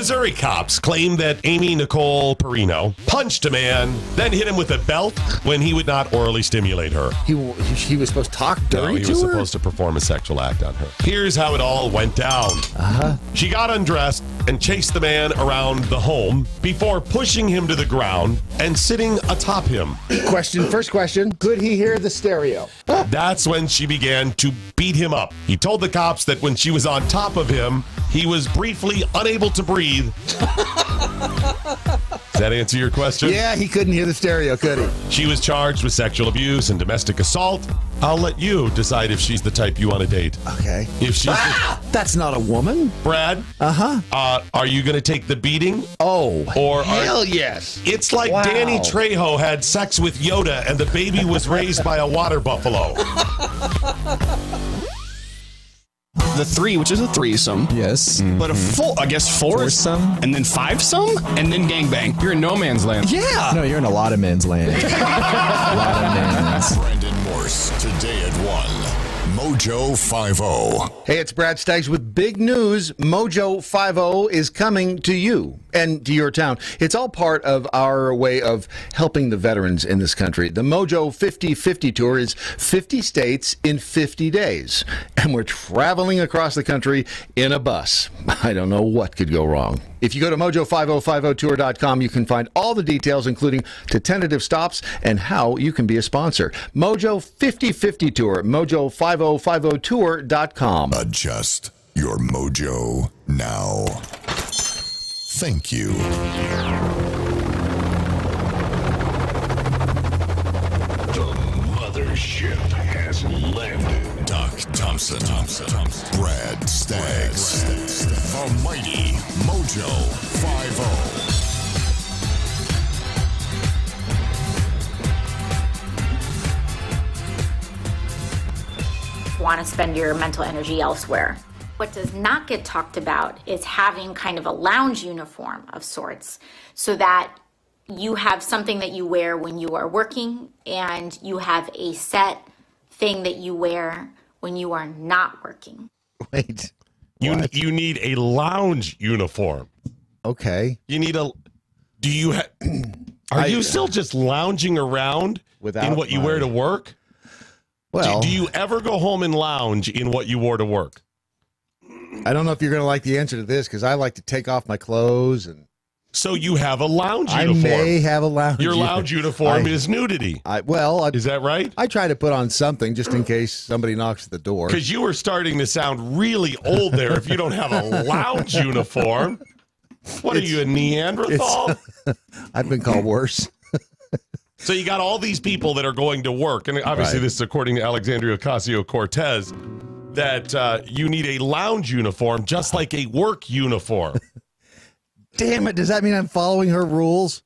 Missouri cops claim that Amy Nicole Perino punched a man, then hit him with a belt when he would not orally stimulate her. He was supposed to talk dirty to her? No, he was supposed to perform a sexual act on her. Here's how it all went down. She got undressed and chased the man around the home before pushing him to the ground and sitting atop him. First question, could he hear the stereo? That's when she began to beat him up. He told the cops that when she was on top of him, he was briefly unable to breathe. Does that answer your question? Yeah, he couldn't hear the stereo, could he? She was charged with sexual abuse and domestic assault. I'll let you decide if she's the type you want to date. Okay. If she's that's not a woman. Brad? Are you going to take the beating? Oh, or hell yes. It's like Danny Trejo had sex with Yoda and the baby was raised by a water buffalo. The 3, which is a threesome. Yes. But a full, I guess, foursome. And then fivesome. And then gangbang. You're in no man's land. Yeah. No, you're in a lot of men's land. A lot of men's. Brandon Morse, today at 1. MoJo 50. Hey, it's Brad Staggs with big news. MoJo 50 is coming to you and to your town. It's all part of our way of helping the veterans in this country. The MoJo 50/50 tour is 50 states in 50 days. And we're traveling across the country in a bus. I don't know what could go wrong. If you go to MoJo5050tour.com, you can find all the details, including to tentative stops and how you can be a sponsor. MoJo 50/50 tour, MoJo5050tour.com. Adjust your mojo now. Thank you. The mothership has landed. Doc Thompson. Brad Staggs. The mighty MoJo 50. Want to spend your mental energy elsewhere. What does not get talked about is having kind of a lounge uniform of sorts so that you have something that you wear when you are working and you have a set thing that you wear when you are not working. Wait. You need a lounge uniform. Okay. You need a... Are you still just lounging around in what you wear to work? Well, do you ever go home and lounge in what you wore to work? I don't know if you're going to like the answer to this because I like to take off my clothes and. So you have a lounge uniform. I may have a lounge. Your lounge uniform is nudity. Is that right? I try to put on something just in case somebody knocks at the door. Because you were starting to sound really old there. If you don't have a lounge uniform, what are you, a Neanderthal? I've been called worse. So you got all these people that are going to work, and obviously this is according to Alexandria Ocasio-Cortez, that you need a lounge uniform just like a work uniform. Damn it, does that mean I'm following her rules?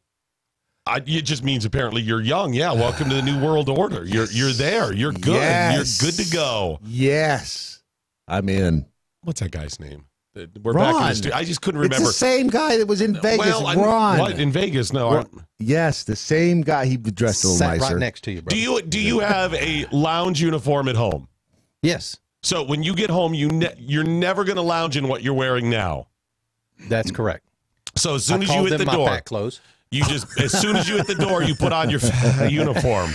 It just means apparently you're young. Yeah, welcome to the new world order. You're there. You're good. Yes. You're good to go. Yes, I'm in. What's that guy's name? We're back in the studio. I just couldn't remember. It's the same guy that was in Vegas, Ron. What, in Vegas? No. Yes, the same guy. He dressed a little nicer. Right next to you, bro. Do you have a lounge uniform at home? Yes. So when you get home, you're never going to lounge in what you're wearing now. That's correct. So as soon as you hit the door, back clothes. You just, as soon as you hit the door, you put on your uniform.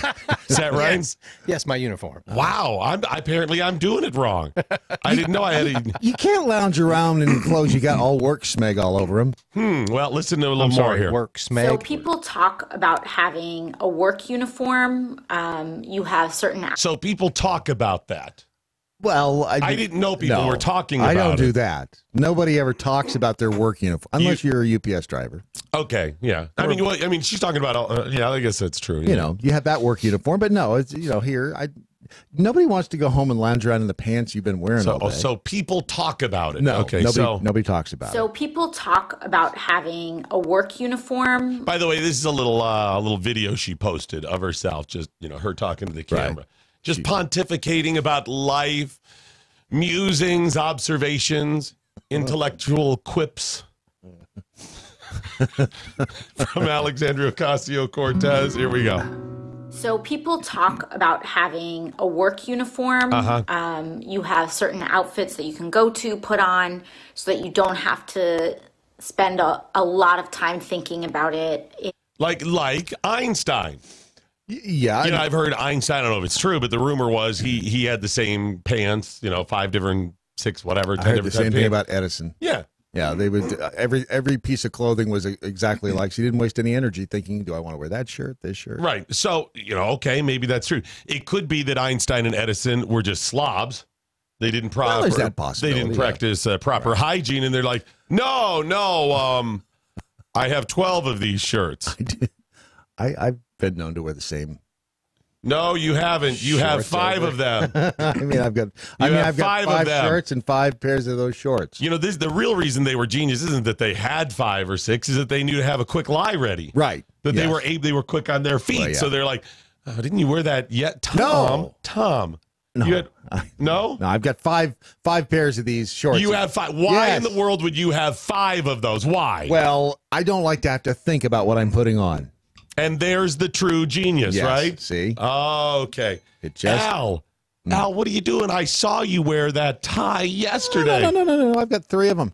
Is that right? Yes, my uniform. Wow. Apparently I'm doing it wrong. I didn't know I had a... You can't lounge around in clothes you got all work smeg all over them. Well, listen to a little more here. Work smeg. So people talk about having a work uniform. You have certain... So people talk about that. Well, I didn't know people were talking about it. I don't do that. Nobody ever talks about their work uniform, unless you're a UPS driver. Okay, yeah. I mean, she's talking about, yeah, I guess that's true. You know, you have that work uniform, but no, it's, here, nobody wants to go home and lounge around in the pants you've been wearing all day. So people talk about it. No, okay, nobody talks about it. So people talk about having a work uniform. By the way, this is a little video she posted of herself, just, her talking to the camera. Right. Just pontificating about life, musings, observations, intellectual quips from Alexandria Ocasio-Cortez. Here we go. So people talk about having a work uniform. You have certain outfits that you can go to, put on, so that you don't have to spend a lot of time thinking about it. Like Einstein. Yeah. I've heard Einstein, I don't know if it's true, but the rumor was he had the same pants, 5 different, 6, whatever, 10 I heard different the same type thing pants. about Edison. Yeah. Yeah, they would every piece of clothing was exactly like. She didn't waste any energy thinking, "Do I want to wear that shirt, this shirt?" Right. So, okay, maybe that's true. It could be that Einstein and Edison were just slobs. They didn't there's that possibility, They didn't practice proper hygiene, and they're like, no, I have 12 of these shirts. I've been known to wear the same. No, you haven't. You have 5 of them. I've got 5 shirts and 5 pairs of those shorts. The real reason they were genius isn't that they had 5 or 6, is that they knew to have a quick lie ready. Right. That they were quick on their feet. Well, yeah. So they're like, oh, didn't you wear that yet, Tom? Tom. No. You had, no? No, I've got 5 pairs of these shorts. You have 5. Why in the world would you have 5 of those? Why? Well, I don't like to have to think about what I'm putting on. And there's the true genius, Yes, right? see? Okay. It just Al, what are you doing? I saw you wear that tie yesterday. No. I've got 3 of them.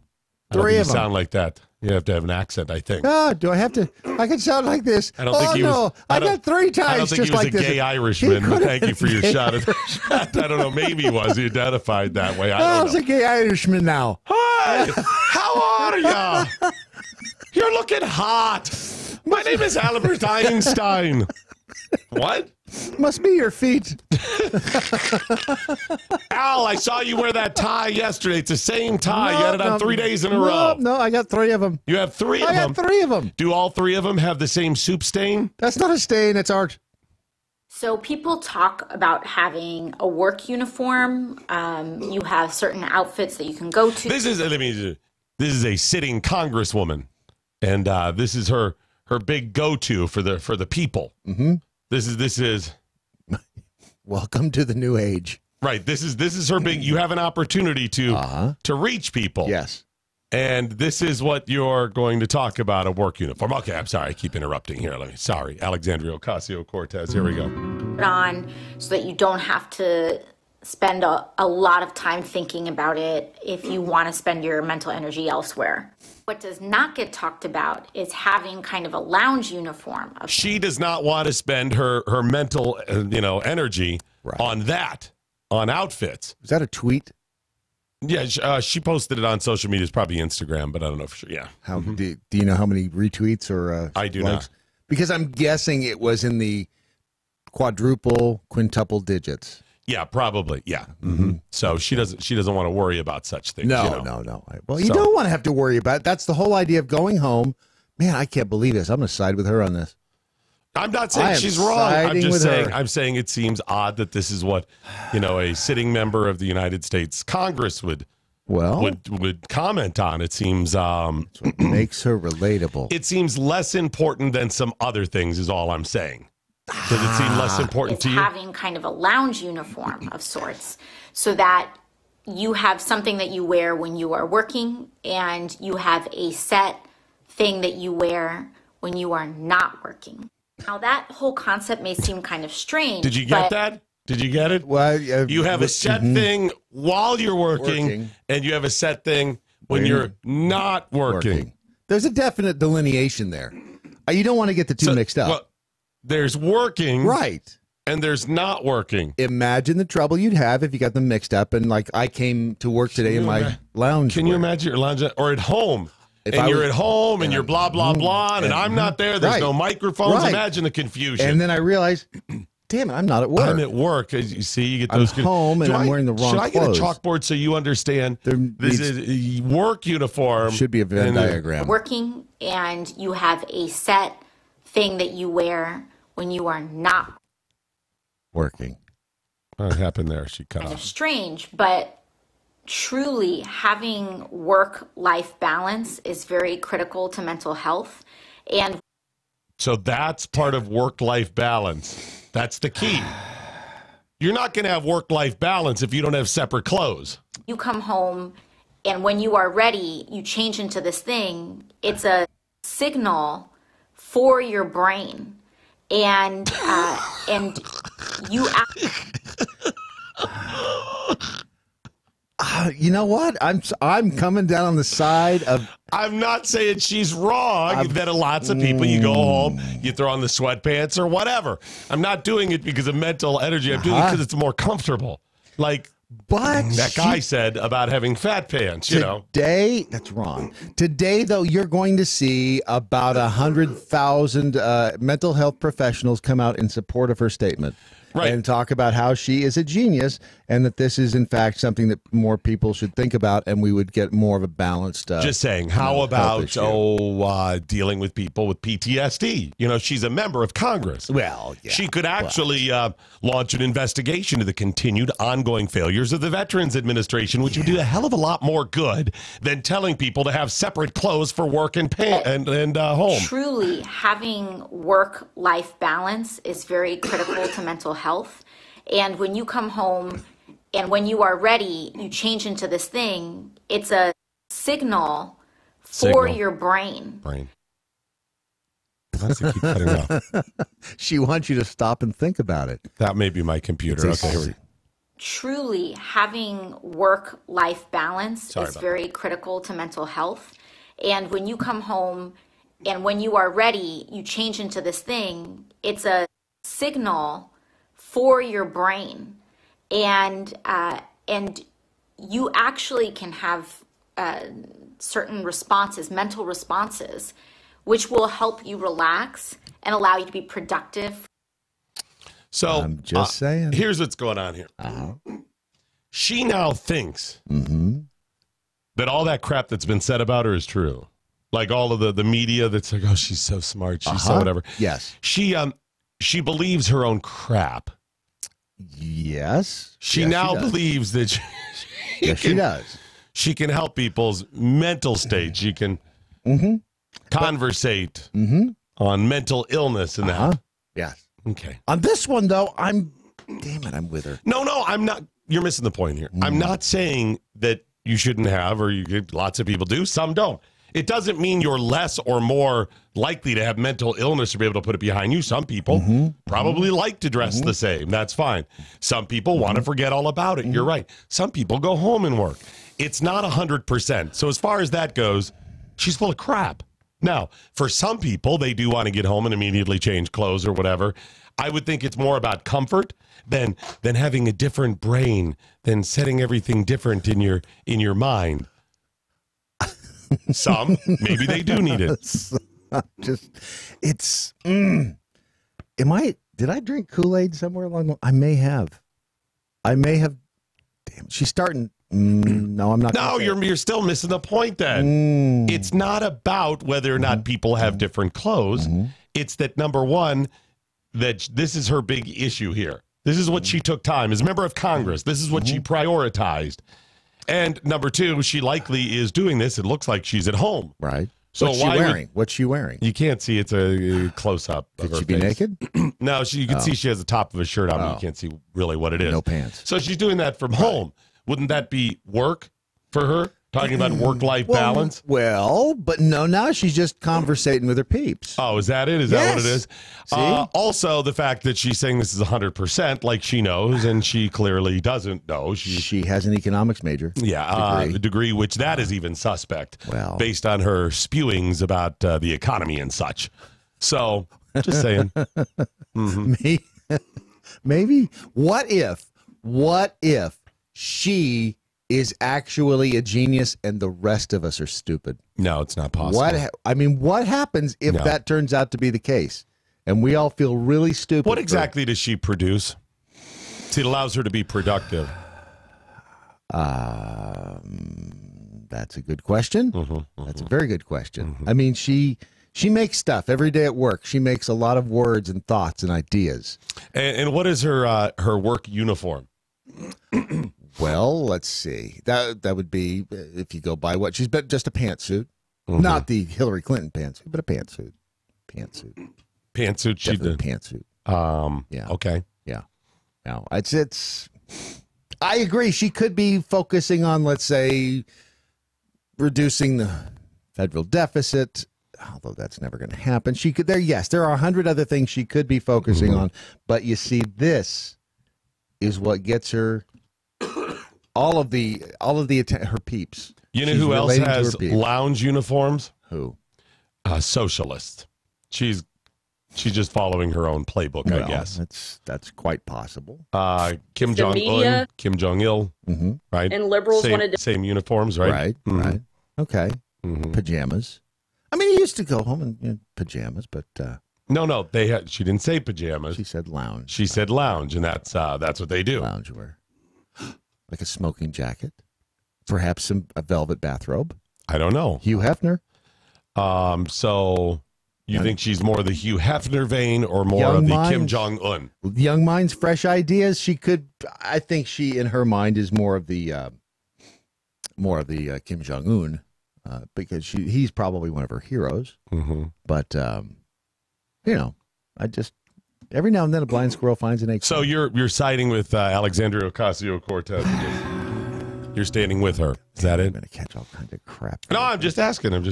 I don't 3 think of you them. sound like that. You have to have an accent, I think. Do I have to? I can sound like this. I don't think he was. I got 3 ties I don't think just he was like a this. gay Irishman. He Thank you for your gay shot at that. I don't know. Maybe he was. He identified that way. I don't was know. a gay Irishman now. Hi, how are ya? You're looking hot. My name is Albert Einstein. What? Must be your feet. Al, I saw you wear that tie yesterday. It's the same tie. You had it on 3 days in a row. No, I got 3 of them. You have 3 of I them. got 3 of them. Do all 3 of them have the same soup stain? That's not a stain. It's art. So people talk about having a work uniform. You have certain outfits that you can go to. This is a sitting congresswoman, and this is her big go-to for the people. Mm-hmm. This is Welcome to the new age. right. This is her big. You have an opportunity to reach people. Yes. And this is what you're going to talk about, a work uniform. Okay, I'm sorry. I keep interrupting here. Sorry. Alexandria Ocasio-Cortez. Here we go. On so that you don't have to spend a lot of time thinking about it if you want to spend your mental energy elsewhere. What does not get talked about is having kind of a lounge uniform. She does not want to spend her mental energy on outfits. Is that a tweet? Yeah, she posted it on social media. It's probably Instagram, but I don't know for sure. Yeah. How do you know how many retweets or I do likes? not. Because I'm guessing it was in the quintuple digits. Yeah, probably. Yeah. Mm-hmm. So she doesn't want to worry about such things. No. Well, you don't want to have to worry about it. That's the whole idea of going home. Man, I can't believe this. I'm going to side with her on this. I'm not saying she's wrong. I'm just saying I'm saying it seems odd that this is what, a sitting member of the United States Congress would comment on. It seems That's what makes her relatable. it seems less important than some other things is all I'm saying. Does it seem less important to you? Having kind of a lounge uniform of sorts so that you have something that you wear when you are working and you have a set thing that you wear when you are not working. Now, that whole concept may seem kind of strange. Did you get that? Did you get it? Well, you have a set thing while you're working, and you have a set thing when you're not working. There's a definite delineation there. You don't want to get the two mixed up. Well, there's working. Right. And there's not working. Imagine the trouble you'd have if you got them mixed up. And like I came to work today in my lounge. Can you imagine your lounge or at home? You're at home and you're blah, blah, blah, and I'm not there. There's no microphones. Right. Imagine the confusion. And then I realized, damn it, I'm not at work. I'm at work. As you see, you get those. I'm home and I'm wearing the wrong clothes. Should I get a chalkboard so you understand? This is a work uniform. Should be a Venn diagram. Working and you have a set thing that you wear when you are not working. What happened there? She cut kind off. of strange, but truly having work-life balance is very critical to mental health. And so that's part of work-life balance. That's the key. You're not going to have work-life balance if you don't have separate clothes. You come home, and when you are ready, you change into this thing. It's a signal for your brain. And you you know what? I'm coming down on the side of I'm not saying she's wrong. That lots of people, you go home, you throw on the sweatpants or whatever. I'm not doing it because of mental energy. I'm doing it because it's more comfortable. Like that guy said about having fat pants, you know. Today, that's wrong. Today, though, you're going to see about 100,000 mental health professionals come out in support of her statement. Right. And talk about how she is a genius and that this is, in fact, something that more people should think about and we would get more of a balanced just saying, how about, dealing with people with PTSD? You know, she's a member of Congress. Well, yeah. She could actually launch an investigation into the continued ongoing failures of the Veterans Administration, which would do a hell of a lot more good than telling people to have separate clothes for work and home. Truly, having work-life balance is very critical to mental health. And when you come home and when you are ready, you change into this thing, it's a signal for your brain. Why does it keep cutting off? She wants you to stop and think about it. That may be my computer. Okay. Truly, having work-life balance is very critical to mental health. And when you come home and when you are ready, you change into this thing, it's a signal for your brain, and you actually can have certain responses, mental responses, which will help you relax and allow you to be productive. So I'm just saying. Here's what's going on here. She now thinks that all that crap that's been said about her is true. Like all of the media that's like, oh, she's so smart, she's so whatever. Yes. She believes her own crap. Yes. She now believes that she does. She can help people's mental state. She can conversate on mental illness and that. Yes. Okay. On this one, though, I'm with her. No, I'm not. You're missing the point here. I'm not saying that you shouldn't have, or lots of people do. Some don't. It doesn't mean you're less or more likely to have mental illness or be able to put it behind you. Some people probably like to dress the same. That's fine. Some people want to forget all about it. You're right. Some people go home and work. It's not 100%. So as far as that goes, she's full of crap. Now, for some people, they do want to get home and immediately change clothes or whatever. I would think it's more about comfort than having a different brain, than setting everything different in your mind. Some, maybe they do need it. Did I drink Kool-Aid somewhere along the line? I may have. Damn, she's starting. No, I'm not. No, you're still missing the point then. It's not about whether or not people have different clothes. It's that, number one, that this is her big issue here. This is what she took time. As a member of Congress, this is what she prioritized. And number two, she likely is doing this. It looks like she's at home. Right. So what's she wearing? What's she wearing? You can't see. It's a close-up of her face. Could she be naked? No, you can see she has the top of a shirt on, but you can't see really what it is. No pants. So she's doing that from home. Wouldn't that be work for her? Talking about work-life balance? Well, but no, now she's just conversating with her peeps. Oh, is that it? Is that what it is? See? Also, the fact that she's saying this is 100%, like she knows, and she clearly doesn't know. She has an economics major. Yeah, a degree which that is even suspect, based on her spewings about the economy and such. So, just saying. Maybe. What if she is actually a genius and the rest of us are stupid? No, it's not possible. What happens if that turns out to be the case and we all feel really stupid? What exactly does she produce? See, it allows her to be productive. That's a good question. That's a very good question. I mean, she makes stuff every day at work. She makes a lot of words and thoughts and ideas. And what is her work uniform? Well, let's see. That would be, if you go by what she's been, just a pantsuit. Not the Hillary Clinton pantsuit, but a pantsuit. Pantsuit. She did pantsuit. Yeah. Okay. Yeah. Now it's. I agree. She could be focusing on, let's say, reducing the federal deficit. Although that's never going to happen. She could. There are 100 other things she could be focusing on. But you see, this is what gets her. All of the her peeps. You know She's who else relating to has her peeps. lounge uniforms? Who? Socialist. She's just following her own playbook, I guess. That's quite possible. Kim The Jong-un, media- Kim Jong-il, right? And liberals same, wanted to. same uniforms, right? Right. Mhm. Right. Okay. Mhm. Pajamas. I mean, he used to go home in pajamas, but No, they had. She didn't say pajamas. she said lounge. She said lounge, and that's what they do. Loungewear. Like a smoking jacket. Perhaps a velvet bathrobe. I don't know. Hugh Hefner. So you think she's more the Hugh Hefner vein or more Young of the minds. Kim Jong-un? Young minds, fresh ideas. I think she, in her mind, is more of the Kim Jong-un, because he's probably one of her heroes. Mm-hmm. But every now and then a blind squirrel finds an egg. So you're siding with Alexandria Ocasio-Cortez. You're standing with her. Is that I'm it? going to catch all kinds of crap. No, I'm just asking. I'm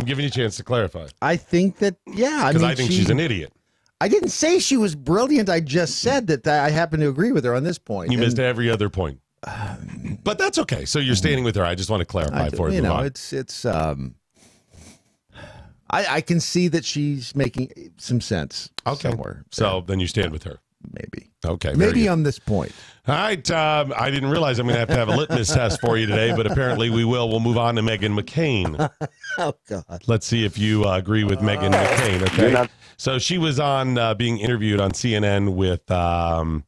giving you a chance to clarify. I think that, Because I think she's an idiot. I didn't say she was brilliant. I just said that I happen to agree with her on this point. You missed every other point. But that's okay. So you're standing with her. I just want to clarify for you. I can see that she's making some sense somewhere. So then you stand with her. Maybe. Okay. Maybe on this point. All right. I didn't realize I'm going to have a litmus test for you today, but apparently we will. We'll move on to Meghan McCain. Oh, God. Let's see if you agree with Meghan McCain. Okay. So she was on being interviewed on CNN with the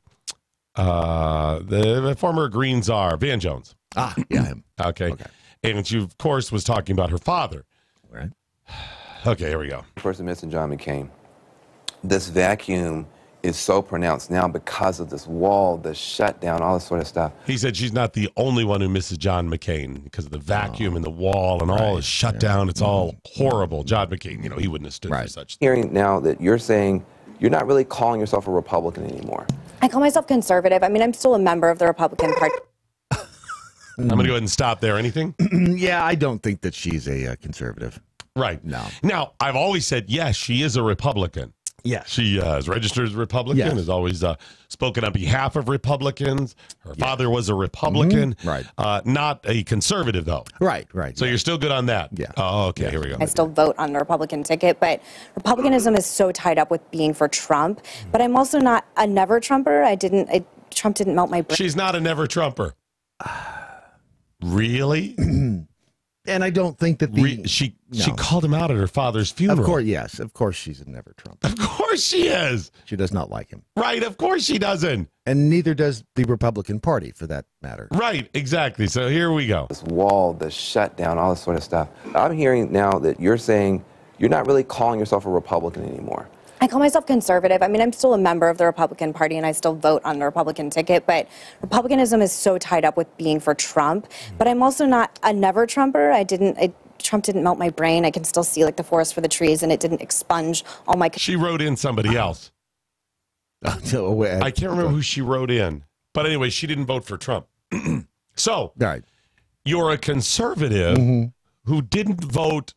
former Green Czar, Van Jones. Yeah, him. Okay. And she, of course, was talking about her father. Right. Okay, here we go. First and Mr. John McCain, this vacuum is so pronounced now because of this wall, the shutdown, all this sort of stuff. He said she's not the only one who misses John McCain because of the vacuum and the wall and all is shut down. It's all horrible. John McCain, he wouldn't have stood for such things. Hearing now that you're saying you're not really calling yourself a Republican anymore. I call myself conservative. I mean, I'm still a member of the Republican Party. I'm going to go ahead and stop there. Anything? Yeah, I don't think that she's a conservative. Right. No. Now, I've always said, yes, she is a Republican. Yes. She is registered as a Republican, Yes. has always spoken on behalf of Republicans. Her father was a Republican. Right. Not a conservative, though. Right. So you're still good on that? Yeah. Oh, okay. Here we go. I still vote on the Republican ticket, but Republicanism is so tied up with being for Trump. But I'm also not a never Trumper. Trump didn't melt my brain. She's not a never Trumper. Really? And I don't think that she called him out at her father's funeral. Of course, yes. Of course she's a never Trump. Of course she is. She does not like him. Right, of course she doesn't. And neither does the Republican Party, for that matter. Right, exactly. So here we go. This wall, the shutdown, all this sort of stuff. I'm hearing now that you're saying you're not really calling yourself a Republican anymore. I call myself conservative. I mean, I'm still a member of the Republican Party, and I still vote on the Republican ticket, but Republicanism is so tied up with being for Trump. But I'm also not a never Trumper. Trump didn't melt my brain. I can still see like the forest for the trees, and it didn't expunge all my... She wrote in somebody else. I can't remember who she wrote in. But anyway, she didn't vote for Trump. So, you're a conservative who didn't vote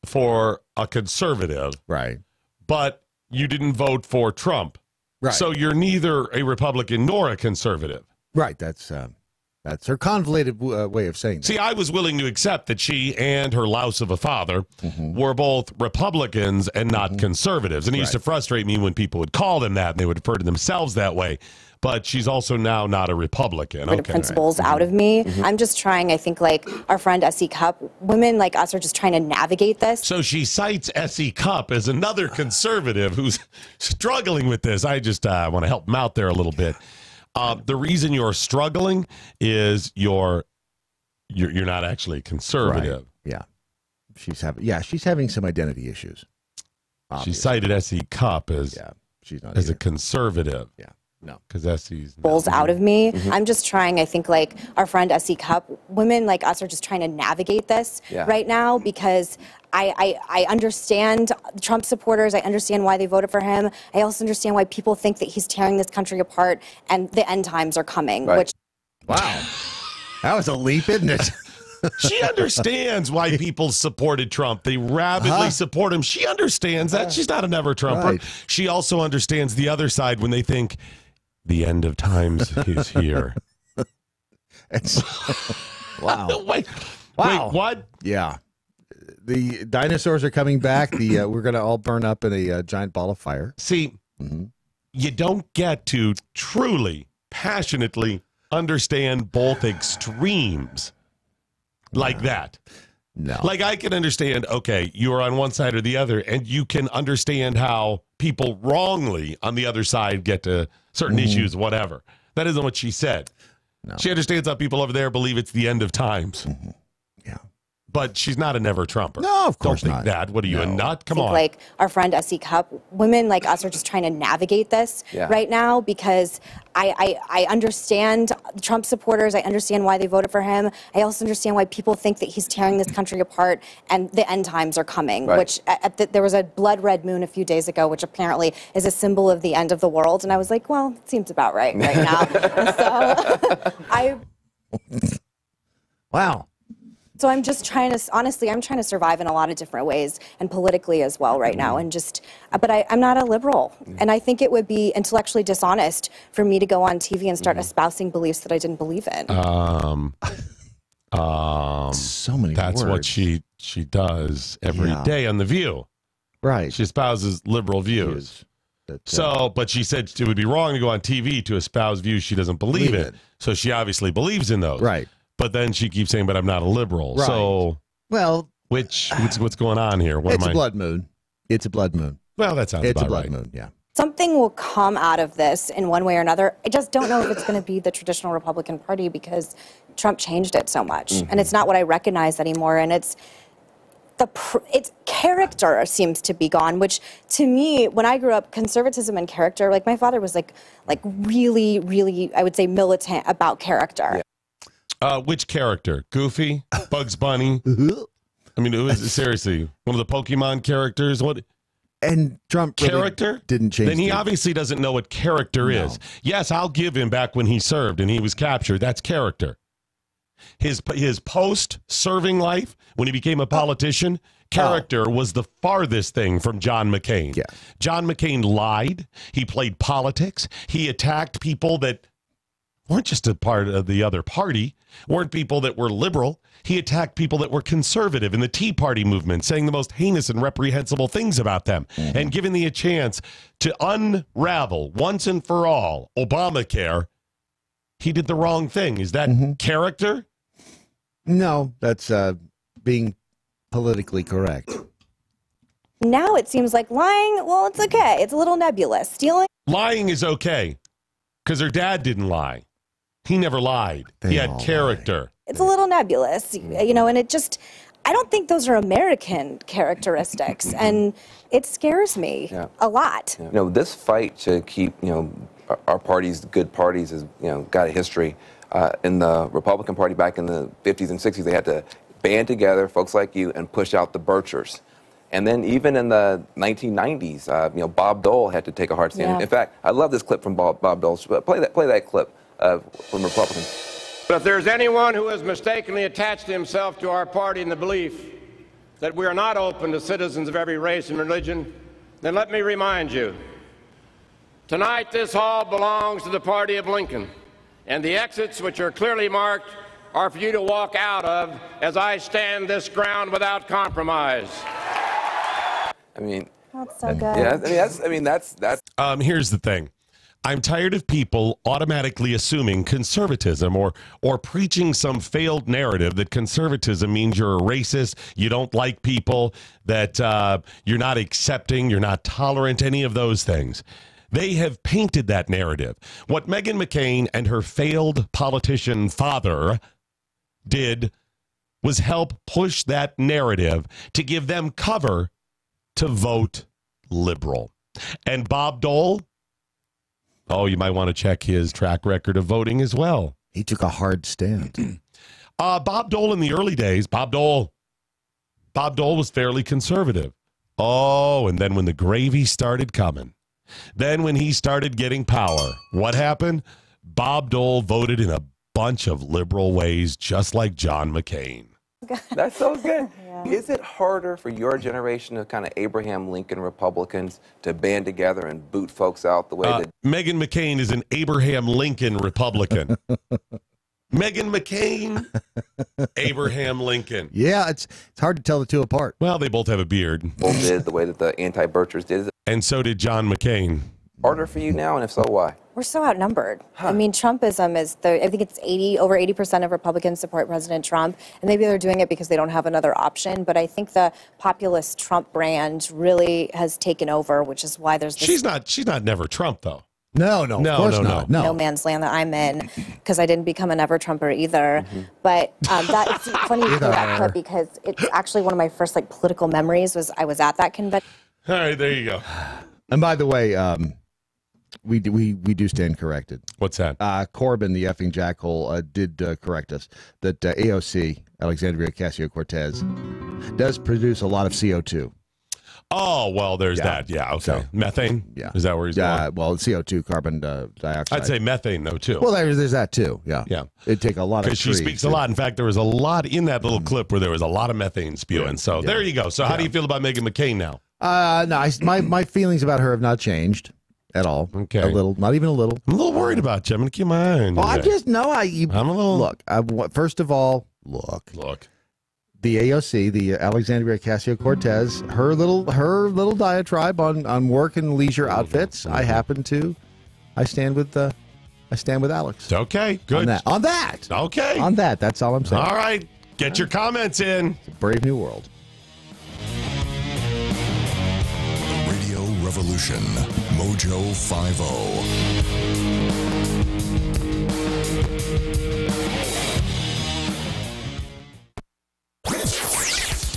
for a conservative. Right. But you didn't vote for Trump. Right. So you're neither a Republican nor a conservative. Right. That's her convoluted way of saying that. See, I was willing to accept that she and her louse of a father were both Republicans and not conservatives. And it used to frustrate me when people would call them that and they would refer to themselves that way. But she's also now not a Republican. The principles out of me. I'm just trying, I think, like our friend S.E. Cupp, women like us are just trying to navigate this. So she cites S.E. Cupp as another conservative who's struggling with this. I just want to help him out there a little bit. The reason you're struggling is you're not actually conservative. Right. Yeah. She's having some identity issues. She cited S.E. Cupp as she's not as a conservative. Yeah. No, because SE's bulls out of me. I'm just trying, I think, like our friend S.E. Cupp, women like us are just trying to navigate this right now because I understand Trump supporters. I understand why they voted for him. I also understand why people think that he's tearing this country apart and the end times are coming. Right. Which wow, that was a leap, isn't it? She understands why people supported Trump. They rabidly support him. She understands that. She's not a never Trumper. Right. She also understands the other side when they think the end of times is here. Wow. Wait, Wow. Wait, what? Yeah. The dinosaurs are coming back. We're going to all burn up in a giant ball of fire. See, you don't get to truly, passionately understand both extremes like that. No. Like, I can understand, okay, you are on one side or the other, and you can understand how people wrongly on the other side get to certain issues, whatever. That isn't what she said. No. She understands how people over there believe it's the end of times. Yeah. But she's not a never Trumper. No, of course Don't not. think that. What are you, a nut? Come I think, on. like our friend S.E. Cup, women like us are just trying to navigate this right now because I understand Trump supporters. I understand why they voted for him. I also understand why people think that he's tearing this country apart and the end times are coming, which there was a blood red moon a few days ago, which apparently is a symbol of the end of the world. And I was like, well, it seems about right now. Wow. So I'm just trying to, honestly, I'm trying to survive in a lot of different ways and politically as well right now. And just, but I'm not a liberal. And I think it would be intellectually dishonest for me to go on TV and start espousing beliefs that I didn't believe in. So many That's words. what she does every day on The View. Right. She espouses liberal views. But she said it would be wrong to go on TV to espouse views she doesn't believe in. So she obviously believes in those. Right. But then she keeps saying, but I'm not a liberal. Right. So, well, what's going on here? It's a blood moon. It's a blood moon. Well, that sounds about right. It's a blood moon, yeah. Something will come out of this in one way or another. I just don't know if it's going to be the traditional Republican Party because Trump changed it so much. And it's not what I recognize anymore. And it's character seems to be gone, which to me, when I grew up, conservatism and character, like my father was like really, really, I would say militant about character. Yeah. Which character? Goofy? Bugs Bunny? I mean, it was seriously one of the Pokemon characters. What? And Trump really character didn't change. Then he obviously doesn't know what character is. Yes, I'll give him back when he served and he was captured. That's character. His post-serving life, when he became a politician, character was the farthest thing from John McCain. Yeah. John McCain lied. He played politics. He attacked people that weren't just a part of the other party, weren't people that were liberal. He attacked people that were conservative in the Tea Party movement, saying the most heinous and reprehensible things about them. And given the a chance to unravel once and for all Obamacare, he did the wrong thing. Is that character? No, that's being politically correct. Now it seems like lying, well, it's okay. It's a little nebulous. Stealing? Lying is okay because her dad didn't lie. He never lied. He had character. It's a little nebulous, you know, and it just, I don't think those are American characteristics, and it scares me a lot. You know, this fight to keep, our parties, good parties, has, got a history. In the Republican Party back in the 50s and 60s, they had to band together, folks like you, and push out the Birchers. And then even in the 1990s, Bob Dole had to take a hard stand. Yeah. In fact, I love this clip from Bob Dole. Play that clip from Republicans. But if there's anyone who has mistakenly attached himself to our party in the belief that we are not open to citizens of every race and religion, then let me remind you, tonight this hall belongs to the party of Lincoln, and the exits, which are clearly marked, are for you to walk out of as I stand this ground without compromise. I mean, That's so good. Yeah, that's. Here's the thing. I'm tired of people automatically assuming conservatism or preaching some failed narrative that conservatism means you're a racist, you don't like people, that you're not accepting, you're not tolerant, any of those things. They have painted that narrative. What Meghan McCain and her failed politician father did was help push that narrative to give them cover to vote liberal. And Bob Dole, you might want to check his track record of voting as well. He took a hard stand. Bob Dole in the early days, Bob Dole was fairly conservative. Oh, and then when the gravy started coming, then when he started getting power, what happened? Bob Dole voted in a bunch of liberal ways, just like John McCain. That's so good. Is it harder for your generation of kind of Abraham Lincoln Republicans to band together and boot folks out the way that... Meghan McCain is an Abraham Lincoln Republican. Meghan McCain, Abraham Lincoln. Yeah, it's hard to tell the two apart. Well, they both have a beard. Both did the way that the anti-birchers did. And so did John McCain. Harder for you now, and if so, why? We're so outnumbered. I mean, Trumpism is I think it's over 80% of Republicans support President Trump, and maybe they're doing it because they don't have another option. But I think the populist Trump brand really has taken over, which is why there's this. She's not never Trump though. No, of course not. No man's land that I'm in, because I didn't become an ever-Trumper either. But that's funny you play that clip, because it's actually one of my first political memories. I was at that convention. All right, there you go. And by the way, we do stand corrected. What's that? Corbyn, the effing jackhole, did correct us that AOC, Alexandria Ocasio-Cortez, does produce a lot of CO2. Oh, well, there's that. Yeah, okay. So, methane? Yeah. Is that where he's going? Well, CO2, carbon dioxide. I'd say methane, though, too. Well, there's that, too. Yeah. Yeah. It'd take a lot of Because she speaks a lot. In fact, there was a lot in that little clip where there was a lot of methane spewing. So there you go. So how do you feel about Meghan McCain now? No, my feelings about her have not changed at all. Okay. A little, not even a little. I'm a little worried about you. I'm going to keep my eye on you. Well, I'm a little... Look, first of all, look. The AOC, the Alexandria Ocasio-Cortez, her little diatribe on work and leisure outfits. I stand with Alex. Okay, good. On that. Okay. On that. That's all I'm saying. All right. Get your comments in. It's a brave new world. The Radio Revolution, MoJo 50.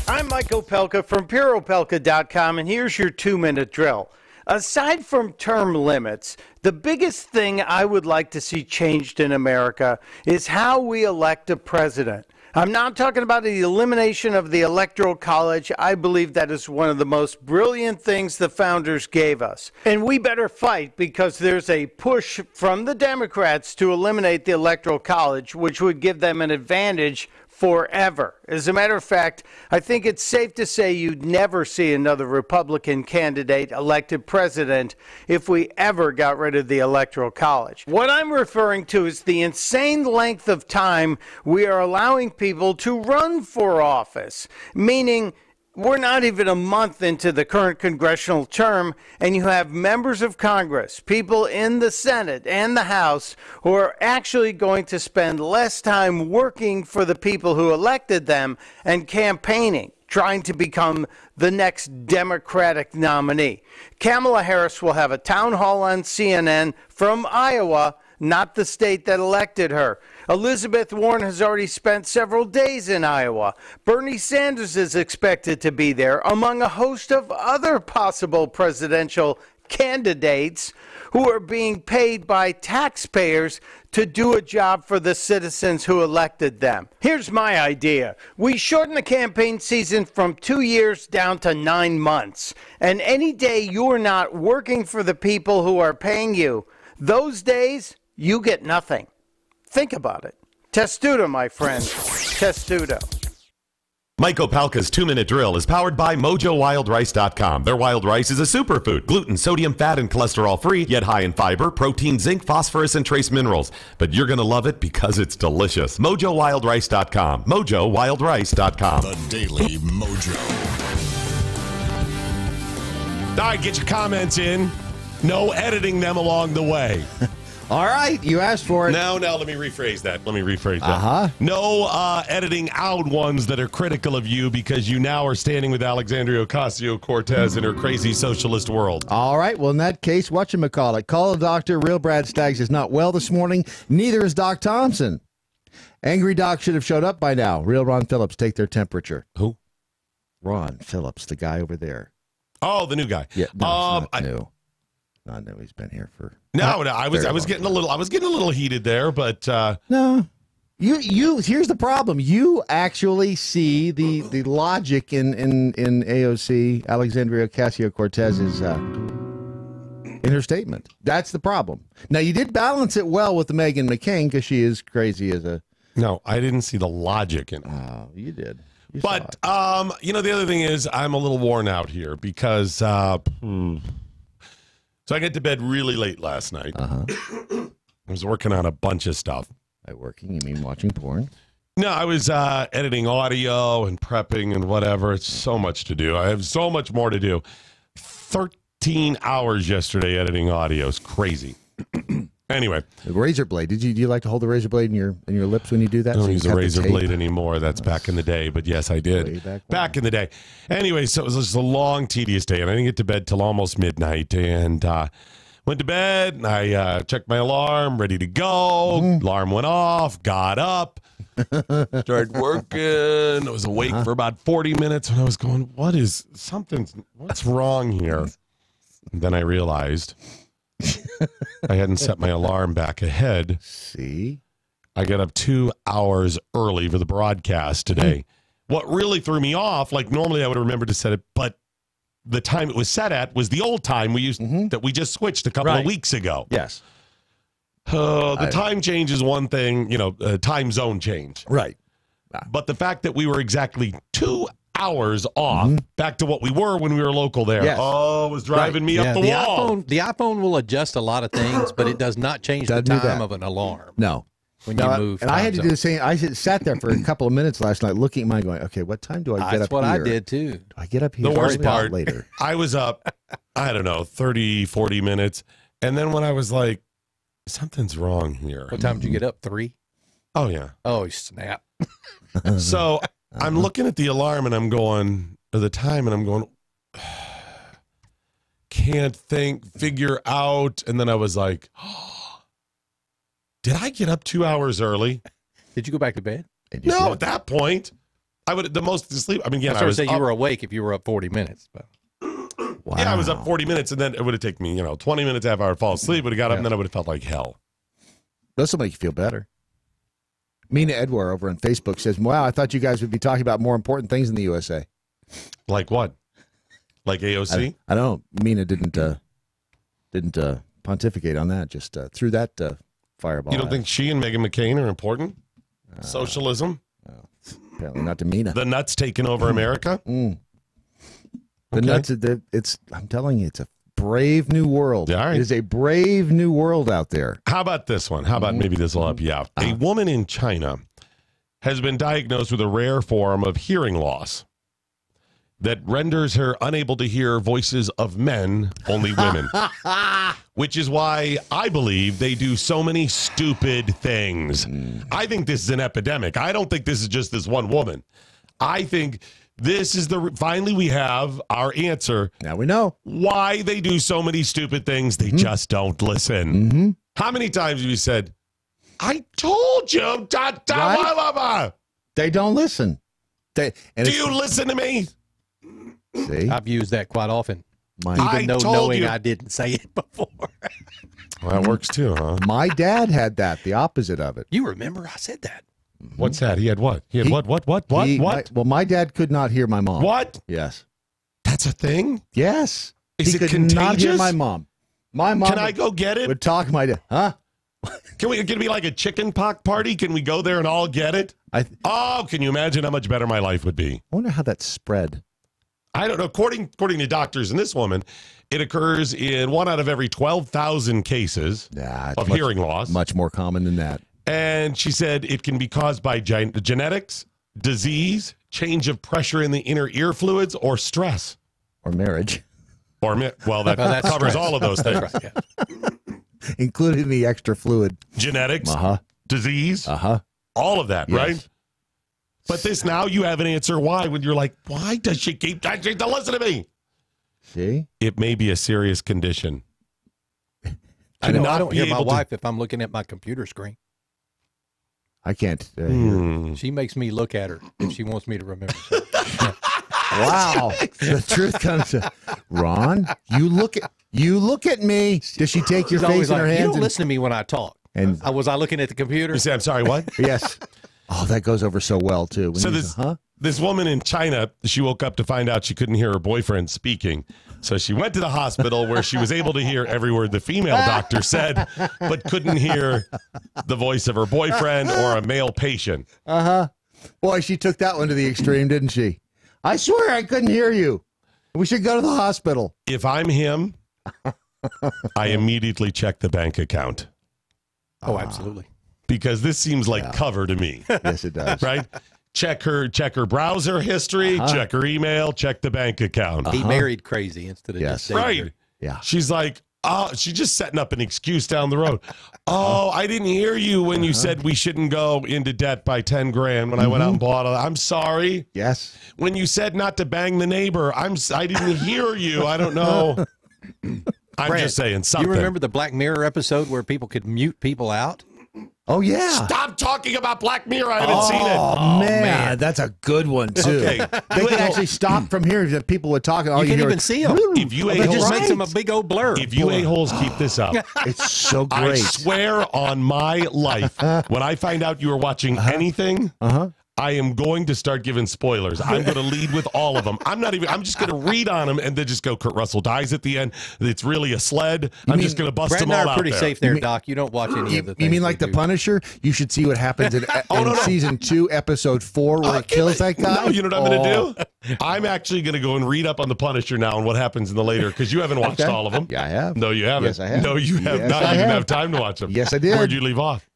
I'm Mike Opelka from PureOpelka.com, and here's your 2-minute drill. Aside from term limits, the biggest thing I would like to see changed in America is how we elect a president. I'm not talking about the elimination of the Electoral College. I believe that is one of the most brilliant things the founders gave us. And we better fight, because there's a push from the Democrats to eliminate the Electoral College, which would give them an advantage forever. As a matter of fact, I think it's safe to say you'd never see another Republican candidate elected president if we ever got rid of the Electoral College. What I'm referring to is the insane length of time we are allowing people to run for office, meaning we're not even a month into the current congressional term, and you have members of Congress, people in the Senate and the House, who are actually going to spend less time working for the people who elected them and campaigning, trying to become the next Democratic nominee. Kamala Harris will have a town hall on CNN from Iowa, not the state that elected her. Elizabeth Warren has already spent several days in Iowa. Bernie Sanders is expected to be there, among a host of other possible presidential candidates who are being paid by taxpayers to do a job for the citizens who elected them. Here's my idea. We shorten the campaign season from 2 years down to 9 months. And any day you're not working for the people who are paying you, those days you get nothing. Think about it. Testudo, my friends. Testudo. Mike Opelka's 2-minute drill is powered by MoJoWildRice.com. Their wild rice is a superfood, gluten, sodium, fat, and cholesterol-free, yet high in fiber, protein, zinc, phosphorus, and trace minerals. But you're going to love it because it's delicious. MoJoWildRice.com. MoJoWildRice.com. The Daily Mojo. All right, get your comments in. No editing them along the way. All right, you asked for it. No, let me rephrase that. No editing out ones that are critical of you because you now are standing with Alexandria Ocasio-Cortez in her crazy socialist world. All right, well, in that case, whatchamacallit? Call the doctor. Real Brad Staggs is not well this morning. Neither is Doc Thompson. Angry Doc should have showed up by now. Real Ron Phillips, take their temperature. Who? Ron Phillips, the guy over there. Oh, the new guy. Yeah, no, not new. Not new. He's been here for I was getting a little heated there, but no. You here's the problem. You actually see the logic in AOC Alexandria Ocasio-Cortez's in her statement. That's the problem. Now you did balance it well with the Meghan McCain because she is crazy as a. No, I didn't see the logic in it. Oh, you did. But the other thing is I'm a little worn out here because So I got to bed really late last night. I was working on a bunch of stuff. By working, you mean watching porn? No, I was editing audio and prepping and whatever. It's so much to do. I have so much more to do. 13 hours yesterday editing audio. It's crazy. Anyway, the razor blade. Do you like to hold the razor blade in your lips when you do that? I don't use a razor blade anymore. That's back in the day. But yes, I did. Back in the day. Anyway, so it was just a long, tedious day, and I didn't get to bed till almost midnight. And went to bed. And I checked my alarm, ready to go. Alarm went off. Got up. Started working. I was awake for about 40 minutes, and I was going, what's wrong here? And then I realized I hadn't set my alarm back ahead. See? I got up 2 hours early for the broadcast today. What really threw me off, like normally I would remember to set it, but the time it was set at was the old time we used that we just switched a couple of weeks ago. Yes. The time change is one thing, time zone change. Right. But the fact that we were exactly 2 hours off back to what we were when we were local there. Yes. Oh, it was driving me up the wall. The iPhone will adjust a lot of things, but it does not change the time of an alarm. No. When you move. And I had to do the same. I sat there for a couple of minutes last night looking at mine going, okay, what time do I get up here? That's what I did too. Do I get up here? The worst part, later. I was up, I don't know, 30, 40 minutes. And then when I was like, something's wrong here. What time did you get up? 3? Oh, yeah. Oh, snap. So I'm looking at the alarm and I'm going, or the time, and I'm going, can't figure out. And then I was like, did I get up 2 hours early? Did you go back to bed? No, at that point, I would the most to sleep. I mean, I was say you were awake if you were up 40 minutes. But. Wow. Yeah, I was up 40 minutes, and then it would have taken me, 20 minutes, half hour to fall asleep. Would have got up, and then I would have felt like hell. This will make you feel better. Mina Edwar over on Facebook says, wow, I thought you guys would be talking about more important things in the USA. Like what? Like AOC? I don't know. Mina didn't pontificate on that. Just threw that fireball. You don't think she and Meghan McCain are important? Socialism? Apparently not to Mina. The nuts taking over America? The nuts. I'm telling you, it's a brave new world. Yeah, all right. It is a brave new world out there. How about this one? How about maybe this will help you out? A woman in China has been diagnosed with a rare form of hearing loss that renders her unable to hear voices of men, only women. Which is why I believe they do so many stupid things. I think this is an epidemic. I don't think this is just this one woman. I think this is finally we have our answer. Now we know why they do so many stupid things. They just don't listen. How many times have you said, I told you, They don't listen. Do you listen to me? See? I've used that quite often. Even though knowing I didn't say it before. Well, that works too, huh? My dad had that, the opposite of it. You remember I said that. What's that? He had what? He had what? Well, my dad could not hear my mom. What? Yes. That's a thing? Yes. Is he it could contagious? not hear my mom. My mom. Can I go get it? Would talk my dad. Huh? Can it be like a chicken pox party? Can we go there and all get it? Can you imagine how much better my life would be? I wonder how that spread. I don't know. According to doctors and this woman, it occurs in 1 out of every 12,000 cases of hearing loss. Much more common than that. And she said it can be caused by genetics, disease, change of pressure in the inner ear fluids, or stress. Or marriage. That covers stress. all of those things. Right, yeah. Including the extra fluid. Genetics, disease, all of that, right? But now you have an answer why when you're like, why does she keep trying to listen to me? See? It may be a serious condition. I don't hear my wife if I'm looking at my computer screen. I can't. She makes me look at her if she wants me to remember. Wow. The truth comes to Ron, you look at me. Does she take your face in her hands? You don't listen to me when I talk. And was I looking at the computer? You say, I'm sorry, what? Yes. Oh, that goes over so well, too. This woman in China, she woke up to find out she couldn't hear her boyfriend speaking. So she went to the hospital where she was able to hear every word the female doctor said, but couldn't hear the voice of her boyfriend or a male patient. Boy, she took that one to the extreme, didn't she? I swear I couldn't hear you. We should go to the hospital. If I'm him, I immediately check the bank account. Oh, absolutely. because this seems like cover to me. Yes, it does. Right? Check her browser history, check her email, check the bank account. He married crazy instead of just dating right. her. Yeah. She's like, oh, she's just setting up an excuse down the road. Oh, I didn't hear you when you said we shouldn't go into debt by 10 grand when I went out and bought it. I'm sorry. Yes. When you said not to bang the neighbor, I didn't hear you. I don't know. I'm just saying something. You remember the Black Mirror episode where people could mute people out? Oh, yeah. Stop talking about Black Mirror. I haven't seen it. Oh, man. That's a good one, too. Okay. They can actually stop from hearing if people are talking. You can't even see them. If you It just makes them a big old blur. If you a-holes keep this up, it's so great. I swear on my life, when I find out you are watching anything, I am going to start giving spoilers. I'm going to lead with all of them. I'm just going to read on them and then just go, Kurt Russell dies at the end. It's really a sled. I'm just going to bust them all out there. pretty safe there, Doc. You don't watch any of the things. You mean like The Punisher? You should see what happens in season 2, episode 4, where it kills that guy. No, you know what I'm going to do? I'm actually going to go and read up on The Punisher now and what happens in the later, because you haven't watched all of them. Yeah, I have. No, you haven't. Yes, I have. No, you have not. You didn't have time to watch them. Yes, I did. Where'd you leave off?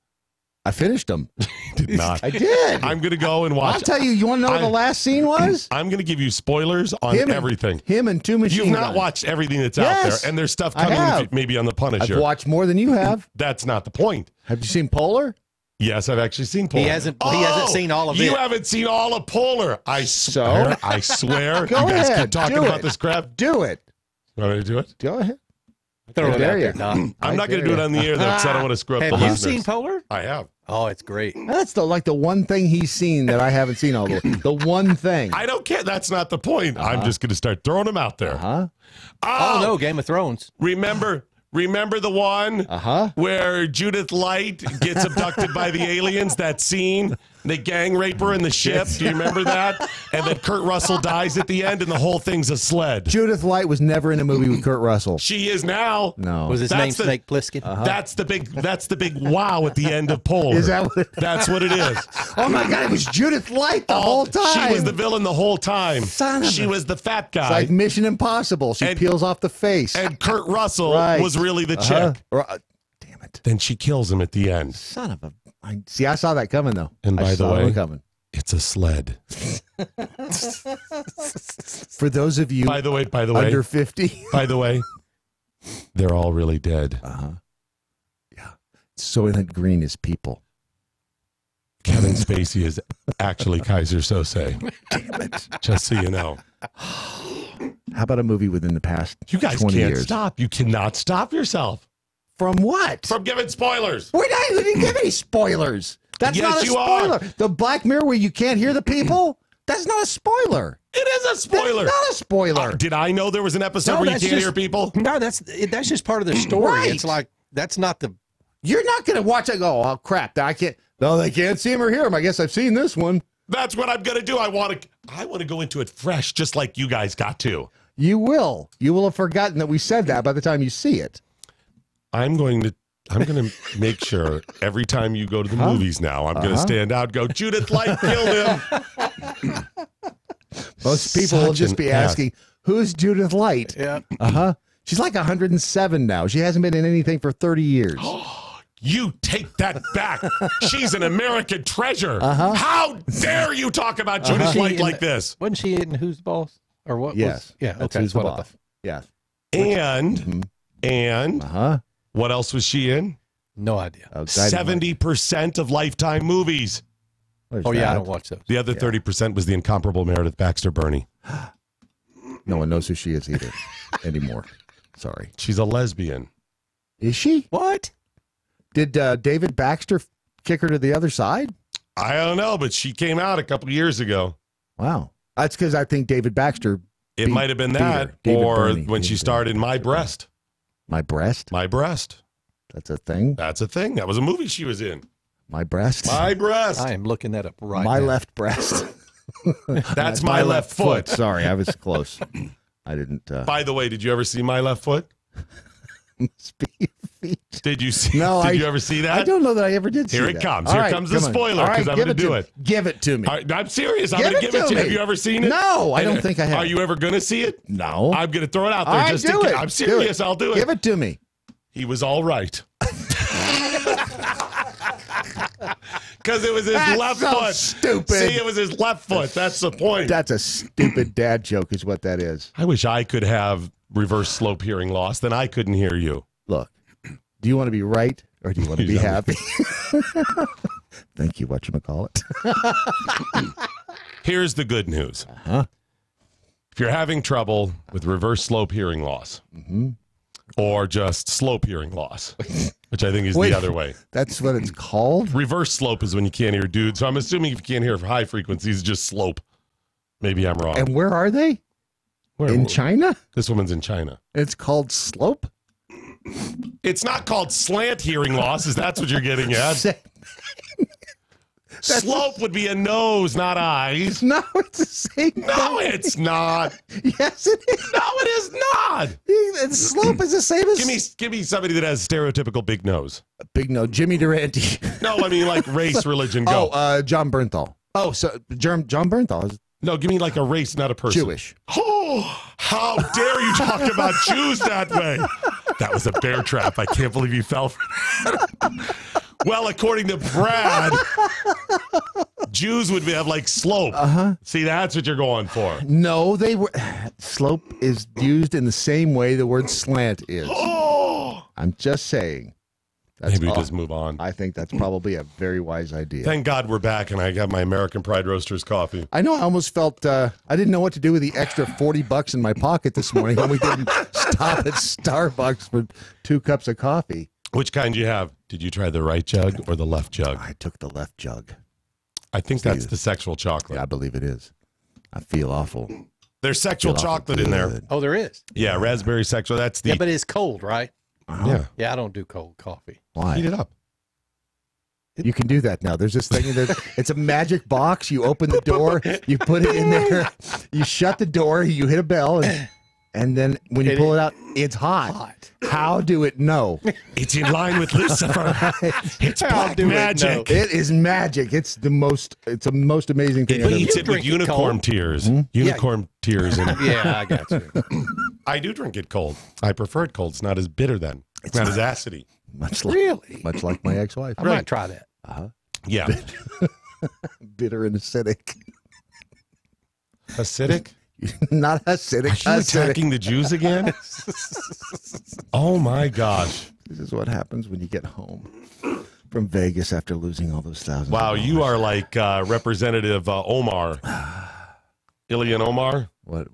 I finished them. Did not. I did. I'm going to go and watch. I'll tell you. You want to know what the last scene was? I'm going to give you spoilers on everything. Him and 2 machine You've not guns. watched everything that's out there, and there's stuff coming maybe on The Punisher. I've watched more than you have. That's not the point. Have you seen Polar? Yes, I've actually seen Polar. He hasn't seen all of it. You haven't seen all of Polar. I swear. Go you guys ahead. keep talking about this crap. Do it. You want me to do it? Go ahead. Throw it out there, Doc. I'm not going to do it on the air, though, because I don't want to screw up the Have you listeners. seen Polar? I have. Oh, it's great. That's the one thing he's seen that I haven't seen all the way. The one thing. I don't care. That's not the point. I'm just going to start throwing them out there. Oh, no, Game of Thrones. Remember the one where Judith Light gets abducted by the aliens, that scene? They gang rape her in the ship. Do you remember that? And then Kurt Russell dies at the end, and the whole thing's a sled. Judith Light was never in a movie with Kurt Russell. She is now. No. Was his name Snake Plissken? That's the big wow at the end of Polar. Is that what That's what it is. Oh, my God. It was Judith Light the whole time. She was the villain the whole time. Son of she was the fat guy. It's like Mission Impossible. She peels off the face. And Kurt Russell was really the chick. Damn it. Then she kills him at the end. Son of a... See, I saw that coming, though. And by the way, coming. It's a sled. For those of you by the way, under 50. By the way, they're all really dead. Yeah. Soylent Green is people. Kevin Spacey is actually Kaiser Sose. Damn it. Just so you know. How about a movie within the past 20 years? You guys can't stop. You cannot stop yourself. From what? From giving spoilers. We didn't give any spoilers. That's not a spoiler. The Black Mirror where you can't hear the people? That's not a spoiler. It is a spoiler. That's not a spoiler. Did I know there was an episode where you can't hear people? No, that's just part of the story. Right. It's like, that's not the... You're not going to watch it and go, oh, crap. I can't. No, they can't see him or hear him. I guess I've seen this one. That's what I'm going to do. I want to go into it fresh, just like you guys got to. You will. You will have forgotten that we said that by the time you see it. I'm going to make sure every time you go to the movies now, I'm going to stand out and go, Judith Light killed him. Most people will just be asking, who's Judith Light? Yeah. She's like 107 now. She hasn't been in anything for 30 years. You take that back. She's an American treasure. How dare you talk about Judith Light like this? Wasn't she in Who's the Boss? Or what? Yes. That's Who's the what I Boss. thought. Yeah. And what else was she in? No idea. 70% of Lifetime movies. Oh, yeah, I don't watch those. The other 30% was the incomparable Meredith Baxter Burney. No one knows who she is either anymore. Sorry. She's a lesbian. Is she? What? Did David Baxter kick her to the other side? I don't know, but she came out a couple years ago. Wow. That's because I think David Baxter... It might have been that, or when she starred in My Breast. My Breast? My Breast. That's a thing? That's a thing. That was a movie she was in. My Breast? My Breast. I am looking that up right now. My left breast. That's my left foot. Sorry, I was close. I didn't... By the way, did you ever see My Left Foot? Did you see? No, did you ever see that? I don't know that I ever did see Here that. it comes. All Here right, comes the spoiler, because I'm going to do it. Give it to me. I'm serious. I'm going to give it to you. Have you ever seen it? No, I don't think I have. Are you ever going to see it? No. I'm going to throw it out there. All right, just do it. I'm serious. I'll do it. Give it to me. He was all right. Because it was his left foot. Stupid. See, it was his left foot. That's the point. That's a stupid dad joke is what that is. I wish I could have reverse slope hearing loss. Then I couldn't hear you. Look, do you want to be right or do you want to be happy? Thank you, whatchamacallit. Here's the good news. If you're having trouble with reverse slope hearing loss or just slope hearing loss, which I think is the other way. That's what it's called? Reverse slope is when you can't hear dude. So I'm assuming if you can't hear high frequencies, it's just slope. Maybe I'm wrong. And where are they? In China? This woman's in China. It's called slope? It's not called slant hearing loss. Is that's what you're getting at? Slope would be a nose, not eyes. No, it's the same thing. No, it's not. Yes, it is. No, it is not. Slope is the same as... Give me somebody that has stereotypical big nose. A big nose. Jimmy Durante. No, I mean like race, religion, go. Oh, John Bernthal. Oh, so John Bernthal is... No, give me like a race, not a person. Jewish. Oh, how dare you talk about Jews that way? That was a bear trap. I can't believe you fell for that. Well, according to Brad, Jews would have like slope. See, that's what you're going for. No, they were. Slope is used in the same way the word slant is. I'm just saying. Maybe we just move on. I think that's probably a very wise idea. Thank God we're back, and I got my American Pride Roasters coffee. I know. I almost felt I didn't know what to do with the extra $40 in my pocket this morning when we didn't stop at Starbucks for 2 cups of coffee. Which kind do you have? Did you try the right jug or the left jug? I took the left jug. I think that's the sexual chocolate. Yeah, I believe it is. I feel awful. There's sexual chocolate in there. Oh, there is? Yeah, raspberry sexual. That's the... Yeah, but it's cold, right? Yeah. Yeah, I don't do cold coffee. Why? Heat it up. You can do that now. There's this thing that it's a magic box. You open the door, you put it in there, you shut the door, you hit a bell, and then when you pull it out, it's hot. How do it know? It's in line with Lucifer. It's black magic. It is magic. It's the most amazing thing. It eats it with unicorn tears. Unicorn tears. Yeah, I got you. I do drink it cold. I prefer it cold. It's not as bitter then. It's not as acidy. Much like my ex-wife. I might try that. Yeah. Bitter and acidic. Acidic? Not acidic. Are you attacking the Jews again? Oh my gosh. This is what happens when you get home from Vegas after losing all those thousands. Wow, you are like Representative Omar. Ilhan Omar? What?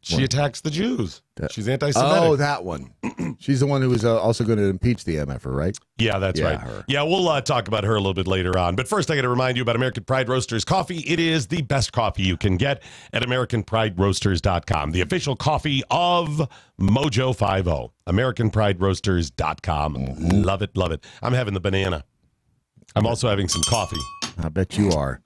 She attacks the Jews. She's anti-Semitic. Oh, that one. She's the one who was also going to impeach the MFer, right? Yeah, that's right. Her. Yeah, we'll talk about her a little bit later on. But first, I got to remind you about American Pride Roasters coffee. It is the best coffee you can get at AmericanPrideRoasters.com, the official coffee of MoJo 50. AmericanPrideRoasters.com. Love it, love it. I'm having the banana. I'm also having some coffee. I bet you are.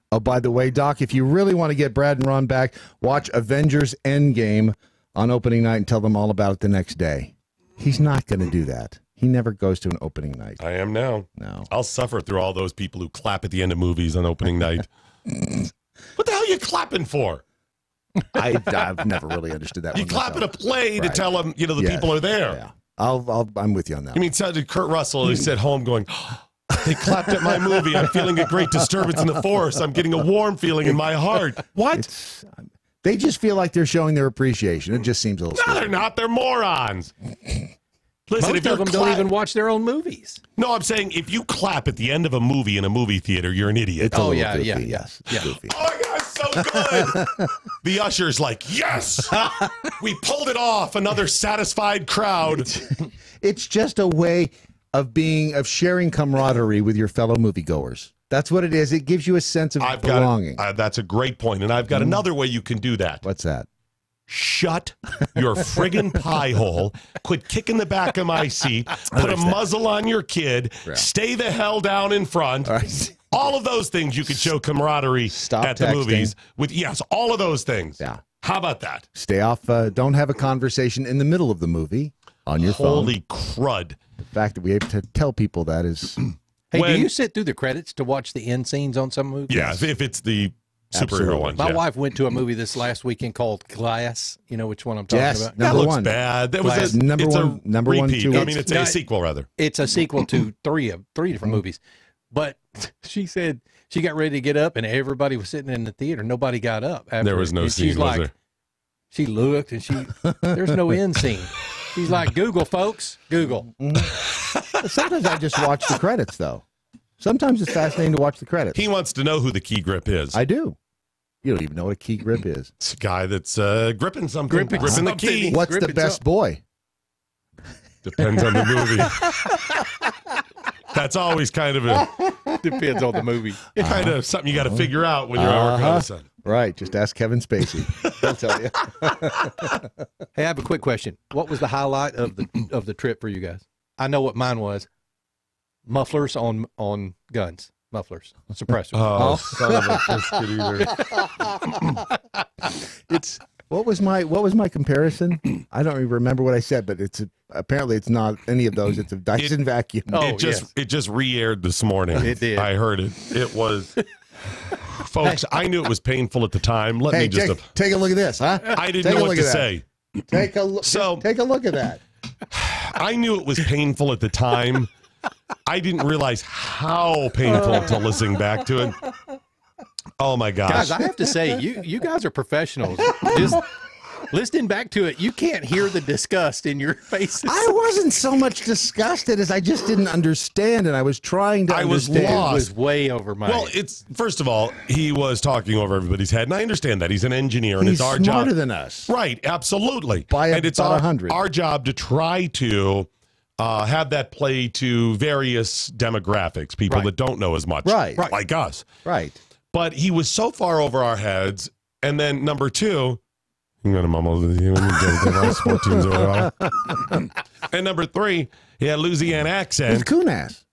Oh, by the way, Doc, if you really want to get Brad and Ron back, watch Avengers Endgame on opening night and tell them all about it the next day. He's not going to do that. He never goes to an opening night. I am now. No. I'll suffer through all those people who clap at the end of movies on opening night. What the hell are you clapping for? I've never really understood that. You clap at a play to tell them, the people are there. Yeah. I'm with you on that. You mean, sounded Kurt Russell, who's at home going, they clapped at my movie. I'm feeling a great disturbance in the force. I'm getting a warm feeling in my heart. What? They just feel like they're showing their appreciation. It just seems a little No, they're not. They're morons. Listen, Most of them don't even watch their own movies. No, I'm saying if you clap at the end of a movie in a movie theater, you're an idiot. It's goofy, yes. Goofy. Oh, my God, so good. The usher's like, yes, we pulled it off. Another satisfied crowd. It's just a way of sharing camaraderie with your fellow moviegoers. That's what it is. It gives you a sense of belonging. That's a great point. And I've got another way you can do that. What's that? Shut your friggin' pie hole. Quit kicking the back of my seat. Put a muzzle on your kid. Right. Stay the hell down in front. All of those things you could show camaraderie at the movies. Yes, all of those things. Yeah. How about that? Stay off. Don't have a conversation in the middle of the movie on your phone. Holy crud. The fact that we have to tell people that is... Hey, do you sit through the credits to watch the end scenes on some movies? Yeah, if it's the superhero ones. My wife went to a movie this last weekend called Glass. You know which one I'm talking about? That looks bad. That was number one, 2. I mean, it's a sequel, rather. It's a sequel to three different movies. But she said she got ready to get up, and everybody was sitting in the theater. Nobody got up. After There was no scene, was there? She looked, and there's no end scene. She's like, Google, folks, Google. Sometimes I just watch the credits, though. Sometimes it's fascinating to watch the credits. He wants to know who the key grip is. I do. You don't even know what a key grip is. It's a guy that's gripping something. Gripping the key. What's the best boy? Depends on the movie. That's always kind of depends on the movie. Kind of something you got to figure out when you're working on the set. Right. Just ask Kevin Spacey. He'll tell you. Hey, I have a quick question. What was the highlight of the trip for you guys? I know what mine was. Mufflers on guns. Mufflers. Suppressors. Oh, son of a biscuit eater. What was my comparison? I don't even remember what I said, but apparently it's not any of those. It's a Dyson vacuum. It just re-aired this morning. It did. I heard it. It was, folks. I knew it was painful at the time. Take a look at this, huh? I didn't know what to say. Take a look. Take a look at that. I knew it was painful at the time. I didn't realize how painful to listen back to it. Oh my gosh. Guys, I have to say, you guys are professionals. Just listening back to it, you can't hear the disgust in your faces. I wasn't so much disgusted as I just didn't understand, and I was trying to understand. I was lost. It was way over my head. It's first of all, he was talking over everybody's head, and I understand that. He's an engineer, and He's it's our job. He's smarter than us. Right, absolutely. And it's our 100. Our job to try to have that play to various demographics, people that don't know as much, like us. Right. But he was so far over our heads. And then number two, I'm going to mumble sport teams over. And number three, he had a Louisiana accent. He's coon-ass.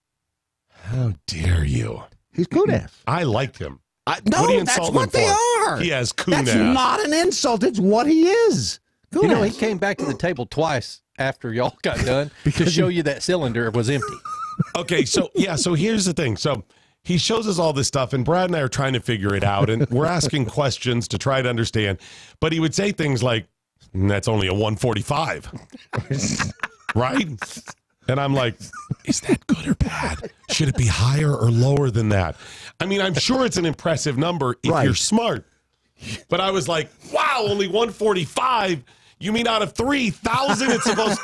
How dare you? He's coon-ass. I liked him. No, that's what they are. He has coon-ass. That's not an insult. It's what he is. You know, he came back to the table twice after y'all got done to show you that cylinder was empty. Okay, so here's the thing. So he shows us all this stuff, and Brad and I are trying to figure it out, and we're asking questions to try to understand. But he would say things like, that's only a 145. Right? And I'm like, is that good or bad? Should it be higher or lower than that? I mean, I'm sure it's an impressive number if you're smart. But I was like, wow, only 145? You mean out of 3,000 it's supposed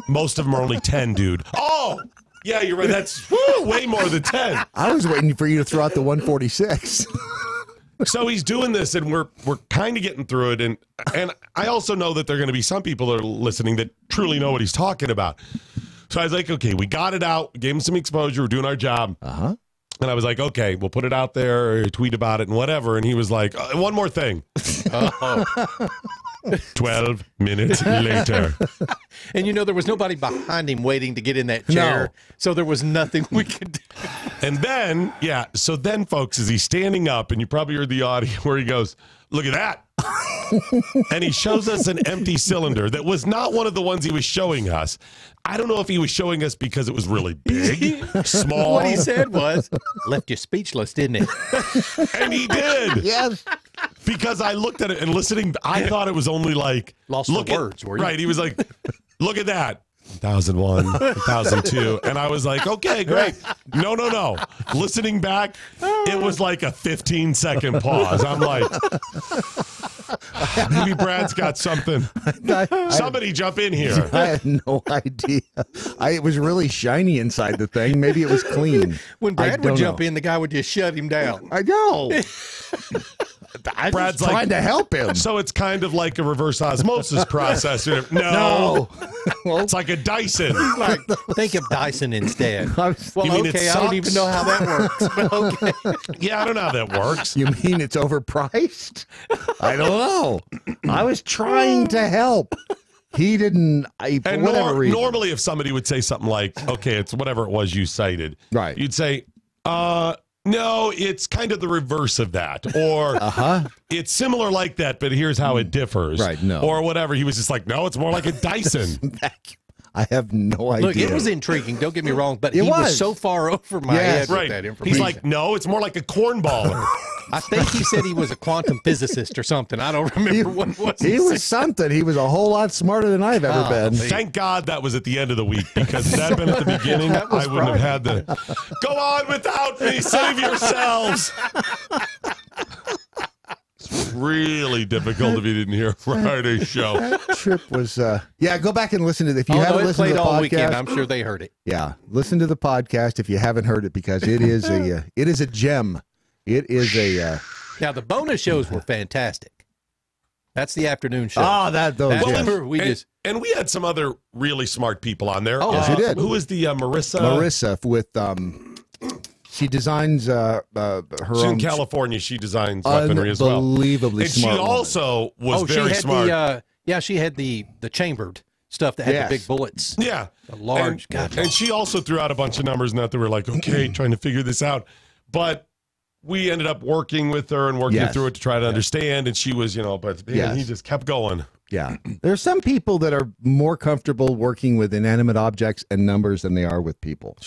most of them are only 10, dude. Oh, yeah, you're right. That's way more than 10. I was waiting for you to throw out the 146. So he's doing this, and we're kind of getting through it. And I also know that there are going to be some people that are listening that truly know what he's talking about. So I was like, okay, we got it out. We gave him some exposure. We're doing our job. Uh-huh. And I was like, okay, we'll put it out there, or tweet about it, and whatever. And he was like, one more thing. 12 minutes later. And you know, there was nobody behind him waiting to get in that chair. No. So there was nothing we could do. And then, so then, folks, as he's standing up, and you probably heard the audio where he goes, look at that. And he shows us an empty cylinder that was not one of the ones he was showing us. I don't know if he was showing us because it was really big, small. What he said was, left you speechless, didn't it? And he did. Yes. Because I looked at it and listening, I thought it was only like, lost the words, were you? Right. He was like, look at that. 1001, 1002. And I was like, okay, great. No. Listening back, it was like a 15-second pause. I'm like, maybe Brad's got something. Somebody jump in here. I had no idea. It was really shiny inside the thing. Maybe it was clean. When Brad would jump in, the guy would just shut him down. I know. I'm Brad's trying to help him. So it's kind of like a reverse osmosis process. No. Well, it's like a Dyson. Like, think of Dyson instead. I don't even know how that works. But okay. Yeah, I don't know how that works. You mean it's overpriced? I don't know. I was trying to help. He didn't. And normally, if somebody would say something like, okay, it's whatever it was you cited, right? You'd say, no, it's kind of the reverse of that. Or it's similar like that, but here's how it differs. Right, no. Or whatever. He was just like, no, it's more like a Dyson. I have no idea. Look, it was intriguing. Don't get me wrong, but It he was was. so far over my head Right. with that information. He's like, no, it's more like a cornballer. I think he said he was a quantum physicist or something. I don't remember what it was. He was something. He was a whole lot smarter than I've ever been. Thank God that was at the end of the week, because if that had been at the beginning, I wouldn't have had the go on without me, save yourselves. It's really difficult if you didn't hear Friday's show. That trip was, go back and listen to it. If you haven't it listened to played the all podcast, weekend. I'm sure they heard it. yeah, listen to the podcast if you haven't heard it, because it is a gem. It is a. Now, the bonus shows were fantastic. That's the afternoon show. And we had some other really smart people on there. Oh, yes, we did. Who was the Marissa? Marissa with she designs her She's own. in California. She designs weaponry as well. Unbelievably And smart she also was very she had smart. she had the chambered stuff that had Yes. the big bullets. Yeah. The large. And she also threw out a bunch of numbers, and that they were like, okay, trying to figure this out. But we ended up working with her and working through it to try to understand. And she was, but man, he just kept going. Yeah. There's some people that are more comfortable working with inanimate objects and numbers than they are with people.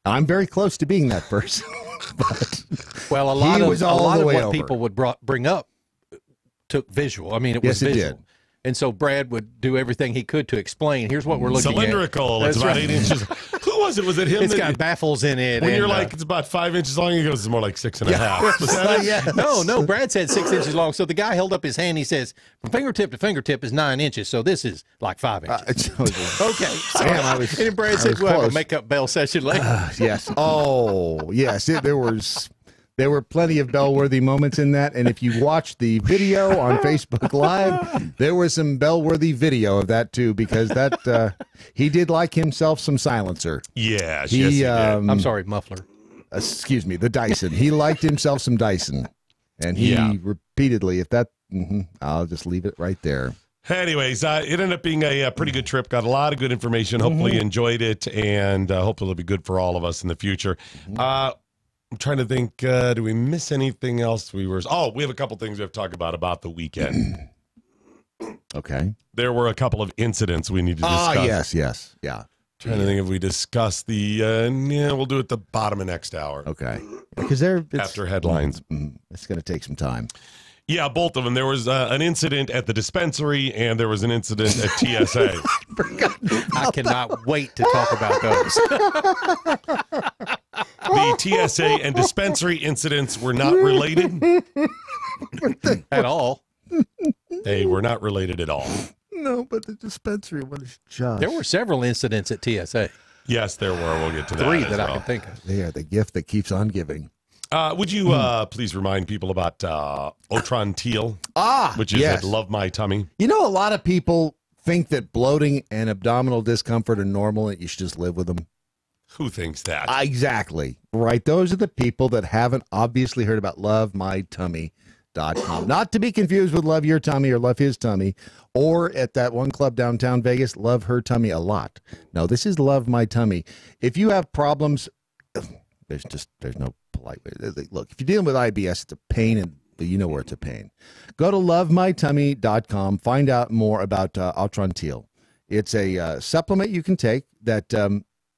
I'm very close to being that person. But well, a lot of what over. people would bring up took visual. I mean, it was Yes, it visual. did. And so Brad would do everything he could to explain. Here's what we're looking Cylindrical. at. It's about 8 inches. Who was it? Was it him? It's got baffles in it. When and, you're like, it's about 5 inches long, he goes, it's more like 6.5. Was that it? No, Brad said 6 inches long. So the guy held up his hand. He says, from fingertip to fingertip is 9 inches. So this is like 5 inches. Okay. So, and then Brad said, we'll have a makeup bell session later. Yes. Oh, yes. There were plenty of bell-worthy moments in that, and if you watch the video on Facebook Live, there was some bell-worthy video of that too, because that he did like himself some silencer. Yeah, yes, he did. I'm sorry, muffler. Excuse me, the Dyson. He liked himself some Dyson, and he repeatedly, I'll just leave it right there. Anyways, it ended up being a pretty good trip. Got a lot of good information. Hopefully you enjoyed it, and hopefully it'll be good for all of us in the future. I'm trying to think, do we miss anything else? We have a couple things we have to talk about the weekend. Okay. There were a couple of incidents we need to discuss. Yes. Yeah. Trying to think if we discuss the, we'll do it at the bottom of next hour. Okay. Because after headlines. It's going to take some time. Yeah, both of them. There was an incident at the dispensary, and there was an incident at TSA. I cannot wait to talk about those. The TSA and dispensary incidents were not related at all. They were not related at all. No, but the dispensary one is just. There were several incidents at TSA. Yes, there were. We'll get to that. Three that I can think of. They are the gift that keeps on giving. Would you please remind people about Otron Teal? Which is at Love My Tummy. You know, a lot of people think that bloating and abdominal discomfort are normal and you should just live with them. Who thinks that? Exactly. Right. Those are the people that haven't obviously heard about lovemytummy.com. Not to be confused with Love Your Tummy or Love His Tummy, or at that one club downtown Vegas, Love Her Tummy a Lot. No, this is Love My Tummy. If you have problems, there's no polite way. Look, if you're dealing with IBS, it's a pain, and you know where it's a pain. Go to lovemytummy.com. Find out more about Otron Teal. It's a supplement you can take that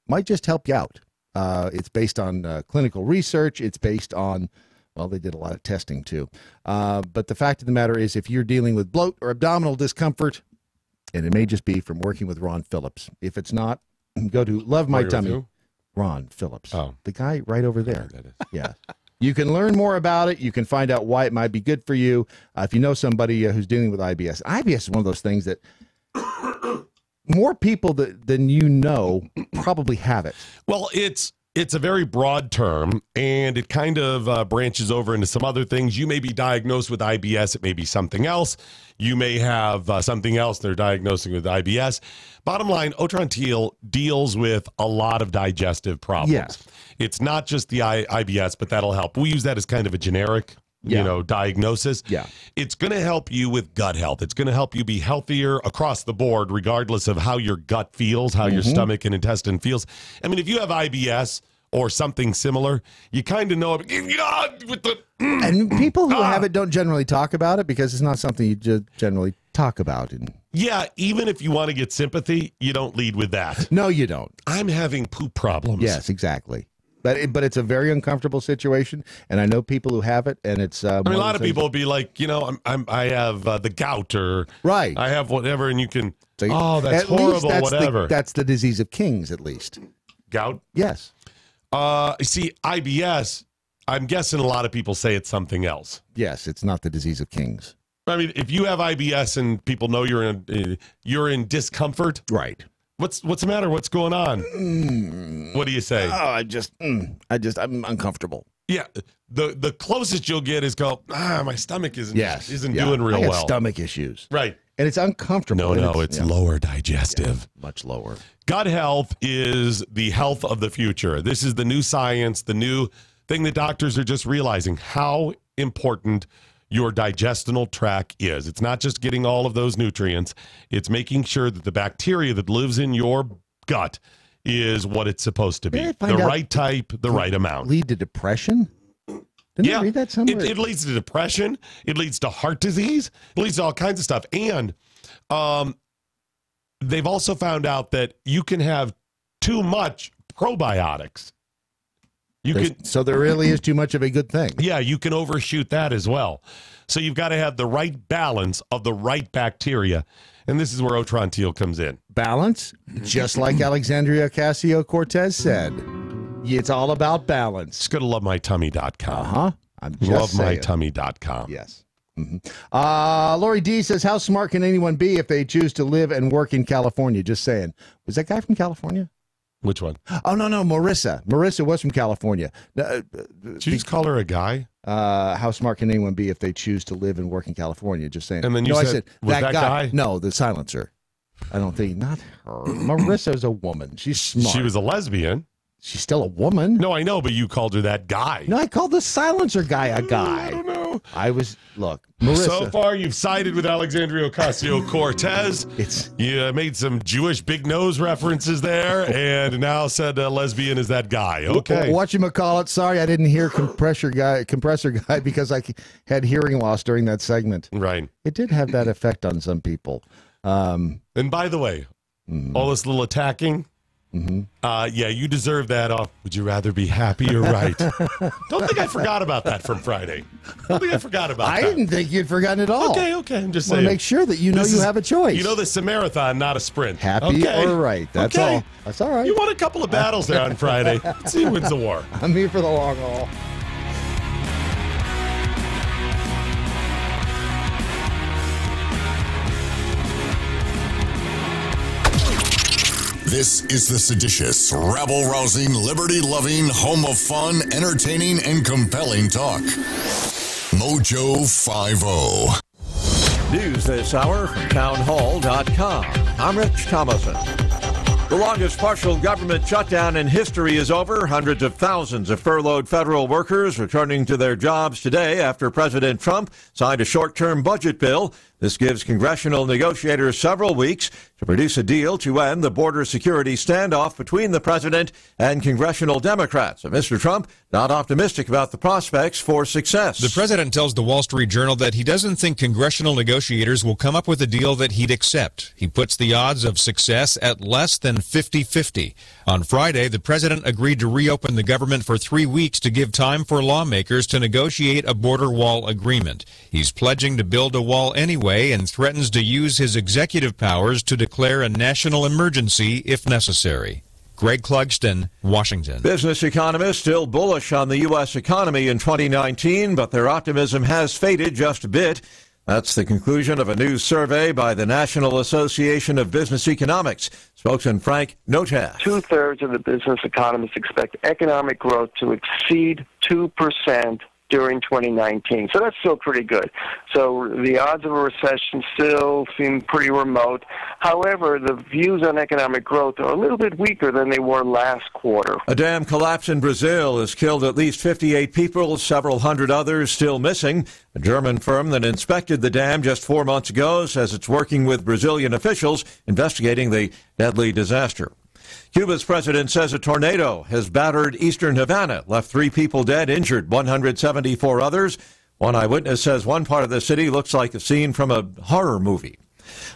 might just help you out. It's based on clinical research. It's based on, well, they did a lot of testing too. But the fact of the matter is, if you're dealing with bloat or abdominal discomfort, and it may just be from working with Ron Phillips. If it's not, go to Love My Tummy. Ron Phillips. Oh. The guy right over there. That is. Yeah. You can learn more about it. You can find out why it might be good for you. If you know somebody who's dealing with IBS. IBS is one of those things that more people than you know probably have it. Well, it's a very broad term, and it kind of branches over into some other things. You may be diagnosed with IBS. It may be something else. You may have something else they're diagnosing with IBS. Bottom line, Otron Teal deals with a lot of digestive problems. Yes. It's not just the IBS, but that'll help. We use that as kind of a generic diagnosis. Yeah. It's going to help you with gut health. It's going to help you be healthier across the board, regardless of how your gut feels, how your stomach and intestine feels. I mean, if you have IBS or something similar, you kind of know it. And people who have it don't generally talk about it because it's not something you just generally talk about. And yeah, even if you want to get sympathy, you don't lead with that. No, you don't. I'm having poop problems. Yes, exactly. But it's a very uncomfortable situation, and I know people who have it, and it's. I mean, a lot of people will be like, I have the gout, or right, I have whatever, and you can. So, that's horrible. Whatever. That's the disease of kings, at least. Gout. Yes. See, IBS. I'm guessing a lot of people say it's something else. Yes, it's not the disease of kings. I mean, if you have IBS and people know you're in discomfort, right? What's the matter? What's going on? What do you say? Oh, I'm uncomfortable. Yeah, the closest you'll get is go, my stomach isn't doing real I got well. Stomach issues, right? And it's uncomfortable. No, it's lower digestive. Yeah, much lower. Gut health is the health of the future. This is the new science, the new thing that doctors are just realizing how important your digestional tract is. It's not just getting all of those nutrients. It's making sure that the bacteria that lives in your gut is what it's supposed to be. The right type, the right amount. Lead to depression? Didn't I read that somewhere? It leads to depression. It leads to heart disease. It leads to all kinds of stuff. And they've also found out that you can have too much probiotics. So there really is too much of a good thing. Yeah, you can overshoot that as well. So you've got to have the right balance of the right bacteria. And this is where Otrantil comes in. Balance? Just like Alexandria Ocasio-Cortez said. It's all about balance. Just go to lovemytummy.com. Uh-huh. I'm just lovemytummy.com. Yes. Mm-hmm. Lori D says, how smart can anyone be if they choose to live and work in California? Just saying. Was that guy from California? Which one? Oh, no, Marissa. Marissa was from California. Did you just call her a guy? How smart can anyone be if they choose to live and work in California? Just saying. And then you said, was that guy? No, the silencer. I don't think, not her. Marissa is a woman. She's smart. She was a lesbian. She's still a woman. No, I know, but you called her that guy. No, I called the silencer guy a guy. I don't know. Look, Marissa. So far, you've sided with Alexandria Ocasio-Cortez. You made some Jewish big nose references there, and now said lesbian is that guy. Okay. Whatchamacallit, sorry I didn't hear compressor guy because I had hearing loss during that segment. Right. It did have that effect on some people. And by the way, all this little attacking, you deserve that off. Would you rather be happy or right? Don't think I forgot about that from Friday. Don't think I forgot about that. I didn't think you'd forgotten it all. Okay. I'm just saying. Want to make sure that you have a choice. You know, this is a marathon, not a sprint. Happy or right. That's all. That's all right. You won a couple of battles there on Friday. Let's see who wins the war. I'm here for the long haul. This is the seditious, rabble-rousing, liberty-loving, home of fun, entertaining, and compelling talk. MoJo 50. News this hour from townhall.com. I'm Rich Thomason. The longest partial government shutdown in history is over. Hundreds of thousands of furloughed federal workers returning to their jobs today after President Trump signed a short-term budget bill. This gives congressional negotiators several weeks to produce a deal to end the border security standoff between the president and congressional Democrats. And Mr. Trump not optimistic about the prospects for success. The president tells the Wall Street Journal that he doesn't think congressional negotiators will come up with a deal that he'd accept. He puts the odds of success at less than 50-50. On Friday, the president agreed to reopen the government for 3 weeks to give time for lawmakers to negotiate a border wall agreement. He's pledging to build a wall anyway and threatens to use his executive powers to declare a national emergency if necessary. Greg Clugston, Washington. Business economists still bullish on the U.S. economy in 2019, but their optimism has faded just a bit. That's the conclusion of a new survey by the National Association of Business Economics. Spokesman Frank Notak. 2/3 of the business economists expect economic growth to exceed 2% during 2019. So that's still pretty good. So the odds of a recession still seem pretty remote. However, the views on economic growth are a little bit weaker than they were last quarter. A dam collapse in Brazil has killed at least 58 people, several hundred others still missing. A German firm that inspected the dam just 4 months ago says it's working with Brazilian officials investigating the deadly disaster. Cuba's president says a tornado has battered eastern Havana, left 3 people dead, injured 174 others. One eyewitness says one part of the city looks like a scene from a horror movie.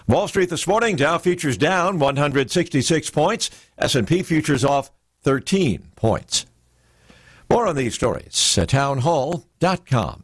Wall Street this morning, Dow futures down 166 points. S&P futures off 13 points. More on these stories at townhall.com.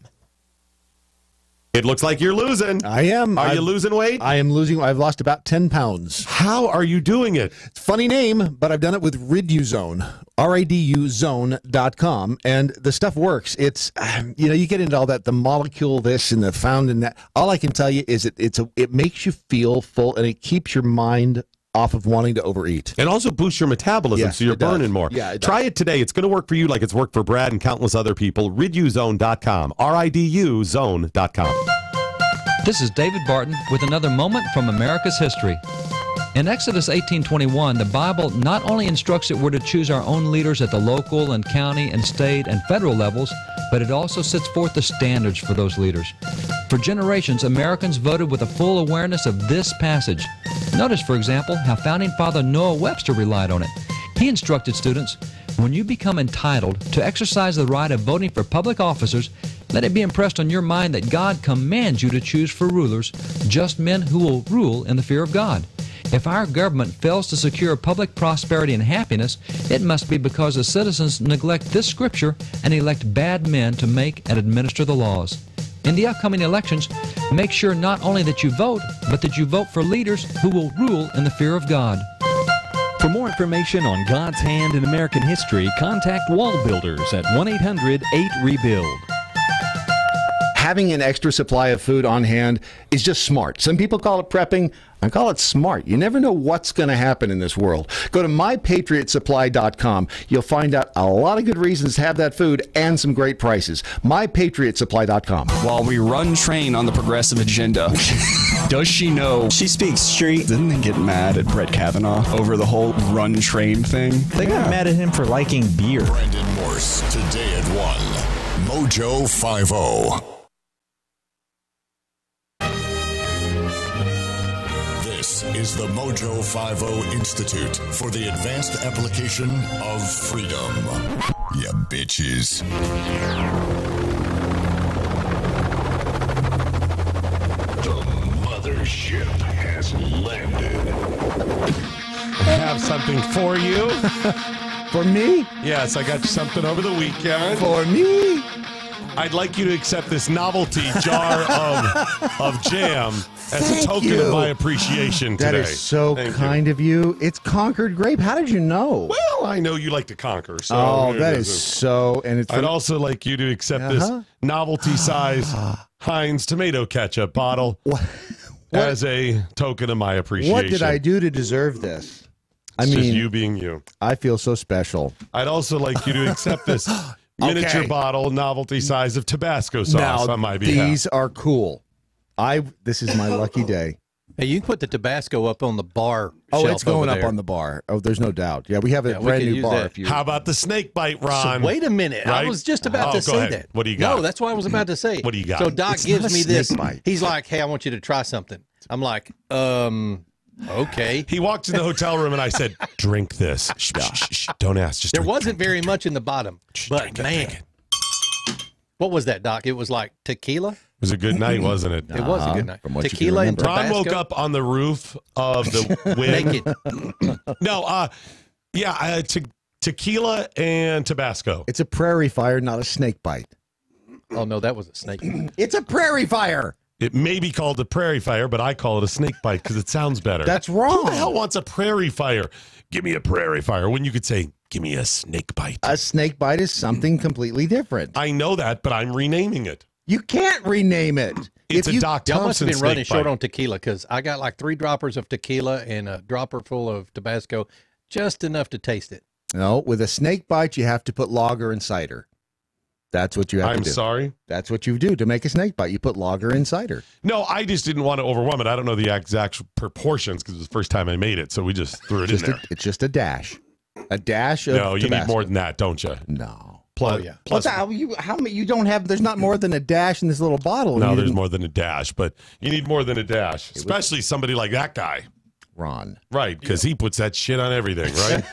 It looks like you're losing. I am. Are you losing weight? I am losing. I've lost about 10 pounds. How are you doing it? Funny name, but I've done it with Riduzone, RIDUzone.com, and the stuff works. It's, you get into all that, the molecule this and the found in that. All I can tell you is it makes you feel full, and it keeps your mind off of wanting to overeat. And also boosts your metabolism, Yes, so you're it does. burning more. Yeah, Try it today. It's going to work for you like it's worked for Brad and countless other people. Riduzone.com, RIDUzone.com. This is David Barton with another moment from America's history. In Exodus 18:21, the Bible not only instructs that we're to choose our own leaders at the local and county and state and federal levels, but it also sets forth the standards for those leaders. For generations, Americans voted with a full awareness of this passage. Notice, for example, how Founding Father Noah Webster relied on it. He instructed students, when you become entitled to exercise the right of voting for public officers, let it be impressed on your mind that God commands you to choose for rulers just men who will rule in the fear of God. If our government fails to secure public prosperity and happiness, it must be because the citizens neglect this scripture and elect bad men to make and administer the laws. In the upcoming elections, make sure not only that you vote, but that you vote for leaders who will rule in the fear of God. For more information on God's hand in American history, contact Wall Builders at 1-800-8REBUILD. Having an extra supply of food on hand is just smart. Some people call it prepping. I call it smart. You never know what's going to happen in this world. Go to mypatriotsupply.com. You'll find out a lot of good reasons to have that food and some great prices. mypatriotsupply.com. While we run train on the progressive agenda, does she know she speaks straight? Didn't they get mad at Brett Kavanaugh over the whole run train thing? They got mad at him for liking beer. Brandon Morse, today at 1. MoJo 50. This is the MoJo 50 Institute for the Advanced Application of Freedom. Ya bitches. The mothership has landed. I have something for you. For me? Yes, I got you something over the weekend. For me? I'd like you to accept this novelty jar of jam as a token of my appreciation today. That is so kind of you. It's Concord grape. How did you know? Well, I know you like to conquer. So Oh, that is so. And it's. I'd also like you to accept this novelty size Heinz tomato ketchup bottle as a token of my appreciation. What did I do to deserve this? I It's mean, just you being you. I feel so special. I'd also like you to accept this miniature bottle, novelty size of Tabasco sauce on my behalf. These are cool. This is my lucky day. Hey, you can put the Tabasco up on the bar. Oh, shelf it's going over up there. on the bar. Oh, there's no doubt. Yeah, we have a Yeah, we brand can new use bar. that. If you. How about the snake bite, Ron? So wait a minute. I Right? was just about Oh, to go say ahead. that. What do you got? No, that's what I was about to say. What do you got? So Doc It's gives not a me this. snake bite. He's like, hey, I want you to try something. I'm like, okay. He walked in the hotel room and I said, drink this. Shh, shh, shh, don't ask. Just There drink. wasn't very much in the bottom. But man, what was that, Doc? It was like tequila? It was a good night, wasn't it? It was a good night. From what you can Tequila and remember. Ron Tabasco. woke up on the roof of the Wynn. Naked. Tequila and Tabasco. It's a prairie fire, not a snake bite. Oh, no, that was a snake. It's a prairie fire. It may be called a prairie fire, but I call it a snake bite because it sounds better. That's wrong. Who the hell wants a prairie fire? Give me a prairie fire. When you could say, give me a snake bite. A snake bite is something completely different. I know that, but I'm renaming it. You can't rename it. It's If a you- Doc Y'all must Thompson have been running snake short bite. on tequila because I got like 3 droppers of tequila and a dropper full of Tabasco, just enough to taste it. No, with a snake bite, you have to put lager and cider. That's what you have to I'm do. sorry. That's what you do to make a snake bite. You put lager and cider. No, I just didn't want to overwhelm it. I don't know the exact proportions because it was the first time I made it, so we just threw it in there. It's just a dash. A dash of No, you need Tabasco. more than that, don't you? No. Plus, yeah. plus how many? You don't have. There's not more than a dash in this little bottle. no, You there's didn't- more than a dash, but you need more than a dash, especially somebody like that guy. Ron. Right, because he puts that shit on everything, right?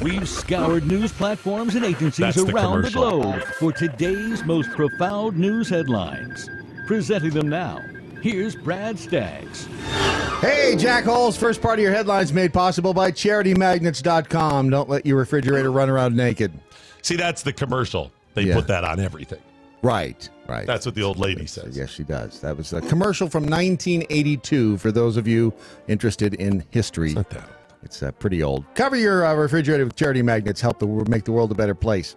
We've scoured news platforms and agencies That's the around the commercial. globe for today's most profound news headlines. Presenting them now, here's Brad Staggs. Hey, Jackholes, first part of your headlines made possible by CharityMagnets.com. Don't let your refrigerator run around naked. See, that's the commercial. They put that on everything. Right. That's what the old lady says. Yes, she does. That was a commercial from 1982 for those of you interested in history. It's not that old. It's pretty old. Cover your refrigerator with Charity Magnets. Help make the world a better place.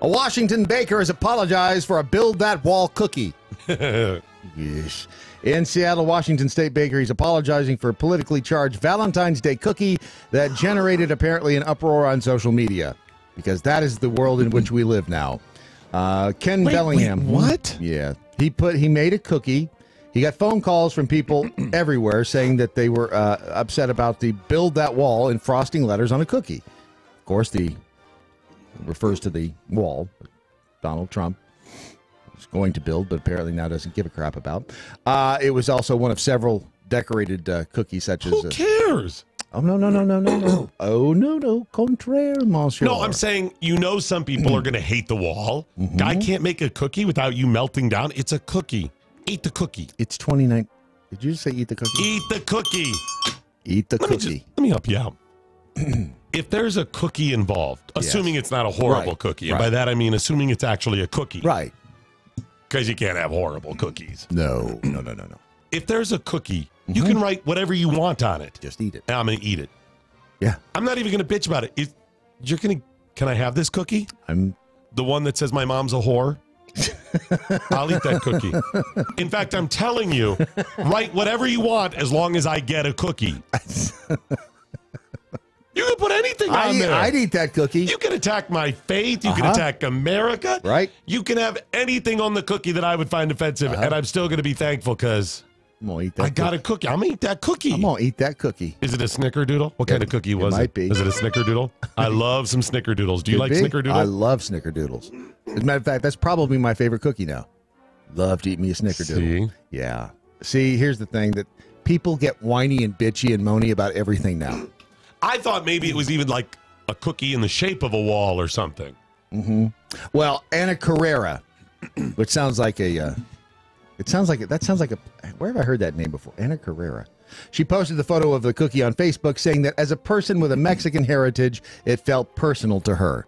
A Washington baker has apologized for a Build That Wall cookie. Yes. In Seattle, Washington State Bakery is apologizing for a politically charged Valentine's Day cookie that generated apparently an uproar on social media, because that is the world in which we live now. Ken Bellingham. What? Yeah. He made a cookie. He got phone calls from people everywhere saying that they were upset about the Build That Wall in frosting letters on a cookie. Of course, the refers to the wall Donald Trump was going to build, but apparently now doesn't give a crap about. It was also one of several decorated cookies, such as... Who cares? Oh, no. Oh, no. Contraire, monsieur. No, I'm saying, some people are going to hate the wall. Guy can't make a cookie without you melting down. It's a cookie. Eat the cookie. It's 29. Did you just say eat the cookie? Eat the cookie. Eat the cookie. Let me help you out. If there's a cookie involved, assuming it's not a horrible cookie, and by that I mean assuming it's actually a cookie. Right. Because you can't have horrible cookies. No. If there's a cookie, you can write whatever you want on it. Just eat it. And I'm going to eat it. Yeah. I'm not even going to bitch about it. Can I have this cookie? The one that says my mom's a whore? I'll eat that cookie. In fact, I'm telling you, write whatever you want as long as I get a cookie. You can put anything on there. I'd eat that cookie. You can attack my faith. You can attack America. Right. You can have anything on the cookie that I would find offensive, and I'm still going to be thankful because I got a cookie. I'm going to eat that cookie. I'm going to eat that cookie. Is it a snickerdoodle? What kind of cookie was it? Might be. Is it a snickerdoodle? I love some snickerdoodles. Do you like snickerdoodle? I love snickerdoodles. As a matter of fact, that's probably my favorite cookie now. Love to eat me a snickerdoodle. See? Yeah. See, here's the thing, that people get whiny and bitchy and moany about everything now. I thought maybe it was even like a cookie in the shape of a wall or something. Mm-hmm. Well, Anna Carrera, which sounds like a... where have I heard that name before? Anna Carrera. She posted the photo of the cookie on Facebook, saying that as a person with a Mexican heritage, it felt personal to her.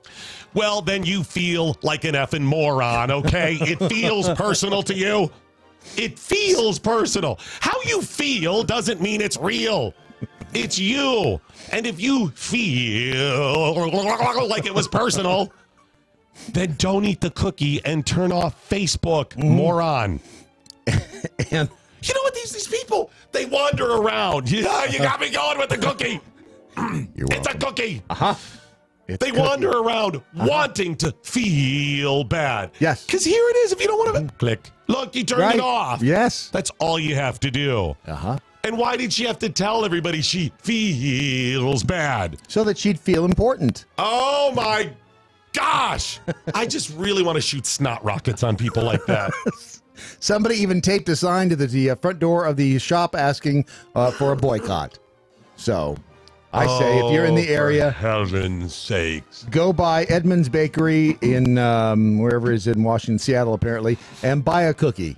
Well, then you feel like an effing moron, okay? It feels personal to you. It feels personal. How you feel doesn't mean it's real. It's you. And if you feel like it was personal, then don't eat the cookie and turn off Facebook, moron. And you know what? These people, they wander around. Yeah, you got me going with the cookie. It's a cookie. They wander around wanting to feel bad. Yes. Because here it is. If you don't want to click, look, you turned it off. Yes. That's all you have to do. And why did she have to tell everybody she feels bad? So that she'd feel important. Oh, my gosh. I just really want to shoot snot rockets on people like that. Somebody even taped a sign to the front door of the shop asking for a boycott. So I say, if you're in the area, for heaven's sakes, go by Edmund's Bakery in wherever it is in Washington, Seattle, apparently, and buy a cookie.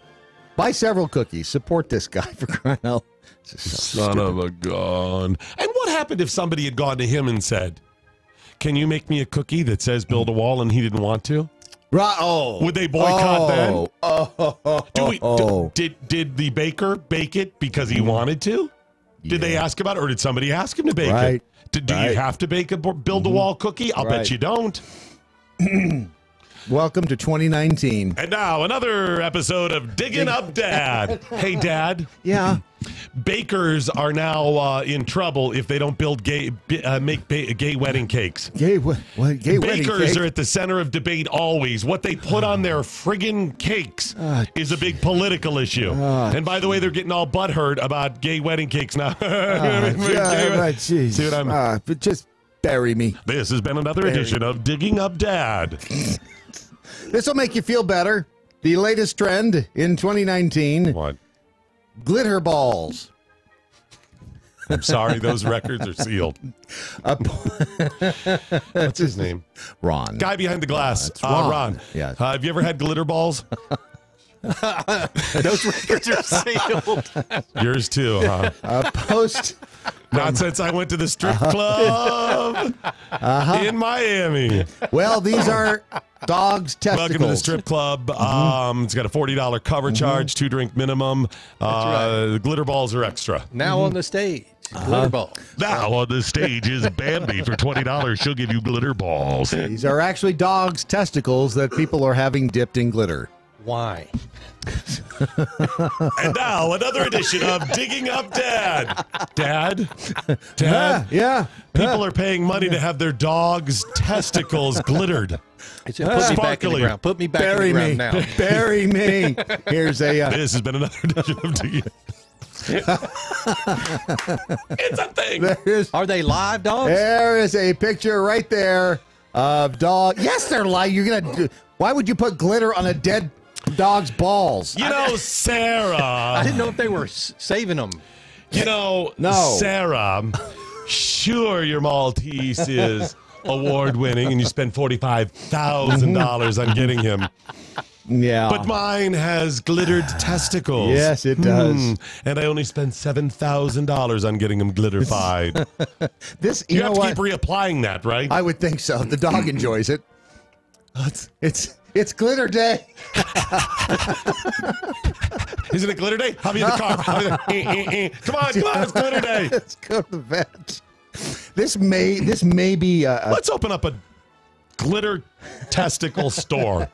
Buy several cookies. Support this guy, for crying out. Son of a gun. And what happened if somebody had gone to him and said, can you make me a cookie that says build a wall, and he didn't want to? Right. Oh. Would they boycott then? Oh. Did the baker bake it because he wanted to? Did they ask about it, or did somebody ask him to bake it? Do you have to bake a build a wall cookie? I'll bet you don't. Welcome to 2019. And now another episode of Digging Up Dad. Hey, Dad. Yeah. Bakers are now in trouble if they don't build gay wedding cakes. Gay wedding cakes? Bakers are at the center of debate always. What they put on their friggin' cakes is a big political issue. And by the way, they're getting all butthurt about gay wedding cakes now. Geez. See what I'm... but just bury me. This has been another edition of Digging Up Dad. This will make you feel better. The latest trend in 2019. What? Glitter balls. I'm sorry, those records are sealed. What's his name? Ron. Guy behind the glass. It's Ron. Ron. Yeah. Have you ever had glitter balls? Those records are sealed. Yours too, huh? Not since I went to the strip club in Miami. Well, these are dogs' testicles. Welcome to the strip club. It's got a $40 cover charge, 2-drink minimum. The glitter balls are extra. Now on the stage, glitter balls. Now on the stage is Bambi. For $20, she'll give you glitter balls. These are actually dogs' testicles that people are having dipped in glitter. Why? And now another edition of Digging Up Dad. Dad? Yeah. People are paying money to have their dogs' testicles glittered. Put me back in the ground. Put me back in the ground now. Bury me. Here's a... This has been another edition of Digging It's a thing. Are they live dogs? There is a picture right there of dog. Yes, they're live. You're going to... Why would you put glitter on a dead dog's balls? You know, Sarah. I didn't know if they were saving them. You know, Sarah, sure your Maltese is award-winning and you spend $45,000 on getting him. Yeah. But mine has glittered testicles. Yes, it does. And I only spent $7,000 on getting them glitterified. You have to keep reapplying that, right? I would think so. The dog enjoys it. It's glitter day. Isn't it glitter day? I'll be in the car. Come on, it's glitter day. Let's go to the vet. This may be. Let's open up a glitter testicle store.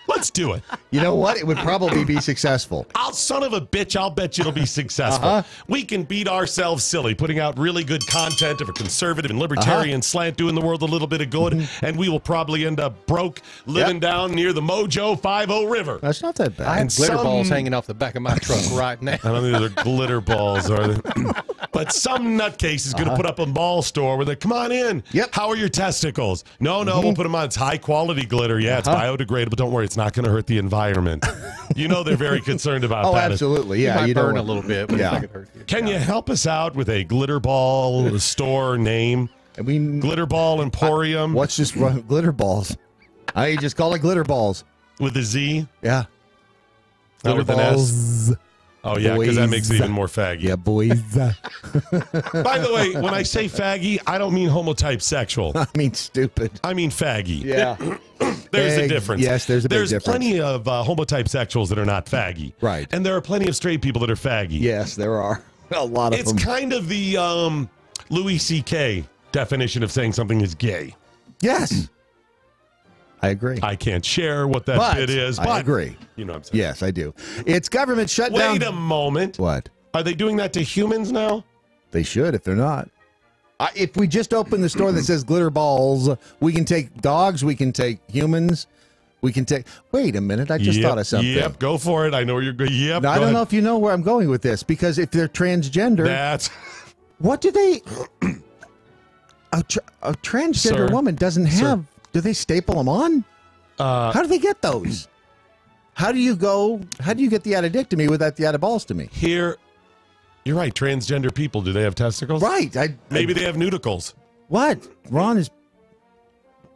Let's do it. You know what? It would probably be successful. Son of a bitch, I'll bet you it'll be successful. We can beat ourselves silly, putting out really good content of a conservative and libertarian slant, doing the world a little bit of good, and we will probably end up broke, living down near the MoJo 50 River. That's not that bad. I have glitter balls hanging off the back of my truck right now. I don't think they're glitter balls, are they? But some nutcase is going to put up a ball store where they come on in. Yep. How are your testicles? No, we'll put them on. It's high quality glitter. Yeah, it's biodegradable. Don't worry, it's not going to hurt the environment. You know they're very concerned about that. Oh, absolutely. Yeah, you burn a little bit, but it's not going to hurt you. Can you help us out with a glitter ball store name? Glitter Ball Emporium. What's just glitter balls? I just call it glitter balls with a Z. Yeah. Not with an S. Oh, yeah, because that makes it even more faggy. Yeah, boys. By the way, when I say faggy, I don't mean homotype sexual. I mean stupid. I mean faggy. Yeah. There's a difference. Yes, there's a big difference. There's plenty of homotype sexuals that are not faggy. Right. And there are plenty of straight people that are faggy. Yes, there are. A lot of them. It's kind of the Louis C.K. definition of saying something is gay. Yes. I agree. I can't share what that bit is, but I agree. You know what I'm saying? Yes, I do. It's government shutdown. Wait a moment. What? Are they doing that to humans now? They should if they're not. If we just open the store that says glitter balls, we can take dogs, we can take humans, we can take... Wait a minute, I just thought of something. Yep, go for it. I know where you're going. Yep, now, I don't know if you know where I'm going with this, because if they're transgender... That's... What do they... A transgender woman doesn't have... Do they staple them on? How do they get those? How do you get the addictomy without the addibalstomy? Here, you're right. Transgender people, do they have testicles? Right. Maybe they have nudicles. What? Ron is...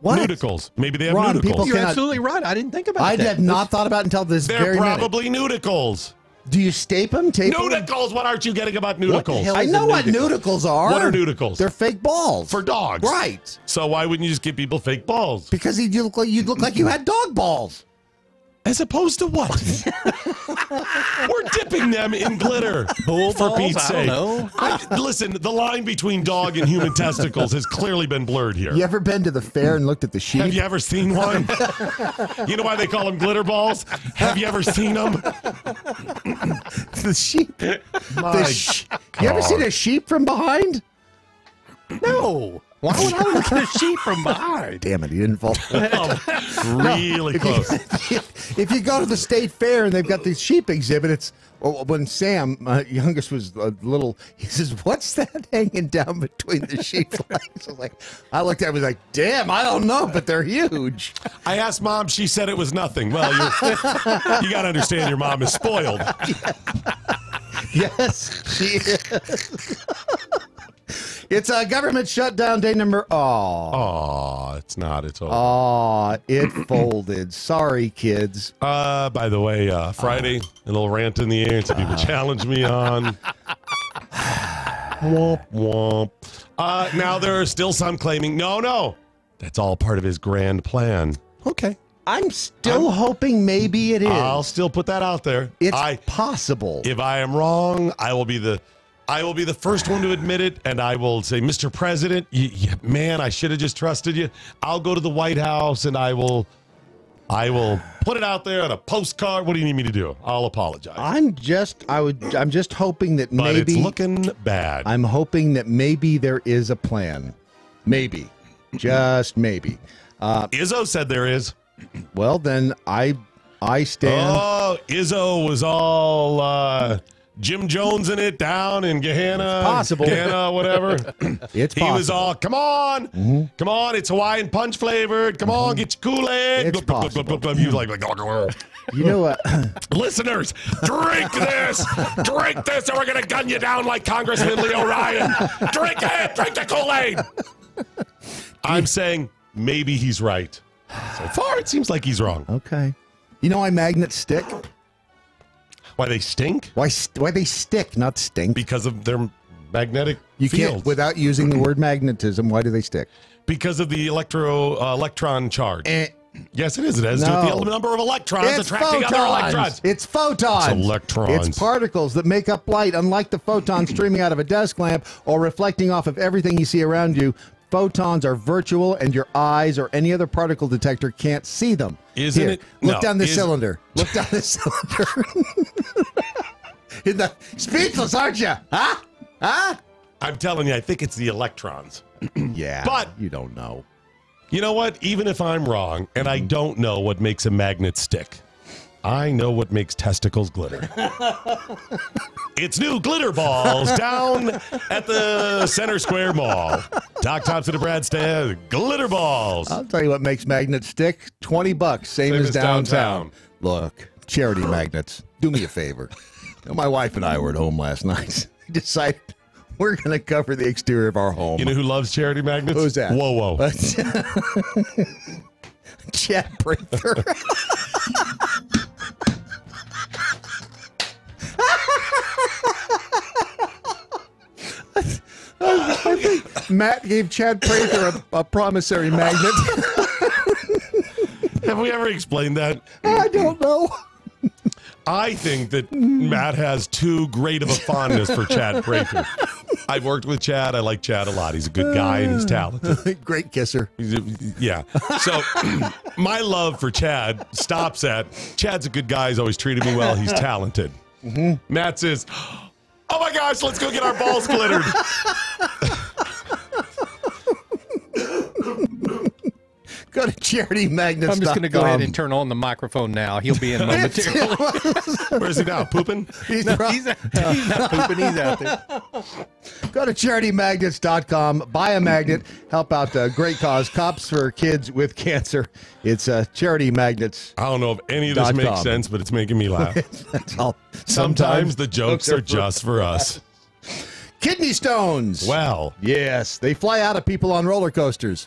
What? Nudicles. Maybe they have Ron, nudicles. You're absolutely right. I didn't think about that. I had not thought about it until this They're very probably nudicles. Do you tape them? Nudicles? What aren't you getting about nudicles? I know what nudicles are. What are nudicles? They're fake balls. For dogs. Right. So why wouldn't you just give people fake balls? Because you'd look like you had dog balls. As opposed to what? We're dipping them in glitter. For Pete's sake. I don't know. Listen, the line between dog and human testicles has clearly been blurred here. You ever been to the fair and looked at the sheep? Have you ever seen one? You know why they call them glitter balls? Have you ever seen them? The sheep. You ever seen a sheep from behind? No. Why would I look at a sheep from behind? Damn it, he didn't fall. Really close. If you go to the state fair and they've got the sheep exhibit, it's when Sam, my youngest, was little, he says, "What's that hanging down between the sheep legs?" I looked at it, I was like, "Damn, I don't know, but they're huge." I asked Mom, she said it was nothing. Well, you got to understand your mom is spoiled. Yes, she is. It's a government shutdown day number. Oh, it's not. It's over. Oh, it folded. Sorry, kids. By the way, Friday, a little rant in the air. Some people challenge me on. Womp womp. Now there are still some claiming, no, that's all part of his grand plan. Okay. I'm still hoping maybe it is. I'll still put that out there. It's possible. If I am wrong, I will be the first one to admit it, and I will say, Mr. President, man, I should have just trusted you. I'll go to the White House and I will put it out there on a postcard. What do you need me to do? I'll apologize. I'm just hoping that maybe. But it's looking bad. I'm hoping that maybe there is a plan. Maybe. Just maybe. Izzo said there is. Well, then I stand. Oh, Izzo was all Jim Jones in it down in Gehenna. It's possible. Gehenna, whatever. It's He possible. was all, come on. Mm-hmm. Come on. It's Hawaiian punch flavored. Come on. Get your Kool-Aid. It's possible. He was like, You know what? Listeners, drink this. Drink this or we're going to gun you down like Congressman Leo Ryan. Drink it. Drink the Kool-Aid. I'm saying maybe he's right. So far, it seems like he's wrong. Okay. You know why magnets stick? Why they stink? Why they stick, not stink? Because of their magnetic You fields. can't, without using the word magnetism, why do they stick? Because of the electron charge. Yes, it is. It has to do with the number of electrons attracting other electrons. It's photons. It's electrons. It's particles that make up light. Unlike the photons streaming out of a desk lamp or reflecting off of everything you see around you, photons are virtual, and your eyes or any other particle detector can't see them. Isn't it? Look No, down this cylinder. Look down this cylinder. Speechless, aren't you? Huh? I'm telling you, I think it's the electrons. Yeah, but you don't know. You know what? Even if I'm wrong, and I don't know what makes a magnet stick, I know what makes testicles glitter. It's new glitter balls down at the Center Square Mall. Doc Thompson and Brad Stad, glitter balls. I'll tell you what makes magnets stick. $20, same as downtown. Look, charity magnets. Do me a favor. You know, my wife and I were at home last night. We decided we're going to cover the exterior of our home. You know who loves charity magnets? Who's that? Whoa. Chad Prather. I think Matt gave Chad Prather a promissory magnet. Have we ever explained that? I don't know. I think that Matt has too great of a fondness for Chad Prather. I've worked with Chad. I like Chad a lot. He's a good guy and he's talented. Great kisser. Yeah. So my love for Chad stops at Chad's a good guy. He's always treated me well. He's talented. Mm-hmm. Matt says, oh my gosh, let's go get our balls glittered. Go to charitymagnets.com. I'm just going to go ahead and turn on the microphone now. He'll be in momentarily. Where's he now? Pooping? He's not pooping. He's out there. Go to charitymagnets.com. Buy a magnet. Help out a great cause. Cops for Kids with Cancer. It's Charity Magnets. I don't know if any of this makes sense, but it's making me laugh. That's all. Sometimes the jokes are just for us. Kidney stones. Well. Yes, they fly out of people on roller coasters.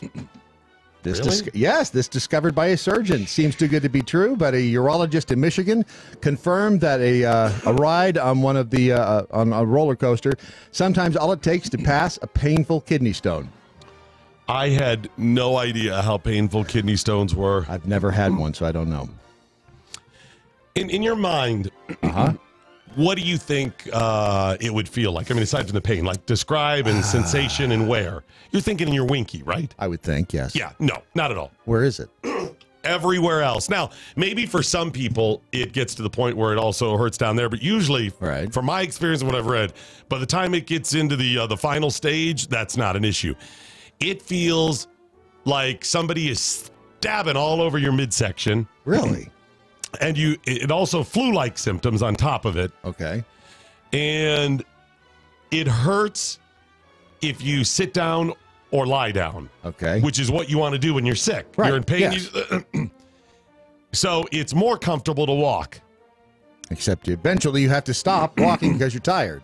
Really? Yes, this discovered by a surgeon. Seems too good to be true, but a urologist in Michigan confirmed that a ride on one of the on a roller coaster, sometimes all it takes to pass a painful kidney stone. I had no idea how painful kidney stones were. I've never had one, so I don't know. In your mind, what do you think it would feel like? I mean, aside from the pain, like describe and sensation and where. You're thinking in your winky, right? I would think, yes. Yeah, no, not at all. Where is it? Everywhere else. Now, maybe for some people, it gets to the point where it also hurts down there. But usually, from my experience and what I've read, by the time it gets into the final stage, that's not an issue. It feels like somebody is stabbing all over your midsection. Really? And it also flu-like symptoms on top of it. Okay. And it hurts if you sit down or lie down. Okay. Which is what you want to do when you're sick. Right. You're in pain. Yes. So it's more comfortable to walk. Except eventually you have to stop walking because you're tired.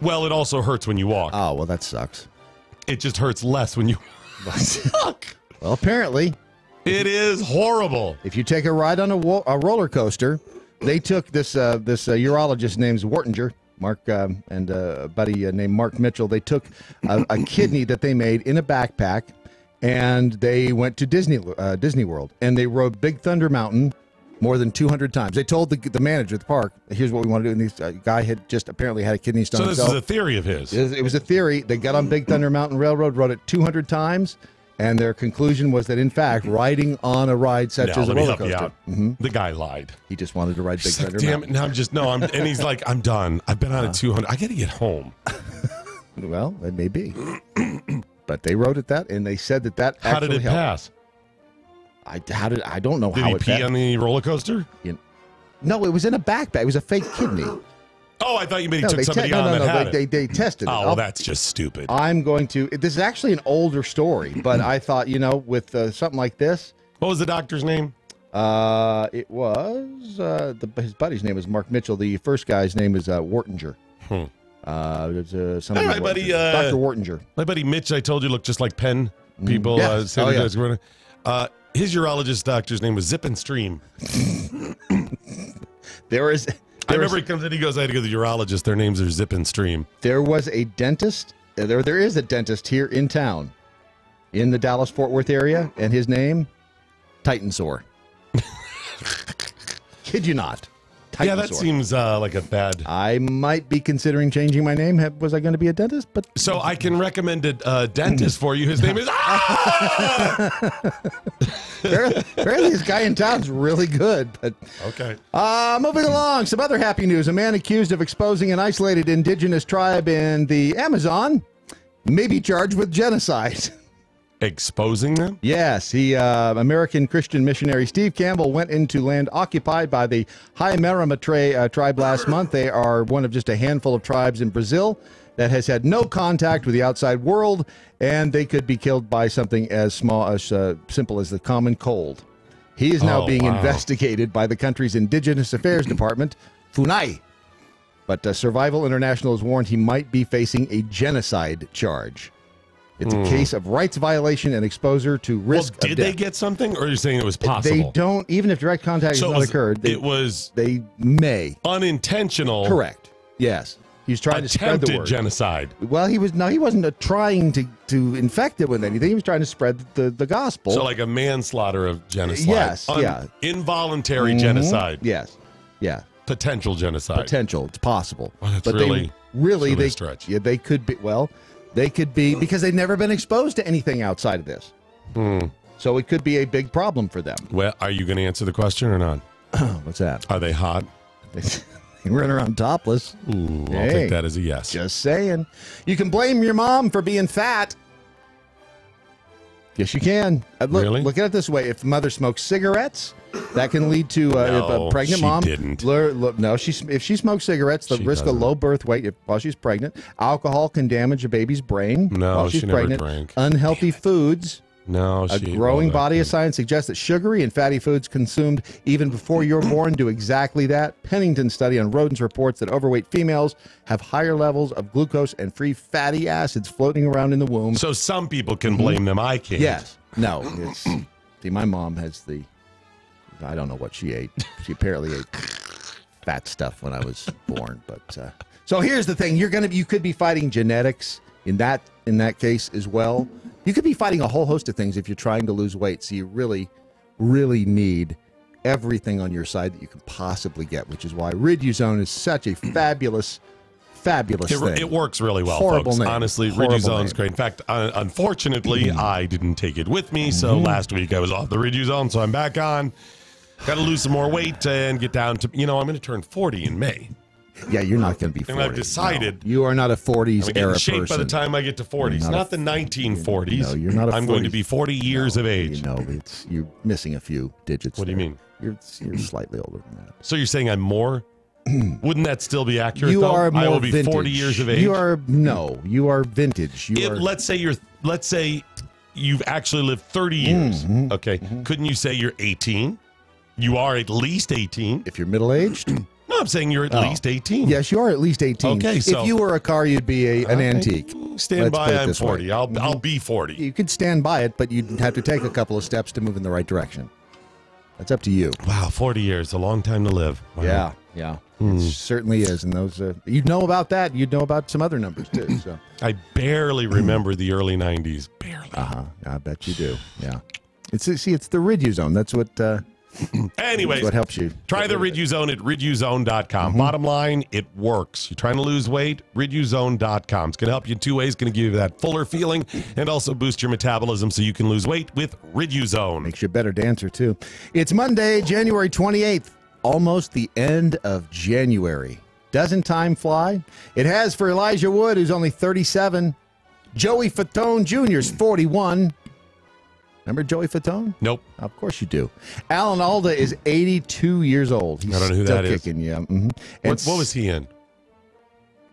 Well, it also hurts when you walk. Oh, well, that sucks. it just hurts less when you suck. Well, apparently. It is horrible. If you take a ride on a roller coaster, they took this urologist named Wartinger, Mark, and a buddy named Mark Mitchell. They took a kidney that they made in a backpack, and they went to Disney World, and they rode Big Thunder Mountain more than 200 times. They told the manager of the park, here's what we want to do. And this guy had just apparently had a kidney stone. So this is a theory of his. It was a theory. They got on Big Thunder Mountain Railroad, rode it 200 times, and their conclusion was that, in fact, riding on a ride such as a roller coaster. The guy lied. He just wanted to ride Big Thunder Damn Mountain. it, and he's like, I'm done. I've been on it 200. I got to get home. Well, it may be. But they rode it that, and they said that actually How did it helped. pass? I don't know Did how he it pee on the roller coaster? No, it was in a backpack. It was a fake kidney. Oh, I thought you meant he took somebody on that had it. They tested it. Oh, well, that's just stupid. I'm going to. This is actually an older story, but I thought, with something like this. What was the doctor's name? It was his buddy's name was Mark Mitchell. The first guy's name is Wartinger. There's somebody. My buddy, Dr. Wartinger. My buddy Mitch, I told you, looked just like Penn. People say his urologist doctor's name was Zip and Stream. I remember he comes in, he goes, I had to go to the urologist. Their names are Zip and Stream. There was a dentist. There is a dentist here in town, in the Dallas-Fort Worth area, and his name, Titansore. Kid you not. Yeah, that seems like a bad... I might be considering changing my name. Was I going to be a dentist? But so I can recommend a dentist for you. His name is... Apparently this guy in town's really good. But okay. Moving along, some other happy news. A man accused of exposing an isolated indigenous tribe in the Amazon may be charged with genocide. Exposing them? Yes. American Christian missionary Steve Campbell went into land occupied by the Haimarama tribe last month. They are one of just a handful of tribes in Brazil that has had no contact with the outside world, and they could be killed by something as simple as the common cold. He is now being investigated by the country's Indigenous Affairs Department, FUNAI. But Survival International has warned he might be facing a genocide charge. It's a case of rights violation and exposure to risk of death. Did they get something, or are you saying it was possible? They don't, even if direct contact has not occurred. They may. Unintentional. Correct. Yes. He's trying to spread the word. Attempted genocide. Well, he wasn't trying to infect it with anything. He was trying to spread the gospel. So like a manslaughter of genocide. Yes. Involuntary genocide. Yes. Yeah. Potential genocide. Potential. It's possible. Well, that's but really stretch. Yeah, they could be. Well, they could be, because they've never been exposed to anything outside of this. So it could be a big problem for them. Well, are you going to answer the question or not? What's that? Are they hot? They run around topless. Ooh, I'll take that as a yes. Just saying. You can blame your mom for being fat. Yes, you can. Really? Look at it this way. If the mother smokes cigarettes, that can lead to a pregnant mom. Didn't. No, if she smokes cigarettes, the risk of low birth weight while she's pregnant. Alcohol can damage a baby's brain while she's pregnant. Never drank. Unhealthy foods. No, a growing body of science suggests that sugary and fatty foods consumed even before you're born do exactly that. Pennington's study on rodents reports that overweight females have higher levels of glucose and free fatty acids floating around in the womb. So some people can blame them. I can't. Yes. No. See, my mom has I don't know what she ate. She apparently ate fat stuff when I was born. But so here's the thing: you could be fighting genetics in that case as well. You could be fighting a whole host of things if you're trying to lose weight. So you really, really need everything on your side that you can possibly get, which is why Riduzone is such a fabulous thing. It works really well, Horrible folks. name. Honestly, Horrible Riduzone's name. great. In fact, unfortunately, I didn't take it with me. So last week I was off the Riduzone, so I'm back on. Got to lose some more weight and get down to, I'm going to turn 40 in May. Yeah, you're not going to be 40. And I've decided. No, you are not a 40s era shape person. by the time I get to 40s. Not the 1940s. No, you're not a 40s. I'm going to be 40 years of age. You're missing a few digits. What do you mean? You're slightly older than that. So you're saying I'm more? Wouldn't that still be accurate? You though? are more I will be vintage. 40 years of age. You are vintage. Let's say you've actually lived 30 years. Okay. Couldn't you say you're 18? You are at least 18. If you're middle-aged? No, I'm saying you're at least 18. Yes, you are at least 18. Okay, so if you were a car, you'd be an antique. Stand Let's put by, it I'm this way. 40. I'll be 40. You could stand by it, but you'd have to take a couple of steps to move in the right direction. That's up to you. Wow, 40 years, a long time to live. Wow. Yeah. It certainly is. And those, you'd know about that. You'd know about some other numbers, too. So I barely remember the early 90s. Barely. I bet you do. Yeah. It's the Riduzone. That's what... Anyways, that's what helps you. Try the Riduzone at riduzone.com. Bottom line, it works. You're trying to lose weight, riduzone.com. It's going to help you in two ways. It's going to give you that fuller feeling and also boost your metabolism so you can lose weight with Riduzone. Makes you a better dancer, too. It's Monday, January 28th. Almost the end of January. Doesn't time fly? It has for Elijah Wood, who's only 37. Joey Fatone Jr. is 41. Remember Joey Fatone? Nope. Of course you do. Alan Alda is 82 years old. He's I don't know who still that is. kicking, yeah. And What was he in?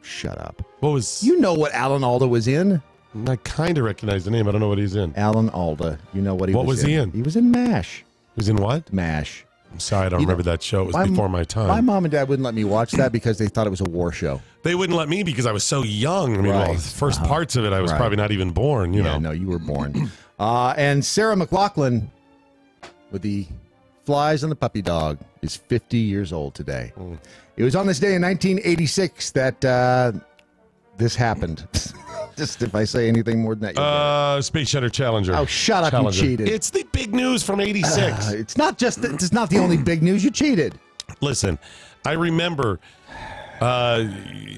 Shut up. What was... You know what Alan Alda was in? I kind of recognize the name. I don't know what he's in. Alan Alda. You know what he was in. What was he in? He was in MASH. He was in what? MASH. I'm sorry, I don't remember that show. It was before my time. My mom and dad wouldn't let me watch that because they thought it was a war show. They wouldn't let me because I was so young. I mean, Right. well, the first parts of it, I was probably not even born, you know. No, you were born. And Sarah McLaughlin with the flies on the puppy dog is 50 years old today. It was on this day in 1986 that this happened. Just if I say anything more than that, you'll get it. Space Shuttle Challenger. Oh, shut up, Challenger. you cheated. It's the big news from 86. It's not the only big news. You cheated. Listen, I remember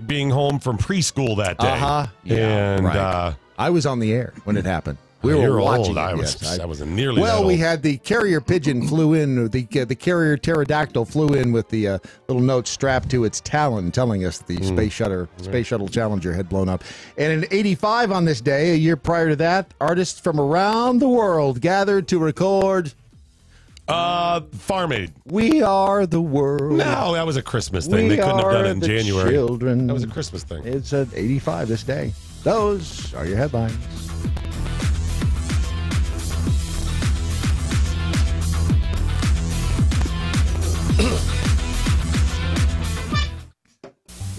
being home from preschool that day. Yeah, and right. I was on the air when it happened. We You're were watching. old. I wasn't nearly Well, that we old. had the carrier pigeon flew in. The carrier pterodactyl flew in with the little note strapped to its talon, telling us the space shuttle Challenger had blown up. And in '85, on this day, a year prior to that, artists from around the world gathered to record. Farm Aid. We are the world. No, that was a Christmas thing. They couldn't have done it in January. Children. That was a Christmas thing. It's at 85 this day. Those are your headlines.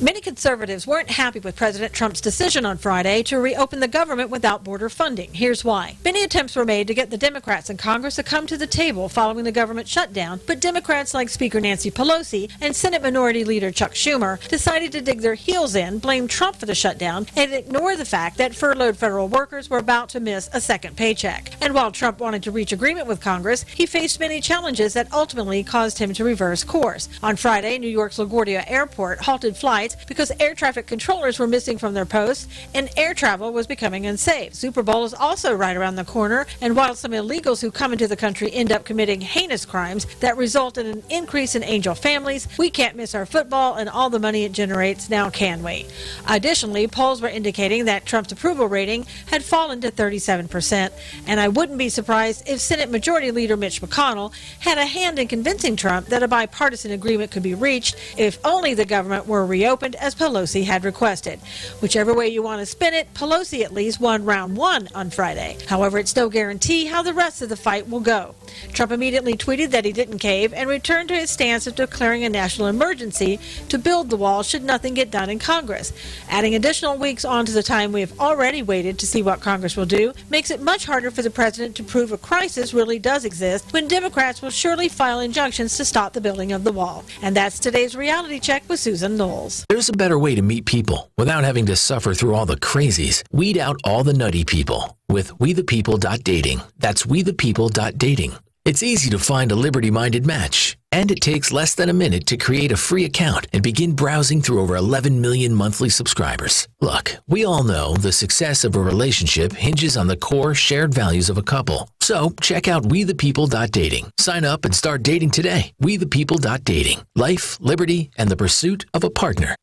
Many conservatives weren't happy with President Trump's decision on Friday to reopen the government without border funding. Here's why. Many attempts were made to get the Democrats in Congress to come to the table following the government shutdown, but Democrats like Speaker Nancy Pelosi and Senate Minority Leader Chuck Schumer decided to dig their heels in, blame Trump for the shutdown, and ignore the fact that furloughed federal workers were about to miss a second paycheck. And while Trump wanted to reach agreement with Congress, he faced many challenges that ultimately caused him to reverse course. On Friday, New York's LaGuardia Airport halted flights because air traffic controllers were missing from their posts and air travel was becoming unsafe. Super Bowl is also right around the corner, and while some illegals who come into the country end up committing heinous crimes that result in an increase in angel families, we can't miss our football and all the money it generates, now can we? Additionally, polls were indicating that Trump's approval rating had fallen to 37%, and I wouldn't be surprised if Senate Majority Leader Mitch McConnell had a hand in convincing Trump that a bipartisan agreement could be reached if only the government were reopened as Pelosi had requested. Whichever way you want to spin it, Pelosi at least won round one on Friday. However, it's no guarantee how the rest of the fight will go. Trump immediately tweeted that he didn't cave and returned to his stance of declaring a national emergency to build the wall should nothing get done in Congress. Adding additional weeks onto the time we have already waited to see what Congress will do makes it much harder for the president to prove a crisis really does exist when Democrats will surely file injunctions to stop the building of the wall. And that's today's reality check with Susan Knowles. There's a better way to meet people without having to suffer through all the crazies. Weed out all the nutty people with WeThePeople.dating. That's WeThePeople.dating. It's easy to find a liberty-minded match, and it takes less than a minute to create a free account and begin browsing through over 11 million monthly subscribers. Look, we all know the success of a relationship hinges on the core shared values of a couple. So check out WeThePeople.dating. Sign up and start dating today. WeThePeople.dating. Life, liberty, and the pursuit of a partner.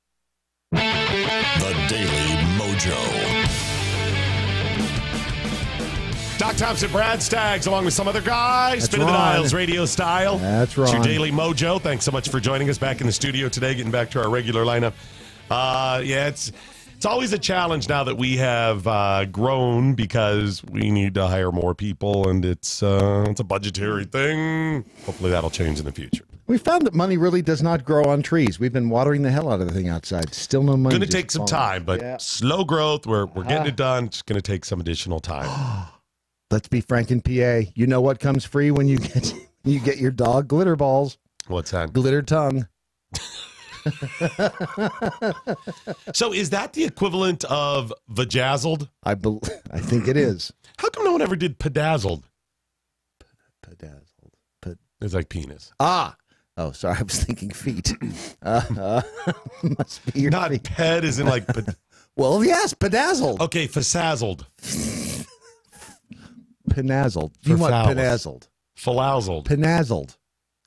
The Daily Mojo. Doc Thompson, Brad Staggs, along with some other guys, spinning the Ron. dials radio style. That's It's your Ron. Daily Mojo. Thanks so much for joining us back in the studio today, getting back to our regular lineup. It's always a challenge now that we have grown because we need to hire more people, and it's a budgetary thing. Hopefully that'll change in the future. We found that money really does not grow on trees. We've been watering the hell out of the thing outside. Still no money. Going to take some time, but slow growth. We're getting it done. It's going to take some additional time. Let's be frank in PA. You know what comes free when you get your dog glitter balls? What's that? Glitter tongue. So is that the equivalent of vajazzled? I think it is. How come no one ever did pedazzled? Pedazzled. It's like penis. Oh, sorry. I was thinking feet. Must be your Not feet. ped as in like... Well, yes, pedazzled. Okay, fasazzled. Penazzled. You want penazzled. Falazzled. Penazzled.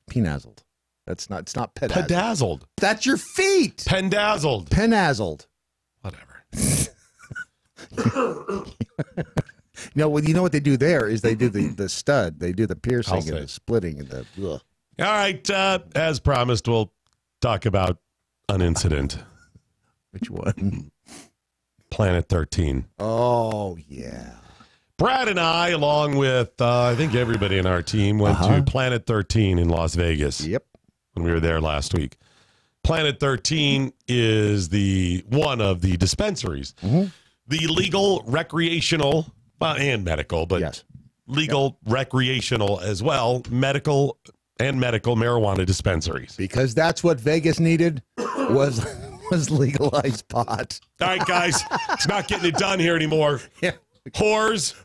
Penazzled. It's not pedazzled. Pedazzled. That's your feet. Pendazzled. Penazzled. Whatever. No, well, you know what they do there is they do the stud. They do the piercing and the splitting and the... Ugh. All right, as promised, we'll talk about an incident. Which one? Planet 13. Oh, yeah. Brad and I, along with, I think everybody in our team, went to Planet 13 in Las Vegas. Yep. When we were there last week. Planet 13 is one of the dispensaries. The legal, recreational, and medical, but legal, recreational as well, medical marijuana dispensaries. Because that's what Vegas needed was legalized pot. All right, guys, it's not getting it done here anymore. Yeah. Whores,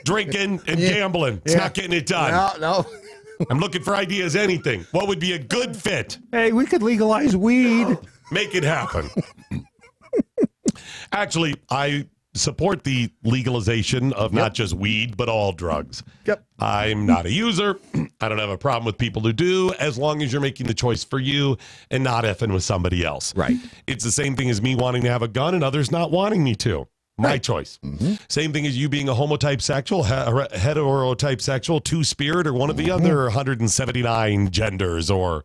drinking, and gambling. It's not getting it done. No. I'm looking for ideas, anything. What would be a good fit? Hey, we could legalize weed. Make it happen. Actually, I support the legalization of not just weed, but all drugs. Yep. I'm not a user. I don't have a problem with people who do, as long as you're making the choice for you and not effing with somebody else. Right. It's the same thing as me wanting to have a gun and others not wanting me to. My choice. Same thing as you being a homotype sexual, heterotype sexual, two-spirit, or one of the other 179 genders or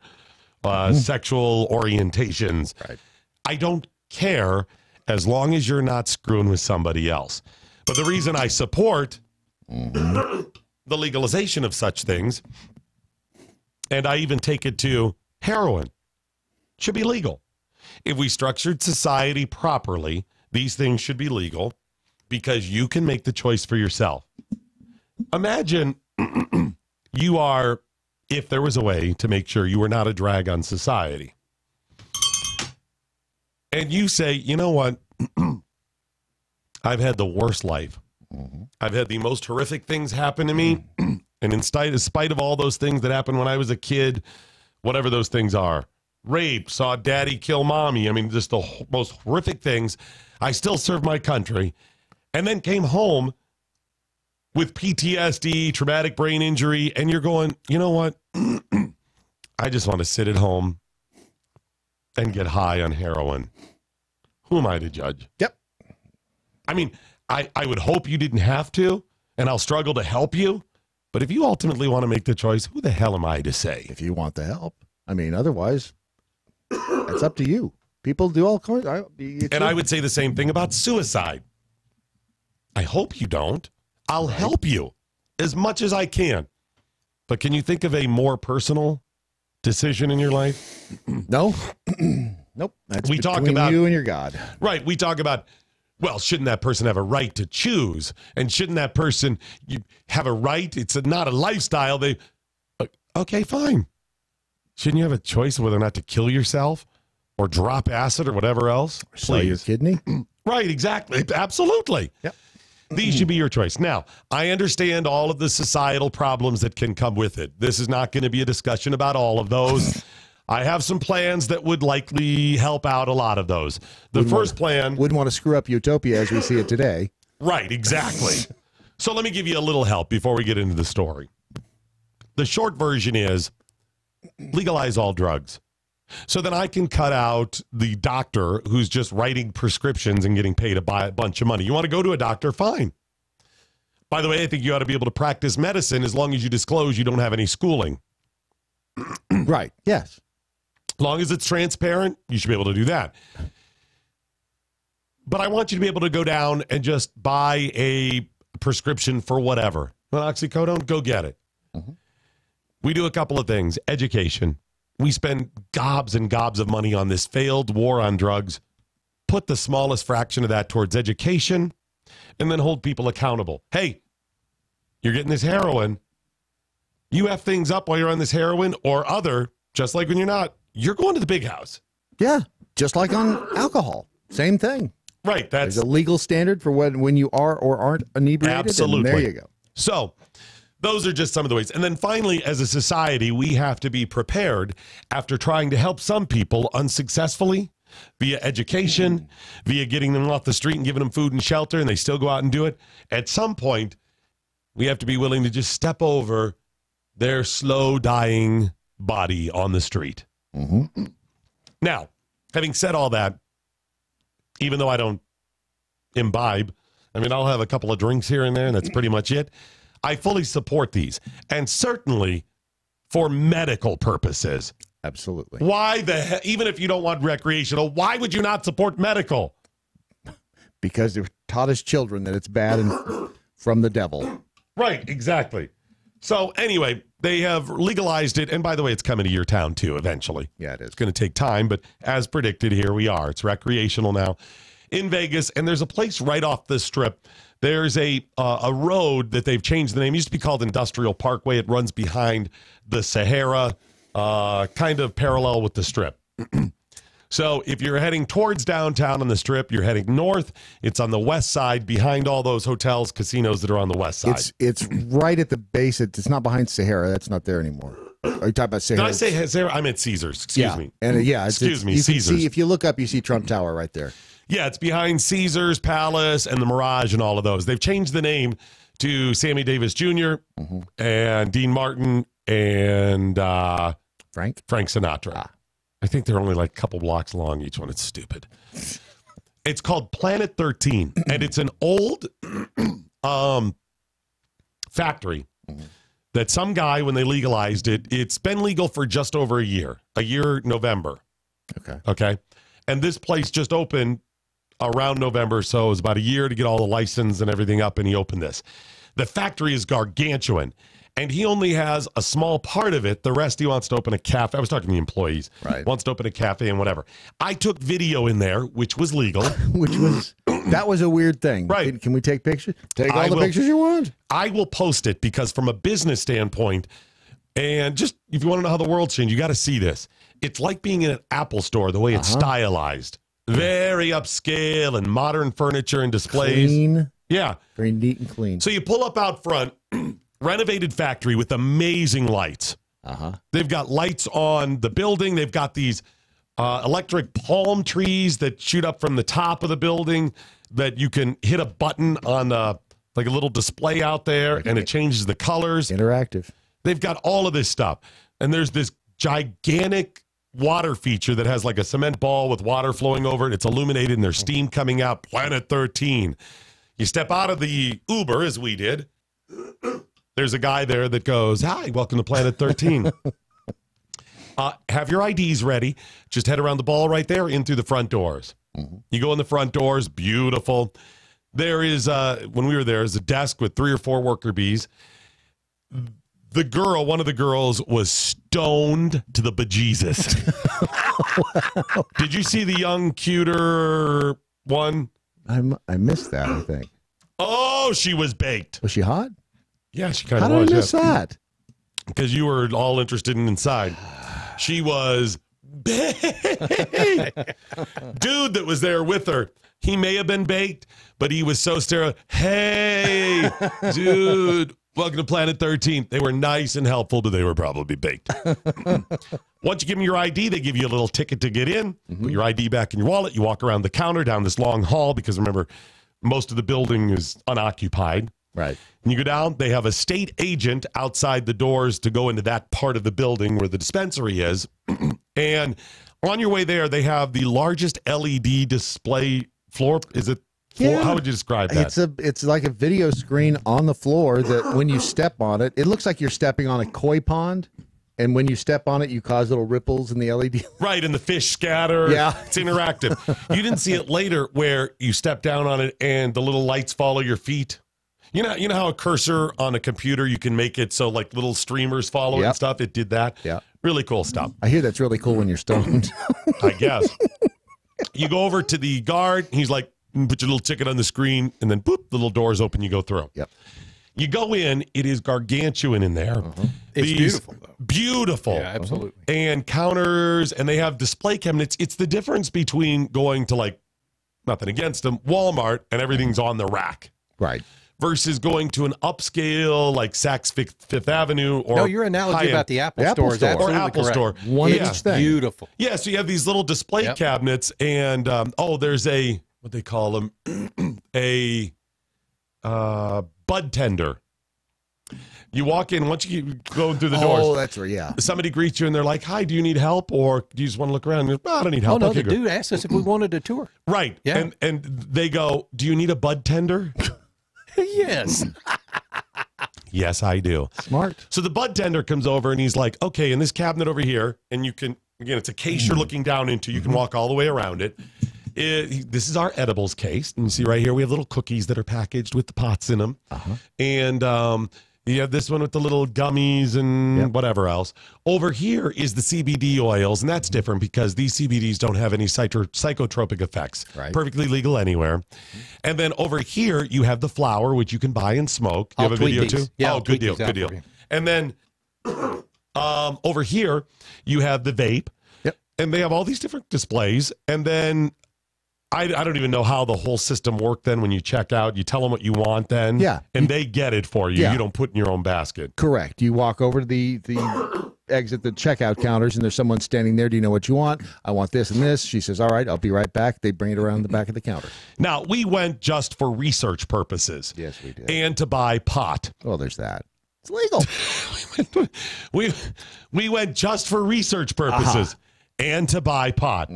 sexual orientations. Right. I don't care as long as you're not screwing with somebody else. But the reason I support the legalization of such things, and I even take it to heroin, should be legal. If we structured society properly, these things should be legal because you can make the choice for yourself. Imagine you are, if there was a way to make sure you were not a drag on society. And you say, you know what? I've had the worst life. I've had the most horrific things happen to me. And in spite of all those things that happened when I was a kid, whatever those things are, rape, saw daddy kill mommy. I mean, just the most horrific things. I still served my country and then came home with PTSD, traumatic brain injury. And you're going, you know what? I just want to sit at home and get high on heroin. Who am I to judge? Yep. I mean, I would hope you didn't have to, and I'll struggle to help you. But if you ultimately want to make the choice, who the hell am I to say? If you want the help. I mean, otherwise, it's up to you. People do all kinds. And I would say the same thing about suicide. I hope you don't. I'll help you as much as I can. But can you think of a more personal decision in your life? No. Nope. That's we between talk about you and your God. Right. We talk about, well, shouldn't that person have a right to choose? And shouldn't that person have a right? It's not a lifestyle. Okay, fine. Shouldn't you have a choice of whether or not to kill yourself or drop acid or whatever else? Sell your kidney? Right, exactly. Absolutely. Yep. These should be your choice. Now, I understand all of the societal problems that can come with it. This is not going to be a discussion about all of those. I have some plans that would likely help out a lot of those. The first plan... Wouldn't want to screw up utopia as we see it today. Right, exactly. So let me give you a little help before we get into the story. The short version is legalize all drugs. So then I can cut out the doctor who's just writing prescriptions and getting paid a bunch of money. You want to go to a doctor? Fine. By the way, I think you ought to be able to practice medicine as long as you disclose you don't have any schooling. Right, yes. As long as it's transparent, you should be able to do that. But I want you to be able to go down and just buy a prescription for whatever. An oxycodone, go get it. We do a couple of things. Education. We spend gobs and gobs of money on this failed war on drugs. Put the smallest fraction of that towards education and then hold people accountable. Hey, you're getting this heroin. You F things up while you're on this heroin or other, just like when you're not, you're going to the big house. Yeah, just like on alcohol. Same thing. Right. There's a legal standard for when you are or aren't inebriated. Absolutely. And there you go. So those are just some of the ways. And then finally, as a society, we have to be prepared after trying to help some people unsuccessfully via education, via getting them off the street and giving them food and shelter, and they still go out and do it. At some point, we have to be willing to just step over their slow dying body on the street. Mm-hmm. Now, having said all that, even though I don't imbibe, I mean, I'll have a couple of drinks here and there, and that's pretty much it. I fully support these, and certainly for medical purposes. Absolutely. Why even if you don't want recreational, why would you not support medical? Because they taught as children that it's bad and from the devil. Right, exactly. So anyway, they have legalized it, and by the way, it's coming to your town too eventually. Yeah, it is. It's going to take time, but as predicted, here we are. It's recreational now in Vegas, and there's a place right off the strip. There's a road that they've changed the name. It used to be called Industrial Parkway. It runs behind the Sahara, kind of parallel with the strip. So if you're heading towards downtown on the strip, you're heading north. It's on the west side behind all those hotels, casinos that are on the west side. It's right at the base. It's not behind Sahara. That's not there anymore. Are you talking about Sahara? Did I say Sahara? I meant Caesars. Excuse me. And excuse me, you can Caesars. see, if you look up, you see Trump Tower right there. Yeah, it's behind Caesars Palace and the Mirage and all of those. They've changed the name to Sammy Davis Jr. And Dean Martin and Frank Sinatra. I think they're only like a couple blocks long each one. It's stupid. It's called Planet 13, and it's an old factory that some guy, when they legalized it, it's been legal for just over a year November. Okay. And this place just opened around November, so it was about a year to get all the license and everything up, and he opened this. The factory is gargantuan, and he only has a small part of it. The rest, he wants to open a cafe. I was talking to the employees. Right. Wants to open a cafe and whatever. I took video in there, which was legal. That was a weird thing. Right. Can we take pictures? Take all the pictures you want. I will post it because from a business standpoint, and just if you want to know how the world's changed, you got to see this. It's like being in an Apple store, the way it's stylized. Very upscale and modern furniture and displays. Clean. Yeah. Very neat and clean. So you pull up out front, renovated factory with amazing lights. They've got lights on the building. They've got these electric palm trees that shoot up from the top of the building that you can hit a button on like a little display out there, and it changes the colors. Interactive. They've got all of this stuff. And there's this gigantic water feature that has like a cement ball with water flowing over it. It's illuminated and there's steam coming out. Planet 13. You step out of the Uber, as we did. There's a guy there that goes, "Hi, welcome to Planet 13. Have your IDs ready. Just head around the ball right there in through the front doors." You go in the front doors, beautiful. There is, when we were there, is a desk with 3 or 4 worker bees. One of the girls was stoned to the bejesus. Wow. Did you see the young, cuter one? I missed that, I think. Oh, she was baked. Was she hot? Yeah, she kind of was. was. How did I miss that? Because you were all interested in inside. She was baked. Dude that was there with her, he may have been baked, but he was so sterile. Hey, dude. Welcome to Planet 13. They were nice and helpful, but they were probably baked. Once you give them your ID, they give you a little ticket to get in. Put your ID back in your wallet. You walk around the counter down this long hall because, remember, most of the building is unoccupied. Right. And you go down. They have a state agent outside the doors to go into that part of the building where the dispensary is. And on your way there, they have the largest LED display floor. Is it? Yeah. How would you describe that? It's like a video screen on the floor that when you step on it, it looks like you're stepping on a koi pond. And when you step on it, you cause little ripples in the LED. Right, and the fish scatter. Yeah. It's interactive. You didn't see it later where you step down on it and the little lights follow your feet. You know how a cursor on a computer, you can make it so like little streamers follow it and stuff? It did that. Yeah. Really cool stuff. I hear that's really cool when you're stoned. I guess. You go over to the guard. He's like, put your little ticket on the screen, and then boop, the little doors open. You go through. Yep. You go in. It is gargantuan in there. It's beautiful, though. Beautiful. Yeah, absolutely. And counters, and they have display cabinets. It's the difference between going to, like, nothing against them, Walmart, and everything's on the rack. Right. Versus going to an upscale like Saks Fifth Avenue or No, your analogy about the Apple Store is absolutely or Apple correct. Store. One Yeah. each thing. Beautiful. Yeah, so you have these little display cabinets, and there's a what they call them, a bud tender. You walk in once you keep going through the doors. Oh, that's right. Yeah. Somebody greets you, and they're like, "Hi, do you need help, or do you just want to look around?" And you're, "Oh, I don't need help." Oh, no, Okay, the good." dude asked us if we wanted a tour. Right. Yeah. And they go, "Do you need a bud tender?" Yes. Yes, I do. Smart. So the bud tender comes over and he's like, okay, in this cabinet over here, and you can, again, it's a case you're looking down into. You can walk all the way around it. This is our edibles case. And you see right here, we have little cookies that are packaged with the pots in them. And you have this one with the little gummies and whatever else. Over here is the CBD oils, and that's different because these CBDs don't have any psychotropic effects. Right. Perfectly legal anywhere. And then over here, you have the flower, which you can buy and smoke. You I'll have a tweet video these. too? Yeah, oh, I'll good tweet deal, these out good deal. for you. And then over here, you have the vape. Yep. And they have all these different displays. And then I don't even know how the whole system worked then when you check out. You tell them what you want then. Yeah. And they get it for you. Yeah. You don't put in your own basket. Correct. You walk over to the exit the checkout counters, and there's someone standing there. Do you know what you want? I want this and this. She says, all right, I'll be right back. They bring it around the back of the counter. Now, we went just for research purposes. Yes, we did. And to buy pot. Well, there's that. It's legal. we went just for research purposes and to buy pot.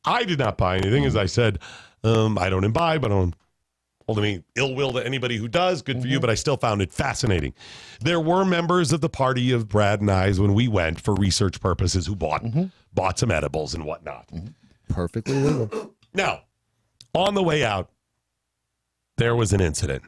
I did not buy anything. As I said, I don't imbibe. I don't hold any ill will to anybody who does. Good for you, but I still found it fascinating. There were members of the party of Brad and I's when we went for research purposes who bought some edibles and whatnot. Perfectly legal. Now, on the way out, there was an incident.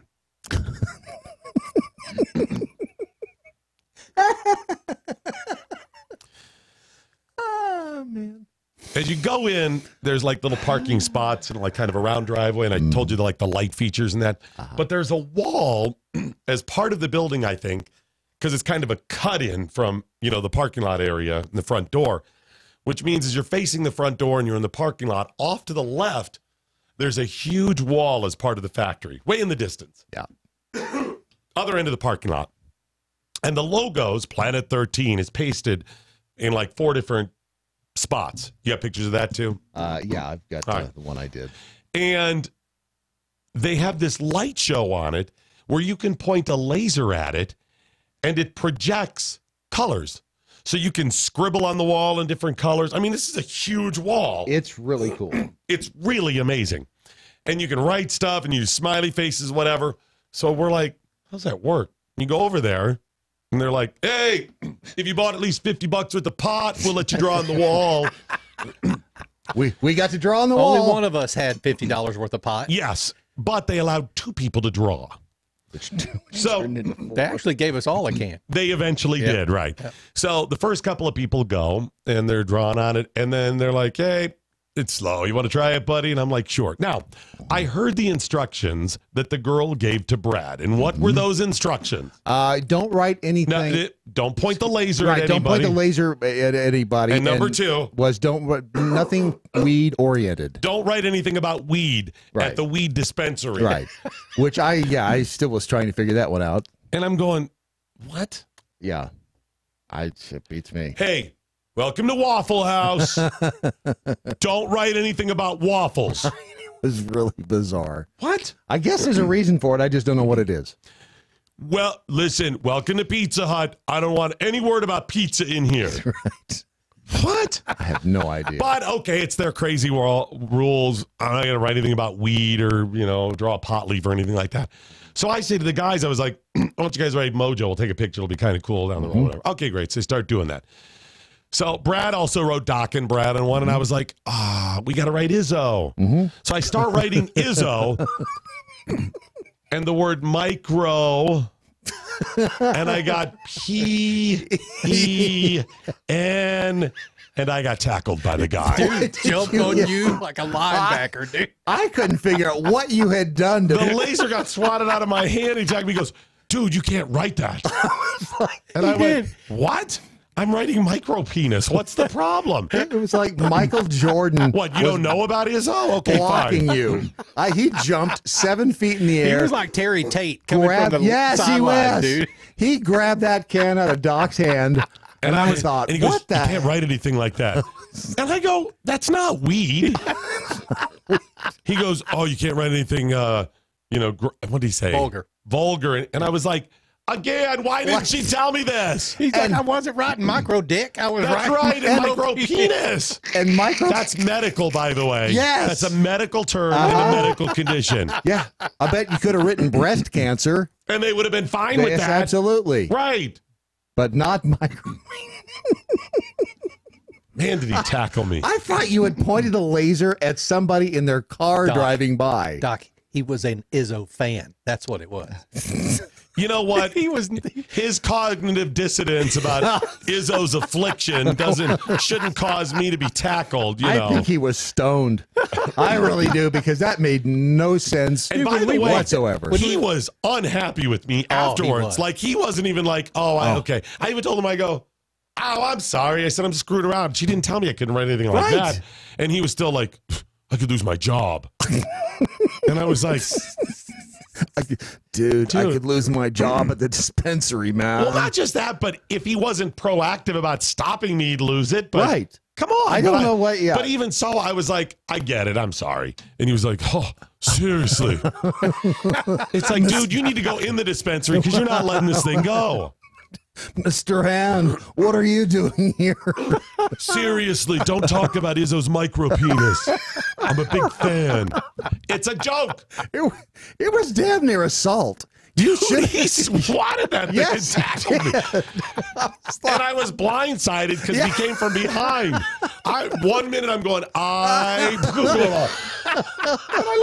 Oh, man. As you go in, there's like little parking spots and like kind of a round driveway. And I told you like the light features and that. But there's a wall as part of the building, I think, because it's kind of a cut in from, the parking lot area in the front door, which means as you're facing the front door and you're in the parking lot, off to the left, there's a huge wall as part of the factory, way in the distance. Yeah. Other end of the parking lot. And the logos, Planet 13, is pasted in like 4 different spots. You got pictures of that too? Yeah, I've got the one I did. And they have this light show on it where you can point a laser at it and it projects colors. So you can scribble on the wall in different colors. I mean, this is a huge wall. It's really cool. It's really amazing. And you can write stuff and use smiley faces, whatever. So we're like, how's that work? You go over there. And they're like, hey, if you bought at least $50 worth of pot, we'll let you draw on the wall. We got to draw on the wall. Only one of us had $50 worth of pot. Yes, but they allowed 2 people to draw. So they actually gave us all a can. They eventually did, right. So the first couple of people go, and they're drawing on it, and then they're like, hey, it's slow. You want to try it, buddy? And I'm like, sure. Now, I heard the instructions that the girl gave to Brad. And what were those instructions? Don't write anything. No, don't point the laser at anybody. Don't point the laser at anybody. And number 2 was nothing weed oriented. Don't write anything about weed at the weed dispensary. Right. Which I still was trying to figure that one out. And I'm going, what? Yeah. It beats me. Hey, welcome to Waffle House. Don't write anything about waffles. It was really bizarre. What? I guess there's a reason for it. I just don't know what it is. Well, listen, welcome to Pizza Hut. I don't want any word about pizza in here. Right. What? I have no idea. But, okay, it's their crazy rules. I'm not going to write anything about weed or, draw a pot leaf or anything like that. So I say to the guys, I was like, why don't you guys write MoJo? We'll take a picture. It'll be kind of cool down the road. Whatever. Okay, great. So they start doing that. So Brad also wrote Doc and Brad on one, and I was like, we got to write Izzo. So I start writing Izzo, and the word micro, and I got P-E-N, and I got tackled by the guy. Dude, jumped on you like a linebacker, dude. I couldn't figure out what you had done to The laser got swatted out of my hand. He tackled me. He goes, dude, you can't write that. And I went, what? I'm writing micro penis. What's the problem? It was like Michael Jordan. What, you don't know about his? Oh, okay, blocking fine. you. He jumped 7 feet in the air. He was like Terry Tate coming from the sideline, dude. He grabbed that can out of Doc's hand, and I thought, and he goes, what the you can't write anything like that. And I go, that's not weed. He goes, oh, you can't write anything, what did he say? Vulgar. And I was like, again, why didn't she tell me this? He's like, I wasn't writing micro dick. I was That's writing right, and micro penis. And micro. That's medical, by the way. Yes. That's a medical term and a medical condition. Yeah. I bet you could have written breast cancer. And they would have been fine with Yes, that. absolutely. Right. But not micro. Man, did he tackle me. I thought you had pointed a laser at somebody in their car driving by. Doc, he was an Izzo fan. That's what it was. You know what? His cognitive dissonance about Izzo's affliction shouldn't cause me to be tackled. I think he was stoned. I really do, because that made no sense whatsoever. He was unhappy with me afterwards. Like, he wasn't even like, okay. I even told him, I go, oh, I'm sorry. I said, I'm screwed around. She didn't tell me I couldn't write anything like that. And he was still like, I could lose my job. And I was like, Dude, I could lose my job at the dispensary, man. Well, not just that, but if he wasn't proactive about stopping me, he'd lose it. But right. Come on. I don't know what, yeah. But even so, I was like, I get it. I'm sorry. And he was like, oh, seriously. It's like, dude, you need to go in the dispensary because you're not letting this thing go. Mr. Hand, what are you doing here? Seriously, don't talk about Izzo's micro penis. I'm a big fan. It's a joke. It was damn near assault. You should. He swatted that thing and tackled me. And I was blindsided because he came from behind. 1 minute I'm going, and I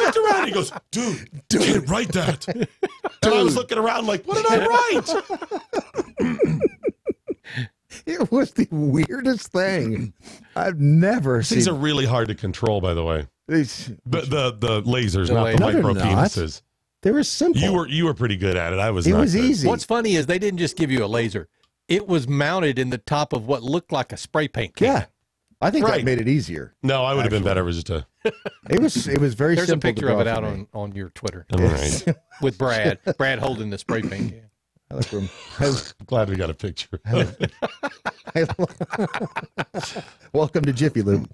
looked around. He goes, dude, you can't write that. And I was looking around like, what did I write? It was the weirdest thing. I've never seen. These are really hard to control, by the way. The lasers, not the micro penises. They were simple. You were pretty good at it. I was. It not was good. easy. What's funny is they didn't just give you a laser; it was mounted in the top of what looked like a spray paint can. Yeah, I think that made it easier. No, I would have been better with just a. It was very There's simple. There's a picture of it out on your Twitter. All right. With Brad holding the spray paint can. I'm glad we got a picture. Welcome to Jiffy Lube.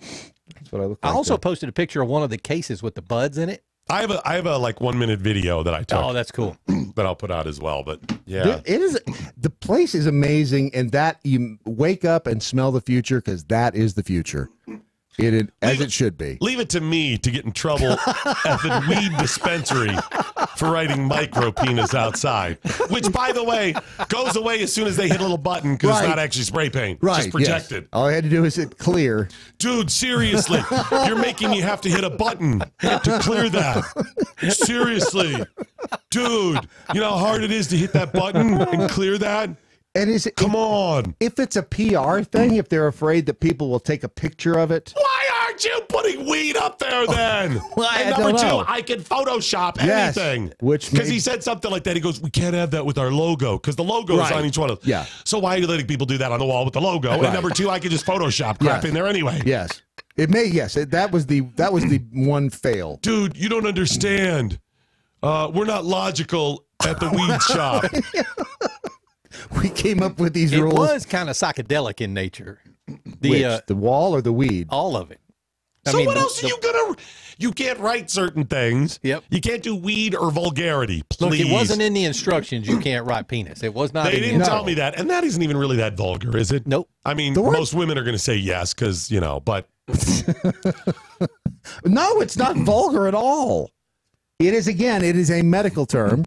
That's what I look like. I also posted a picture of one of the cases with the buds in it. I have a like 1 minute video that I took. Oh, that's cool. That I'll put out as well. But yeah, it is. The place is amazing, and that you wake up and smell the future, because that is the future. It should be. Leave it to me to get in trouble at the weed dispensary for writing micro penis outside, which, by the way, goes away as soon as they hit a little button because it's not actually spray paint. It's just projected. Yes. All I had to do is hit clear. Dude, seriously, you're making me have to hit a button to clear that. Seriously, dude, you know how hard it is to hit that button and clear that? And come on. If it's a PR thing, if they're afraid that people will take a picture of it. Why aren't you putting weed up there then? Well, and number two, I can Photoshop anything. Because he said something like that. He goes, we can't have that with our logo because the logo is on each one of them. Yeah. So why are you letting people do that on the wall with the logo? And number two, I can just Photoshop crap in there anyway. Yes. That was the one fail. Dude, you don't understand. We're not logical at the weed shop. We came up with these rules. It was kind of psychedelic in nature. The wall or the weed? All of it. What else are you gonna? You can't write certain things. Yep. You can't do weed or vulgarity. Please. Look, it wasn't in the instructions. You can't write penis. It was not. They didn't tell me that, and that isn't even really that vulgar, is it? Nope. I mean, most women are going to say yes because but no, it's not vulgar at all. It is a medical term.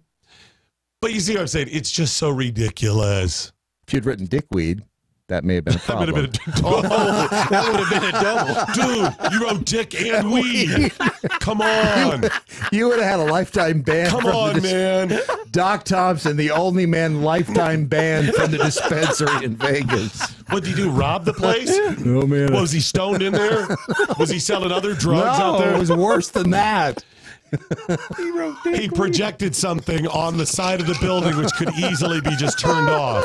But you see what I'm saying? It's just so ridiculous. If you'd written dickweed. That may have been a problem. That would have been a double. Dude, you wrote dick and weed. Come on. You would have had a lifetime ban. Come on, man. Doc Thompson, the only man lifetime ban from the dispensary in Vegas. What did he do? Rob the place? No, man. Was he stoned in there? Was he selling other drugs out there? It was worse than that. He projected something on the side of the building which could easily be just turned off.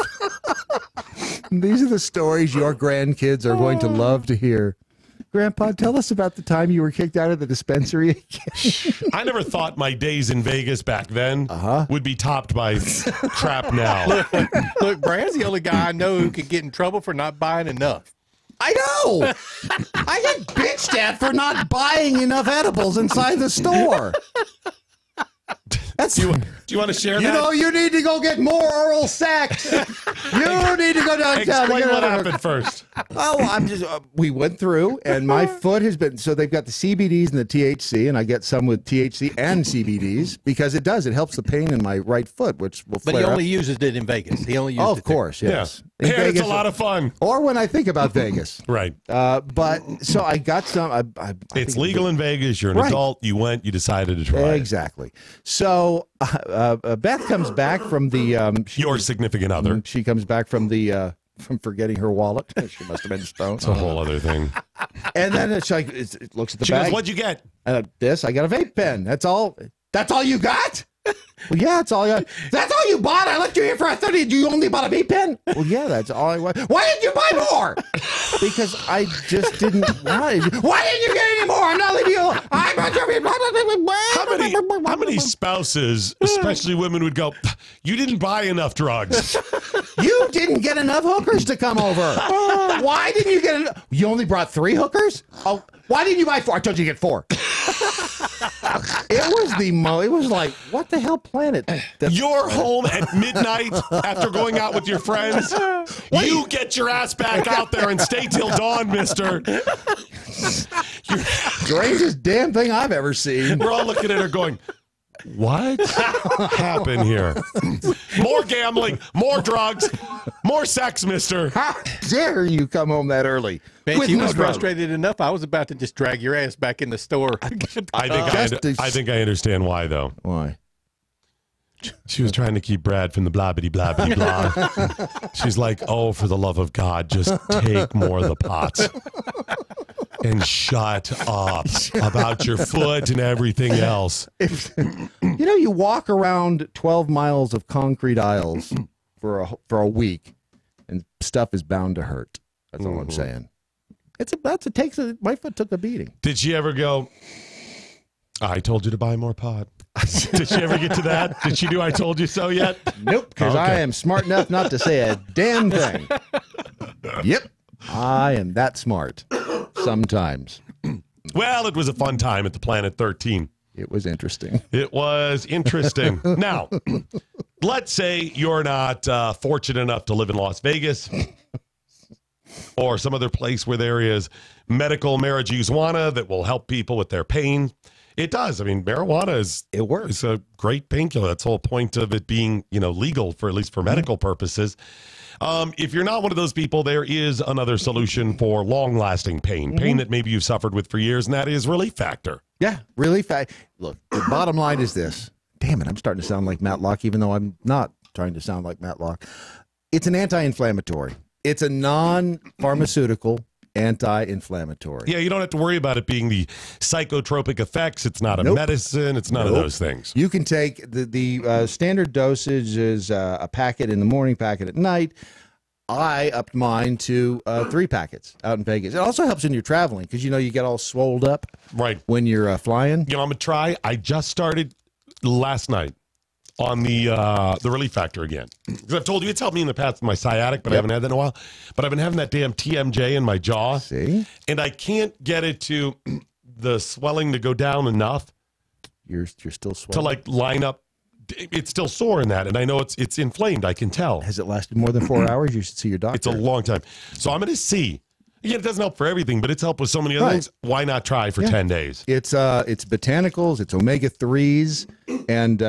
These are the stories your grandkids are going to love to hear. Grandpa, tell us about the time you were kicked out of the dispensary again. I never thought my days in Vegas back then would be topped by crap now. Look, Brad's the only guy I know who could get in trouble for not buying enough. I know. I get bitched at for not buying enough edibles inside the store. That's, do you want to share that? You know, you need to go get more oral sex. You need to go downtown. Explain what happened first. Oh, we went through, and my foot has been, so they've got the CBDs and the THC, and I get some with THC and CBDs because it helps the pain in my right foot, which will flare But he only up. uses it in Vegas. He only uses it Of course, yes. Yeah, In it's Vegas, a lot of fun. Or when I think about Vegas. Right. But, so I got some. It's legal in Vegas. You're an adult. You went. You decided to try it. Exactly. So Beth comes back from the your significant other. She comes back from the from forgetting her wallet. She must have been stoned. It's a whole other thing. And then it's like it looks at the She bag. goes, "What'd you get?" This. I got a vape pen. That's all. That's all you got? Well, yeah, that's all I got. That's all you bought? I left you here for a 30. You only bought a vape pen? Well, yeah, that's all I want. Why didn't you buy more? Because I just didn't want it. Why didn't you get any more? I'm not leaving you alone. How many spouses, especially women, would go, "You didn't buy enough drugs. You didn't get enough hookers to come over. Why didn't you get enough? You only brought 3 hookers? Oh, why didn't you buy 4? I told you to get 4. It was like, what the hell planet? You're home at midnight after going out with your friends. You get your ass back out there and stay till dawn, mister." Strangest damn thing I've ever seen. We're all looking at her going, "What happened here? More gambling, more drugs, more sex, mister. How dare you come home that early?" Bet you was frustrated enough. I was about to just drag your ass back in the store. I think I understand why, though. Why? She was trying to keep Brad from the blah-bitty blah-bitty blah. She's like, "Oh, for the love of God, just take more of the pots. And shut up about your foot and everything else." You walk around 12 miles of concrete aisles for a week, and stuff is bound to hurt. That's all I'm saying. My foot took a beating. Did she ever go, "I told you to buy more pot"? Did she ever get to that? Did she do "I told you so" yet? Nope, because I am smart enough not to say a damn thing. Yep, I am that smart. Sometimes. Well, it was a fun time at the Planet 13. It was interesting. It was interesting. Now, let's say you're not fortunate enough to live in Las Vegas or some other place where there is medical marijuana that will help people with their pain. It does. I mean, marijuana is a great painkiller. That's the whole point of it being, legal for at least for medical purposes. If you're not one of those people, there is another solution for long-lasting pain that maybe you've suffered with for years, and that is Relief Factor. Yeah, Relief Factor. Look, the bottom line is this. Damn it, I'm starting to sound like Matlock, even though I'm not trying to sound like Matlock. It's an anti-inflammatory. It's a non-pharmaceutical anti-inflammatory. Yeah, you don't have to worry about it being the psychotropic effects. It's not a medicine. It's none of those things. You can take the standard dosage is a packet in the morning, packet at night. I upped mine to 3 packets out in Vegas. It also helps when you're traveling because, you get all swolled up when you're flying. I'm going to try. I just started last night on the Relief Factor again. Because I've told you it's helped me in the past with my sciatic, but I haven't had that in a while. But I've been having that damn TMJ in my jaw. See? And I can't get it to the swelling to go down enough. You're still swelling. To line up. It's still sore in that, and I know it's inflamed. I can tell. Has it lasted more than 4 hours? You should see your doctor. It's a long time. So I'm going to see. Again, it doesn't help for everything, but it's helped with so many other things. Why not try for 10 days? It's botanicals, it's omega-3s, and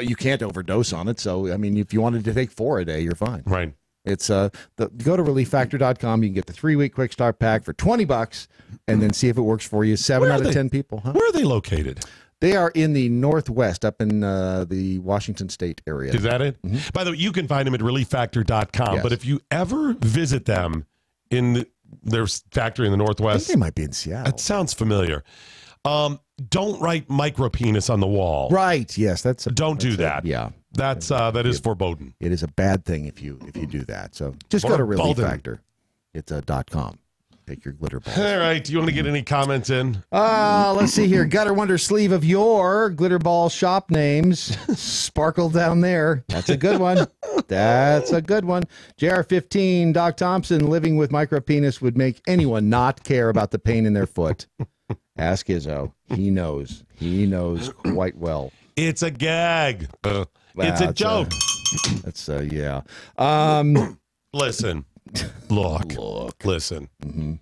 you can't overdose on it. So, I mean, if you wanted to take 4 a day, you're fine. Right. It's go to relieffactor.com. You can get the 3-week quick start pack for $20 and then see if it works for you. 7 out of 10 people. Huh? Where are they located? They are in the Northwest, up in the Washington State area. Is that it? Mm-hmm. By the way, you can find them at relieffactor.com. Yes. But if you ever visit them in their factory in the Northwest. I think they might be in Seattle. That sounds familiar. Don't write micropenis on the wall. Right. Yes. Don't do that. Yeah. That is forbidden. It is a bad thing if you do that. So just go to Relief Factor. It's .com. Take your glitter balls. All right. Do you want to get any comments in? Let's see here. Gutter Wonder sleeve of your glitter ball shop names. Sparkle down there. That's a good one. That's a good one. JR15, Doc Thompson, living with micropenis would make anyone not care about the pain in their foot. Ask Izzo. He knows. He knows quite well. It's a gag. It's a joke. Yeah. Listen. Look. Listen. Mm-hmm.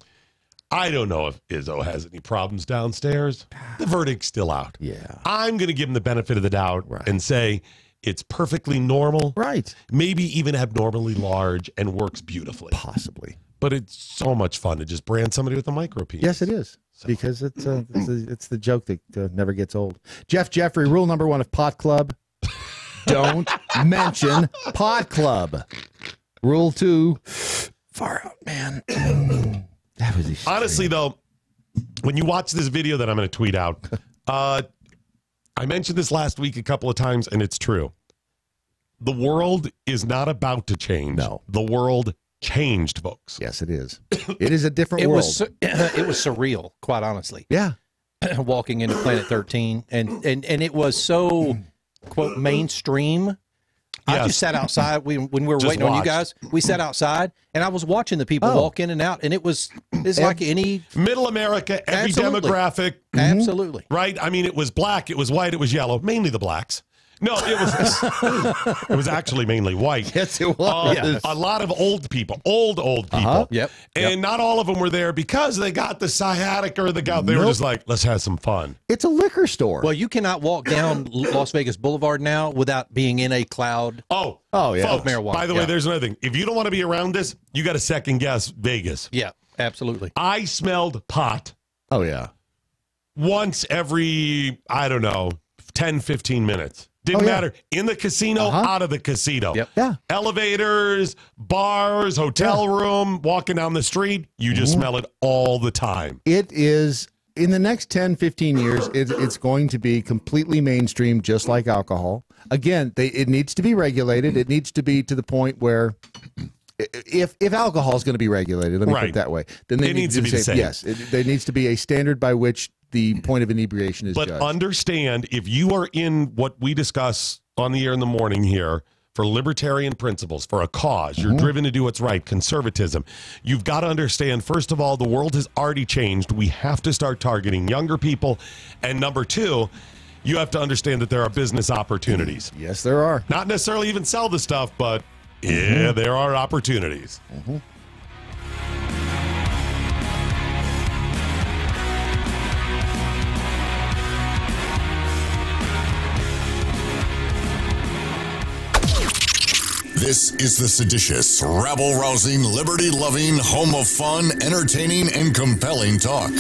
I don't know if Izzo has any problems downstairs. The verdict's still out. Yeah. I'm going to give him the benefit of the doubt and say it's perfectly normal. Right. Maybe even abnormally large and works beautifully. Possibly. But it's so much fun to just brand somebody with a micropenis. Yes, it is. Because it's the joke that never gets old. Jeffrey, rule number 1 of Pot Club. Don't mention Pot Club. Rule 2, far out, man. That was honestly, though, when you watch this video that I'm going to tweet out, I mentioned this last week a couple of times, and it's true. The world is not about to change. No. The world changed, folks. Yes, it is. It is a different world. It was surreal, quite honestly. Yeah. Walking into Planet 13, and it was so, quote, mainstream. I just sat outside when we were waiting on you guys. We sat outside, and I was watching the people walk in and out, and it's like any middle America, every demographic, absolutely right. I mean, it was black, it was white, it was yellow, mainly the blacks. No, it was actually mainly white. Yes, it was. A lot of old people, old people. Yep. And not all of them were there because they got the sciatic or the gout. They were just like, let's have some fun. It's a liquor store. Well, you cannot walk down Las Vegas Boulevard now without being in a cloud. Oh yeah. Folks, marijuana. By the way, there's another thing. If you don't want to be around this, you got to second guess Vegas. Yeah, absolutely. I smelled pot. Oh, yeah. Once every, I don't know, 10, 15 minutes. Didn't matter. In the casino, out of the casino. Yep. Yeah. Elevators, bars, hotel room, walking down the street, you just smell it all the time. It is, in the next 10, 15 years, it's going to be completely mainstream, just like alcohol. Again, it needs to be regulated. It needs to be to the point where if alcohol is going to be regulated, let me put it that way, then they need to be the same. Yes, there needs to be a standard by which the point of inebriation is judged. But understand, if you are in what we discuss on the air in the morning here for libertarian principles, for a cause, you're driven to do what's right, conservatism, you've got to understand, first of all, the world has already changed. We have to start targeting younger people. And number 2, you have to understand that there are business opportunities. Yes, there are. Not necessarily even sell the stuff, but yeah, there are opportunities. This is the seditious, rabble-rousing, liberty-loving, home of fun, entertaining, and compelling talk.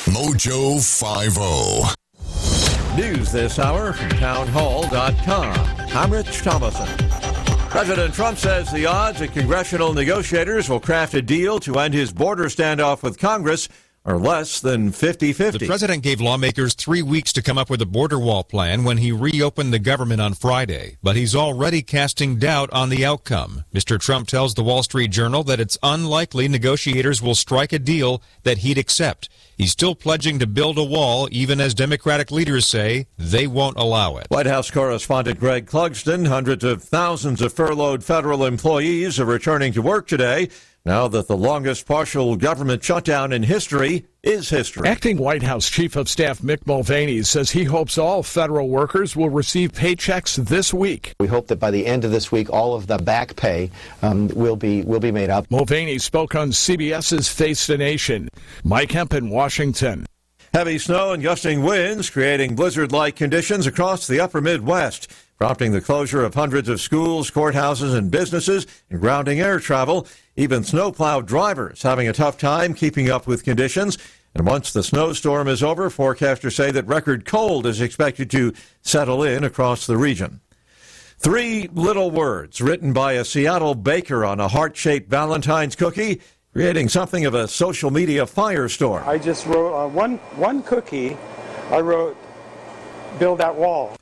MoJo 50. News this hour from townhall.com. I'm Rich Thompson. President Trump says the odds that congressional negotiators will craft a deal to end his border standoff with Congress are less than 50-50. The president gave lawmakers 3 weeks to come up with a border wall plan when he reopened the government on Friday, but he's already casting doubt on the outcome. Mr. Trump tells the Wall Street Journal that it's unlikely negotiators will strike a deal that he'd accept. He's still pledging to build a wall, even as Democratic leaders say they won't allow it. White House correspondent Greg Clugston, hundreds of thousands of furloughed federal employees are returning to work today, now that the longest partial government shutdown in history is history. Acting White House Chief of Staff Mick Mulvaney says he hopes all federal workers will receive paychecks this week. We hope that by the end of this week, all of the back pay will be made up. Mulvaney spoke on CBS's Face the Nation. Mike Hemp in Washington. Heavy snow and gusting winds creating blizzard-like conditions across the upper Midwest. prompting the closure of hundreds of schools, courthouses, and businesses, and grounding air travel. Even snowplow drivers having a tough time keeping up with conditions. And once the snowstorm is over, forecasters say that record cold is expected to settle in across the region. 3 little words written by a Seattle baker on a heart-shaped Valentine's cookie, creating something of a social media firestorm. I just wrote on one cookie, I wrote, "Build that wall."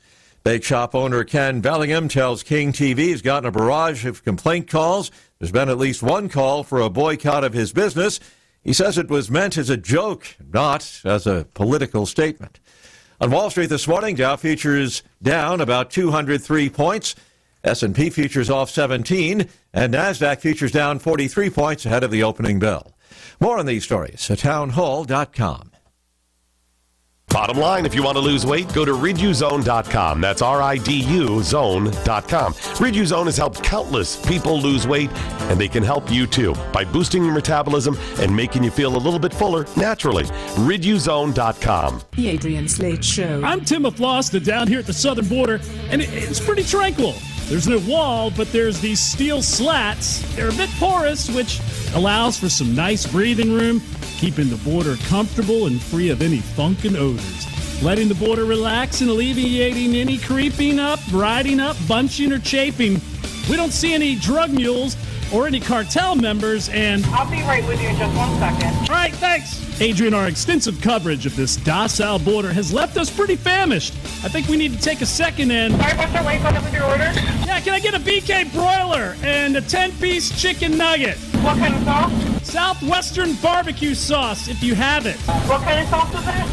Bake shop owner Ken Bellingham tells King TV he's gotten a barrage of complaint calls. There's been at least one call for a boycott of his business. He says it was meant as a joke, not as a political statement. On Wall Street this morning, Dow futures down about 203 points. S&P futures off 17, and NASDAQ futures down 43 points ahead of the opening bell. More on these stories at townhall.com. Bottom line, if you want to lose weight, go to riduzone.com. That's RIDU zone.com. Riduzone has helped countless people lose weight, and they can help you too by boosting your metabolism and making you feel a little bit fuller naturally. Riduzone.com. The Adrian Slade Show. I'm Tim Aflosta down here at the southern border, and it's pretty tranquil. There's no wall, but there's these steel slats. They're a bit porous, which allows for some nice breathing room, keeping the border comfortable and free of any funk and odors. Letting the border relax and alleviating any creeping up, riding up, bunching, or chafing. We don't see any drug mules or any cartel members, and I'll be right with you in just 1 second. All right, thanks. Adrian, our extensive coverage of this docile border has left us pretty famished. I think we need to take a second and... All right, what's your weight? What's with your order? Yeah, can I get a BK broiler and a 10-piece chicken nugget? What kind of sauce? Southwestern barbecue sauce, if you have it. What kind of sauce is that?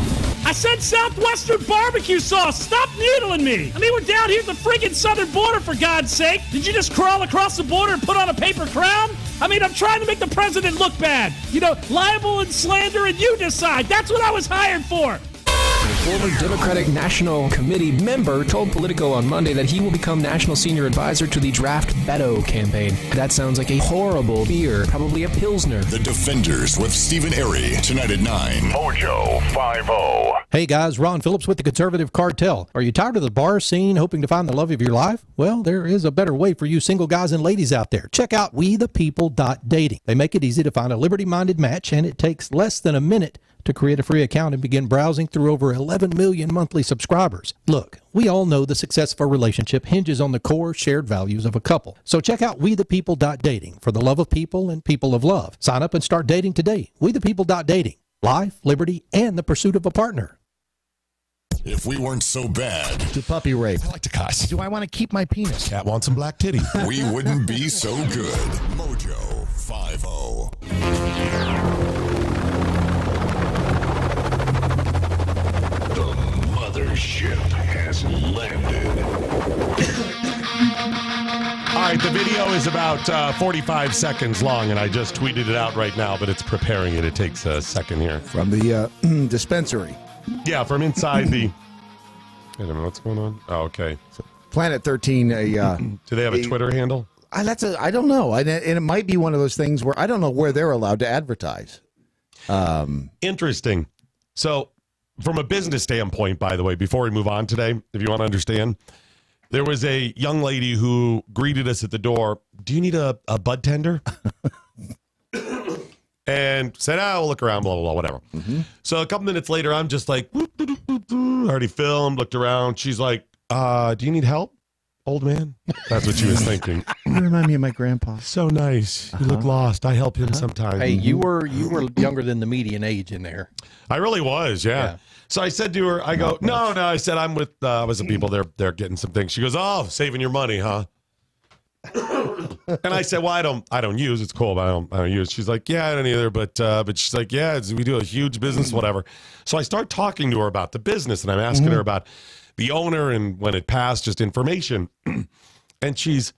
I said Southwestern barbecue sauce. Stop needling me. I mean, we're down here at the friggin' southern border, for God's sake. Did you just crawl across the border and put on a paper crown? I mean, I'm trying to make the president look bad. You know, libel and slander, and you decide. That's what I was hired for. A former Democratic National Committee member told Politico on Monday that he will become national senior advisor to the Draft Beto campaign. That sounds like a horrible beer, probably a Pilsner. The Defenders with Stephen Airy, tonight at 9. MoJo 50. Hey guys, Ron Phillips with the Conservative Cartel. Are you tired of the bar scene, hoping to find the love of your life? Well, there is a better way for you single guys and ladies out there. Check out WeThePeople.dating. They make it easy to find a liberty-minded match, and it takes less than a minute to create a free account and begin browsing through over 11 million monthly subscribers. Look, we all know the success of a relationship hinges on the core shared values of a couple. So check out WeThePeople.dating for the love of people and people of love. Sign up and start dating today. WeThePeople.dating. Life, liberty, and the pursuit of a partner. If we weren't so bad. To puppy rape. I like to cuss. Do I want to keep my penis? Cat wants some black titty. We wouldn't be so good. MoJo 50. Mothership has landed. All right, the video is about 45 seconds long, and I just tweeted it out right now, but it's preparing it. It takes a second here. From the dispensary. Yeah, from inside the... I don't know what's going on. Oh, okay. So Planet 13. Do they have a Twitter handle? I don't know. And it might be one of those things where I don't know where they're allowed to advertise. Interesting. So, from a business standpoint, by the way, before we move on today, if you want to understand, there was a young lady who greeted us at the door. Do you need a bud tender? And said, we'll look around, blah, blah, blah, whatever. Mm-hmm. So a couple minutes later, I'm just like, already filmed, looked around. She's like, do you need help, old man? That's what she was thinking. You remind me of my grandpa. So nice. You look lost. I help him sometimes. Hey, you were younger than the median age in there. I really was, yeah. So I said to her, I go, no. I said, I'm with some people. They're getting some things. She goes, oh, saving your money, huh? And I said, well, I don't use. It's cool, but I don't use. She's like, yeah, I don't either. But she's like, yeah, we do a huge business, whatever. So I start talking to her about the business, and I'm asking her about the owner and when it passed, just information. And she's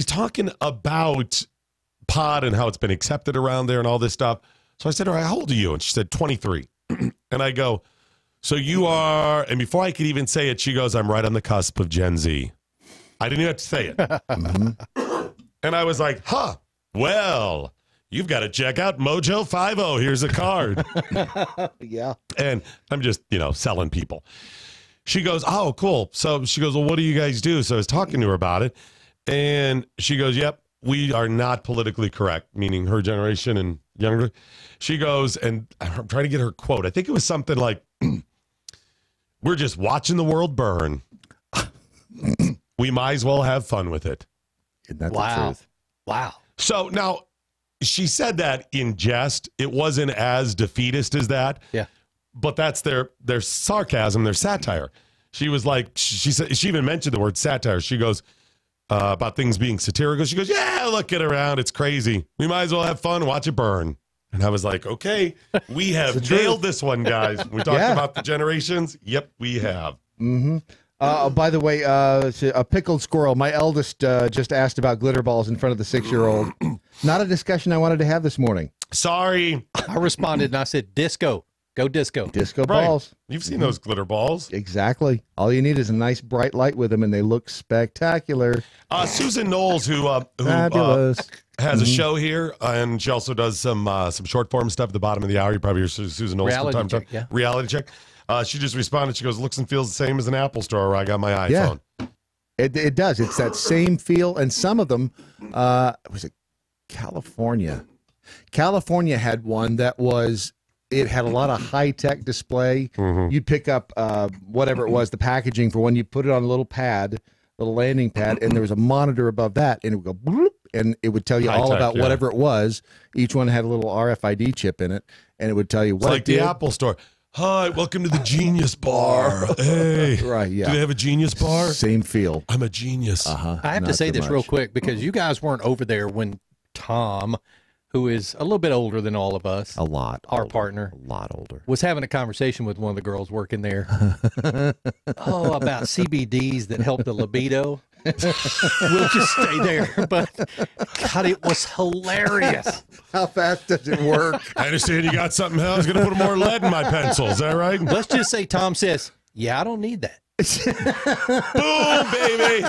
talking about pod and how it's been accepted around there and all this stuff. So I said, all right, how old are you? And she said, 23. And I go, so you are, and before I could even say it, she goes, I'm right on the cusp of Gen Z. I didn't even have to say it. And I was like, well, you've got to check out MoJo 50. Here's a card. Yeah. And I'm just, selling people. she goes, oh, cool. So she goes, well, what do you guys do? So I was talking to her about it. And she goes, yep, we are not politically correct, meaning her generation and younger. She goes, and I'm trying to get her quote. I think it was something like, we're just watching the world burn. We might as well have fun with it. Isn't that the truth? Wow. So now she said that in jest. It wasn't as defeatist as that. Yeah. But that's their sarcasm, their satire. She was like, she said, she even mentioned the word satire. She goes, about things being satirical. She goes, yeah, look, get around. It's crazy. We might as well have fun and watch it burn. And I was like, okay, we have nailed this one, guys. We talked about the generations. Yep, we have. Mm-hmm. By the way, a pickled squirrel. My eldest just asked about glitter balls in front of the 6-year-old. Not a discussion I wanted to have this morning. Sorry. I responded and I said, disco. Go disco. Disco balls. You've seen those glitter balls. Exactly. All you need is a nice bright light with them, and they look spectacular. Susan Knowles, who has a show here, and she also does some short form stuff at the bottom of the hour. You probably hear Susan Knowles from time to time. Yeah. Reality check. She just responded. She goes, looks and feels the same as an Apple store where I got my iPhone. Yeah. It does. It's that same feel. And some of them, was it California? California had one that was, it had a lot of high-tech display. Mm-hmm. You'd pick up whatever it was, the packaging for one. You put it on a little pad, little landing pad, and there was a monitor above that, and it would go bloop, and it would tell you all about whatever it was. Each one had a little RFID chip in it, and it would tell you what it's like the Apple store. Hi, welcome to the Genius Bar. Hey. Right, yeah. Do they have a Genius Bar? Same feel. I'm a genius. Uh-huh. I have to say this real quick because you guys weren't over there when Tom, who is a little bit older than all of us, a lot, our partner, a lot older, was having a conversation with one of the girls working there. About CBDs that help the libido. We'll just stay there, but God, it was hilarious. How fast does it work? I understand you got something else. Going to put more lead in my pencil. Is that right? Let's just say Tom says, yeah, I don't need that. Boom, baby.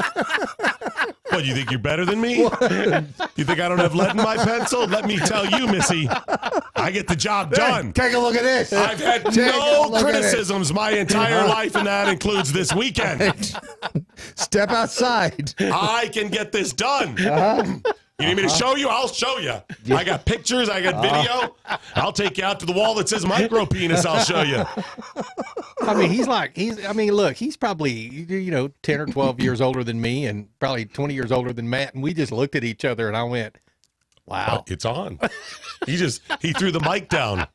What, you think you're better than me? You think I don't have lead in my pencil? Let me tell you, Missy, I get the job done. Take a look at this. I've had no criticisms my entire life, and that includes this weekend. Step outside. I can get this done. You need me to show you? I'll show you. Yeah. I got pictures. I got video. I'll take you out to the wall that says micro penis. I'll show you. I mean, look, he's probably, 10 or 12 years older than me and probably 20 years older than Matt. And we just looked at each other and I went, wow. It's on. He threw the mic down.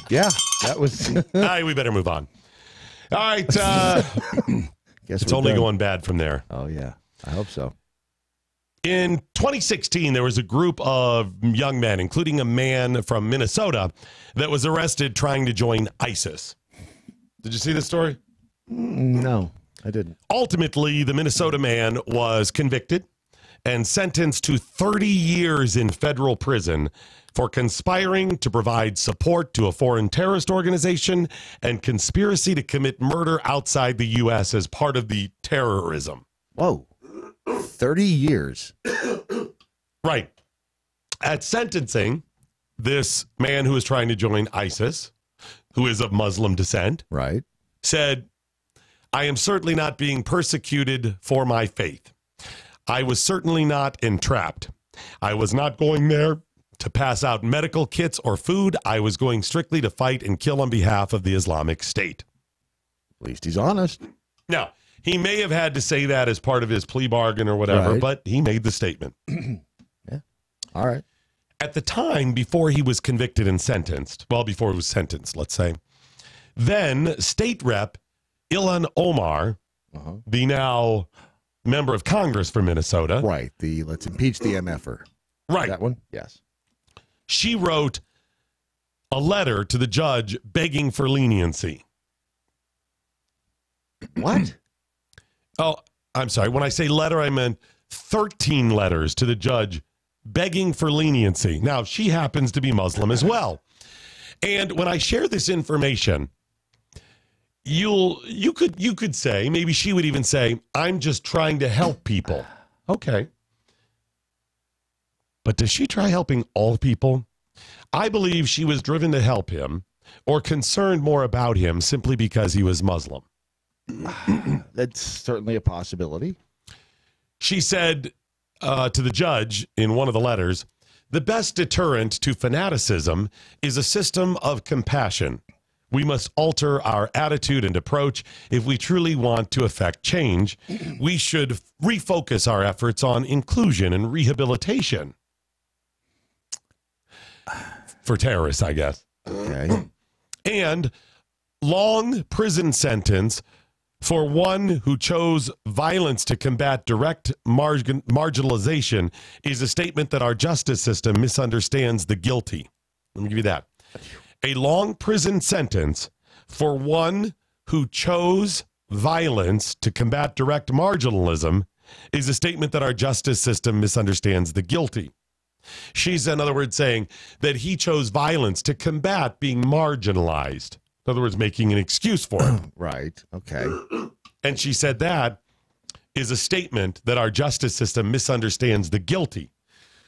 Yeah, that was. All right, we better move on. All right. It's only going bad from there. Oh, yeah. I hope so. In 2016, there was a group of young men, including a man from Minnesota, that was arrested trying to join ISIS. Did you see this story? No, I didn't. Ultimately, the Minnesota man was convicted and sentenced to 30 years in federal prison for conspiring to provide support to a foreign terrorist organization and conspiracy to commit murder outside the U.S. as part of the terrorism. Whoa. 30 years. Right. At sentencing, this man who was trying to join ISIS, who is of Muslim descent, right, said, I am certainly not being persecuted for my faith. I was certainly not entrapped. I was not going there to pass out medical kits or food. I was going strictly to fight and kill on behalf of the Islamic State. At least he's honest. Now, he may have had to say that as part of his plea bargain or whatever, right, but he made the statement. Yeah. All right. At the time, before he was convicted and sentenced, before he was sentenced, let's say, then State Rep Ilhan Omar, the now member of Congress for Minnesota. Right. The let's impeach the MFer. Right. That one? Yes. She wrote a letter to the judge begging for leniency. What? Oh, I'm sorry. When I say letter, I meant 13 letters to the judge begging for leniency. Now, she happens to be Muslim as well. And when I share this information, you could say, maybe she would even say, I'm just trying to help people. Okay. But does she try helping all people? I believe she was driven to help him or concerned more about him simply because he was Muslim. That's certainly a possibility. She said to the judge in one of the letters, the best deterrent to fanaticism is a system of compassion. We must alter our attitude and approach. If we truly want to affect change, we should refocus our efforts on inclusion and rehabilitation. For terrorists, I guess. Okay. And long prison sentence for one who chose violence to combat direct marginalization is a statement that our justice system misunderstands the guilty. Let me give you that. A long prison sentence for one who chose violence to combat direct marginalism is a statement that our justice system misunderstands the guilty. She's, in other words, saying that he chose violence to combat being marginalized. In other words, making an excuse for it. Right. Okay. And she said that is a statement that our justice system misunderstands the guilty.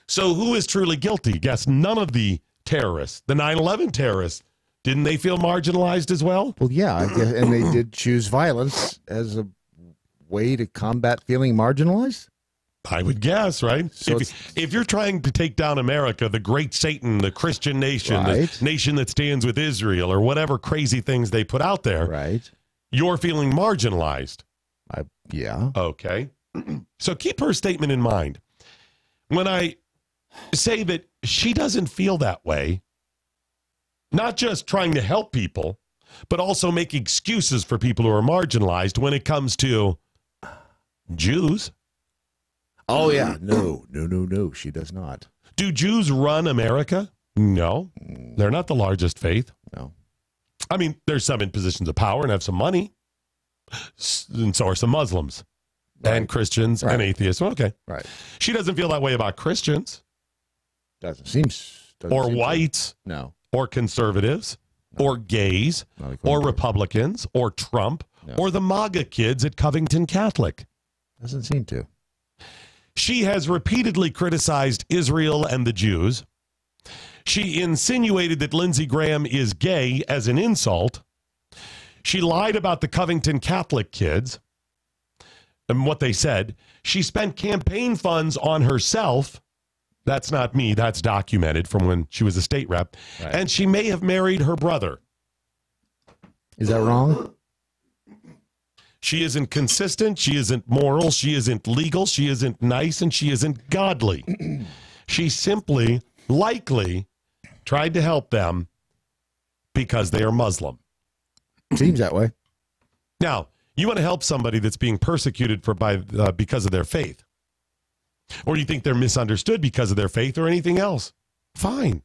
So who is truly guilty? Guess none of the terrorists, the 9/11 terrorists, didn't they feel marginalized as well? Well, yeah, I guess, and they did choose violence as a way to combat feeling marginalized? I would guess, right? So if you're trying to take down America, the great Satan, the Christian nation, Right. the nation that stands with Israel, or whatever crazy things they put out there, right? You're feeling marginalized. Yeah. Okay. So keep her statement in mind. When I say that she doesn't feel that way, not just trying to help people, but also make excuses for people who are marginalized when it comes to Jews. Oh, yeah. No. She does not. Do Jews run America? No. They're not the largest faith. No. I mean, there's some in positions of power and have some money. And so are some Muslims and Christians and atheists. Okay. Right. She doesn't feel that way about Christians. Doesn't seem or whites. No. Or conservatives. Or gays. Or Republicans. Or Trump. Or the MAGA kids at Covington Catholic. Doesn't seem to. She has repeatedly criticized Israel and the Jews. She insinuated that Lindsey Graham is gay as an insult. She lied about the Covington Catholic kids and what they said. She spent campaign funds on herself. That's not me. That's documented from when she was a state rep. Right. And she may have married her brother. Is that wrong? She isn't consistent. She isn't moral. She isn't legal. She isn't nice. And she isn't godly. She simply, likely, tried to help them because they are Muslim. Seems that way. Now, you want to help somebody that's being persecuted because of their faith. Or you think they're misunderstood because of their faith or anything else. Fine.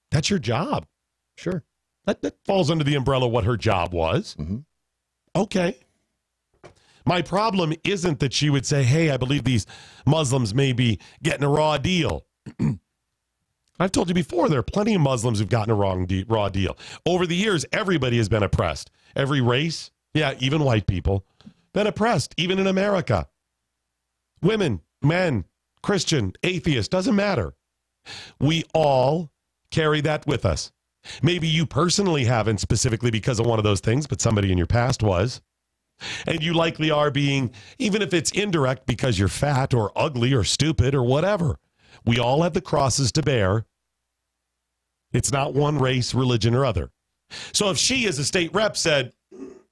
That's your job. Sure. That falls under the umbrella of what her job was. Mm-hmm. Okay. My problem isn't that she would say, hey, I believe these Muslims may be getting a raw deal. I've told you before, there are plenty of Muslims who've gotten a raw deal. Over the years, everybody has been oppressed. Every race, yeah, even white people, been oppressed, even in America. Women, men, Christian, atheist, doesn't matter. We all carry that with us. Maybe you personally haven't specifically because of one of those things, but somebody in your past was. And you likely are being, even if it's indirect because you're fat or ugly or stupid or whatever. We all have the crosses to bear. It's not one race, religion, or other. So if she, as a state rep, said,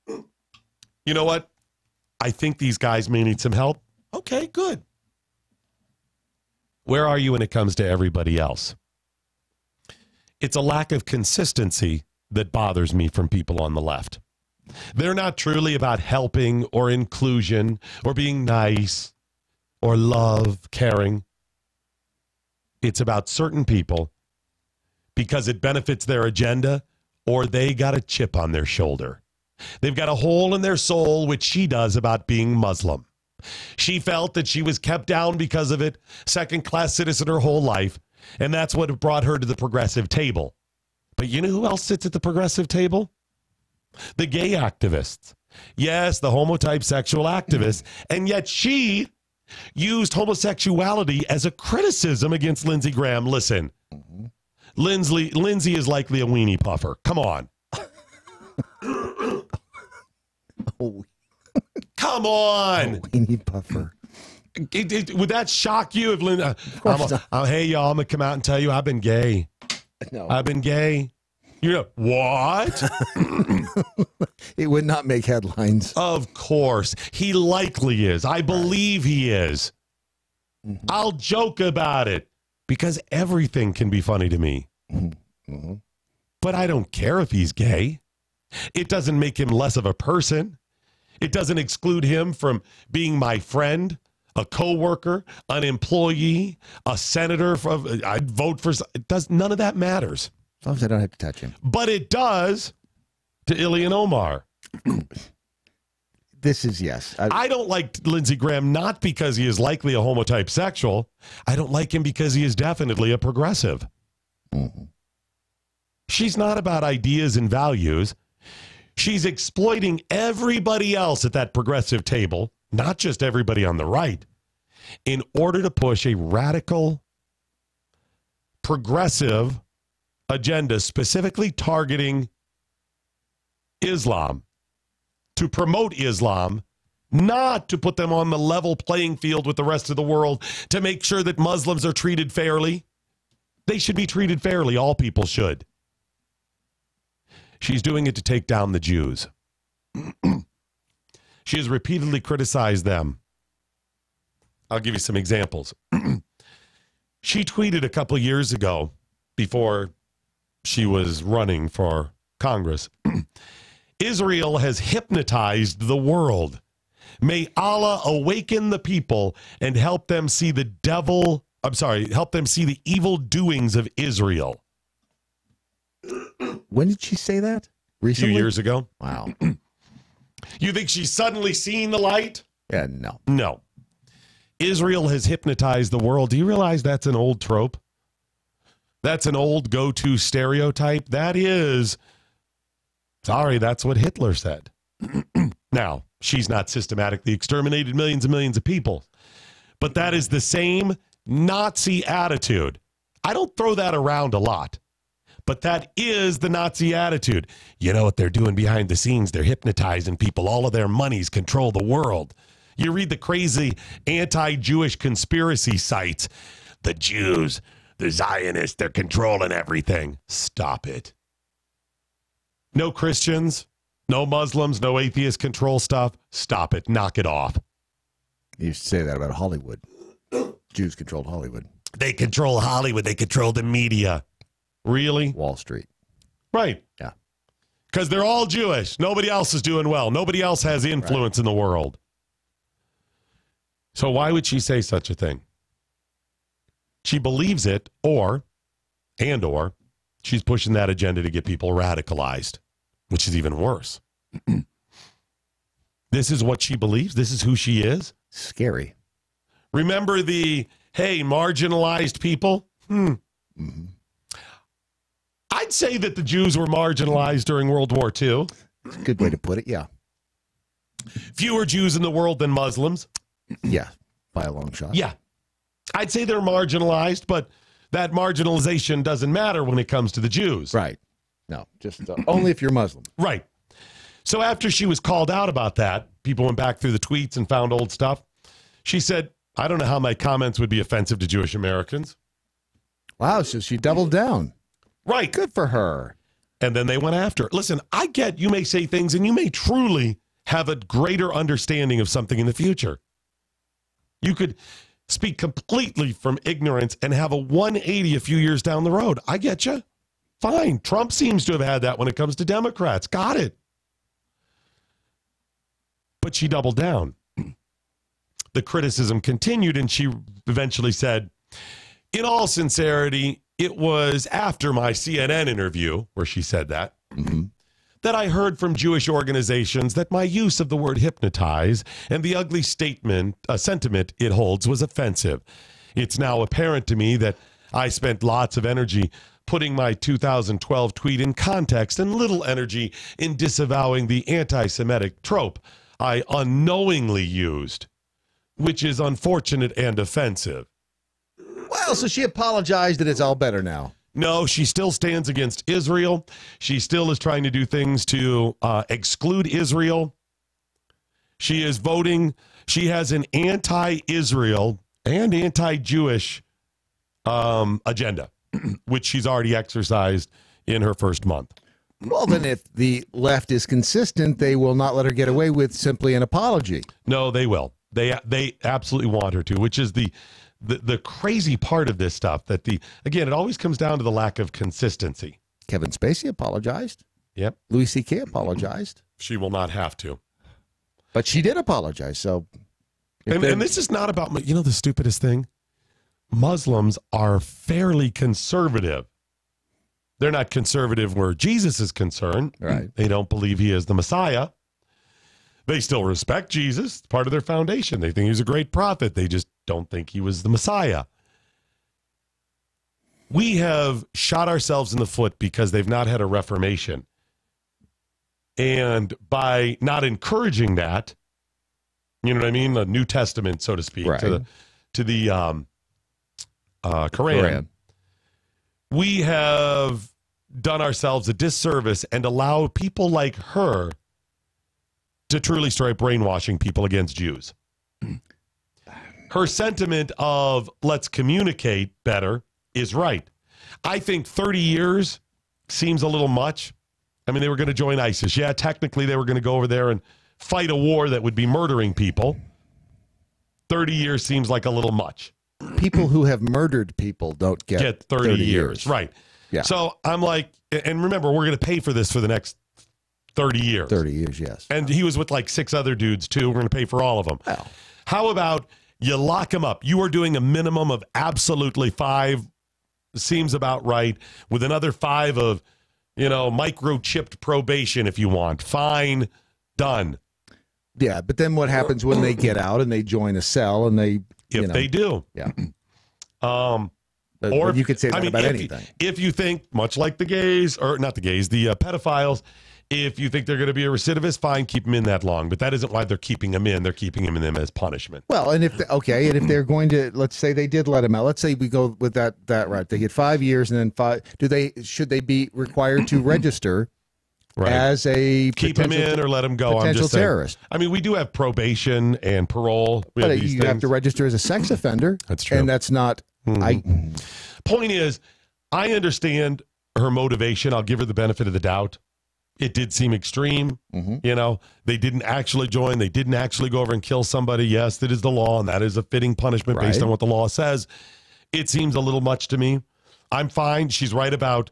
you know what? I think these guys may need some help. Okay, good. Where are you when it comes to everybody else? It's a lack of consistency that bothers me from people on the left. They're not truly about helping or inclusion or being nice or love, caring. It's about certain people because it benefits their agenda or they got a chip on their shoulder. They've got a hole in their soul, which she does about being Muslim. She felt that she was kept down because of it, second-class citizen her whole life, and that's what brought her to the progressive table. But you know who else sits at the progressive table? The gay activists. Yes, the homotype sexual activists. And yet she used homosexuality as a criticism against Lindsey Graham. Listen, Lindsey is likely a weenie puffer. Come on. Come on. Weenie puffer. Would that shock you if Linda? Hey, y'all, I'm going to come out and tell you I've been gay. No. I've been gay. You know, what? It would not make headlines. Of course. He likely is. I believe he is. Mm-hmm. I'll joke about it because everything can be funny to me. Mm-hmm. But I don't care if he's gay. It doesn't make him less of a person. It doesn't exclude him from being my friend, a coworker, an employee, a senator. I'd vote for. It does. None of that matters. As long as I don't have to touch him. But it does to Ilhan Omar. This is yes. I don't like Lindsey Graham not because he is likely a homotype sexual. I don't like him because he is definitely a progressive. Mm-hmm. She's not about ideas and values. She's exploiting everybody else at that progressive table, not just everybody on the right, in order to push a radical, progressive agenda specifically targeting Islam, to promote Islam, not to put them on the level playing field with the rest of the world, to make sure that Muslims are treated fairly. They should be treated fairly. All people should. She's doing it to take down the Jews. She has repeatedly criticized them. I'll give you some examples. She tweeted a couple of years ago, before she was running for Congress, Israel has hypnotized the world. May Allah awaken the people and help them see the help them see the evil doings of Israel. When did she say that? Recently? A few years ago. Wow. You think she's suddenly seen the light? Yeah, no. No. Israel has hypnotized the world. Do you realize that's an old trope? That's an old go-to stereotype. That is, sorry, that's what Hitler said. Now, she's not systematically exterminated millions and millions of people, but that is the same Nazi attitude. I don't throw that around a lot, but that is the Nazi attitude. You know what they're doing behind the scenes? They're hypnotizing people. All of their monies control the world. You read the crazy anti-Jewish conspiracy sites. The Jews, the Zionists, they're controlling everything. Stop it. No Christians, no Muslims, no atheists control stuff. Stop it. Knock it off. You used to say that about Hollywood. Jews controlled Hollywood. They control Hollywood. They control the media. Really? Wall Street. Right. Yeah. Because they're all Jewish. Nobody else is doing well. Nobody else has influence in the world. So why would she say such a thing? She believes it, or she's pushing that agenda to get people radicalized, which is even worse. This is what she believes. This is who she is. Scary. Remember the, hey, marginalized people? Mm-hmm. I'd say that the Jews were marginalized during World War II. That's a good way to put it, yeah. Fewer Jews in the world than Muslims. Yeah, by a long shot. Yeah. I'd say they're marginalized, but that marginalization doesn't matter when it comes to the Jews. Right. No, just only if you're Muslim. Right. So after she was called out about that, people went back through the tweets and found old stuff. She said, I don't know how my comments would be offensive to Jewish Americans. Wow, so she doubled down. Right. Good for her. And then they went after her. Listen, I get you may say things and you may truly have a greater understanding of something in the future. You could speak completely from ignorance and have a 180 a few years down the road. I get you. Fine. Trump seems to have had that when it comes to Democrats. Got it. But she doubled down. The criticism continued, and she eventually said, in all sincerity, it was after my CNN interview, where she said that, that I heard from Jewish organizations that my use of the word hypnotize and the ugly sentiment it holds was offensive. It's now apparent to me that I spent lots of energy putting my 2012 tweet in context and little energy in disavowing the anti-Semitic trope I unknowingly used, which is unfortunate and offensive. Well, so she apologized and it's all better now. No, she still stands against Israel. She still is trying to do things to exclude Israel. She is voting. She has an anti-Israel and anti-Jewish agenda, which she's already exercised in her first month. Well, then if the left is consistent, they will not let her get away with simply an apology. No, they will. They absolutely want her to, which is the crazy part of this stuff. Again, it always comes down to the lack of consistency. Kevin Spacey apologized. Yep. Louis C.K. apologized. She will not have to. But she did apologize. So, and this is not about, the stupidest thing? Muslims are fairly conservative. They're not conservative where Jesus is concerned. Right. They don't believe he is the Messiah. They still respect Jesus. It's part of their foundation. They think he was a great prophet. They just don't think he was the Messiah. We have shot ourselves in the foot because they've not had a reformation. And by not encouraging that, you know what I mean? The New Testament, so to speak, right. to the Quran. We have done ourselves a disservice and allow people like her to truly start brainwashing people against Jews. Her sentiment of let's communicate better is right. I think 30 years seems a little much. I mean, they were going to join ISIS. Yeah, technically they were going to go over there and fight a war that would be murdering people. 30 years seems like a little much. People who have murdered people don't get 30 years. Right. Yeah. So I'm like, and remember, we're going to pay for this for the next 30 years. 30 years, yes. And he was with like 6 other dudes, too. We're going to pay for all of them. Well. How about you lock him up? You are doing a minimum of absolutely 5, seems about right, with another 5 of, microchipped probation if you want. Fine, done. Yeah, but then what happens when they get out and they join a cell and they... If they do. Yeah. Or you could say that about anything. If you think, much like the gays, or not the gays, the pedophiles, if you think they're going to be a recidivist, fine, keep them in that long. But that isn't why they're keeping them in. They're keeping them in them as punishment. Well, and if they're going to, let's say they did let him out. Let's say we go with that right. They get 5 years and then 5. Should they be required to register as a keep him in or let him go? Potential terrorist. I mean, we do have probation and parole. But you have to register as a sex offender. That's true. And that's not. Point is, I understand her motivation. I'll give her the benefit of the doubt. It did seem extreme. They didn't actually join. They didn't actually go over and kill somebody. Yes, that is the law, and that is a fitting punishment based on what the law says. It seems a little much to me. I'm fine. She's right about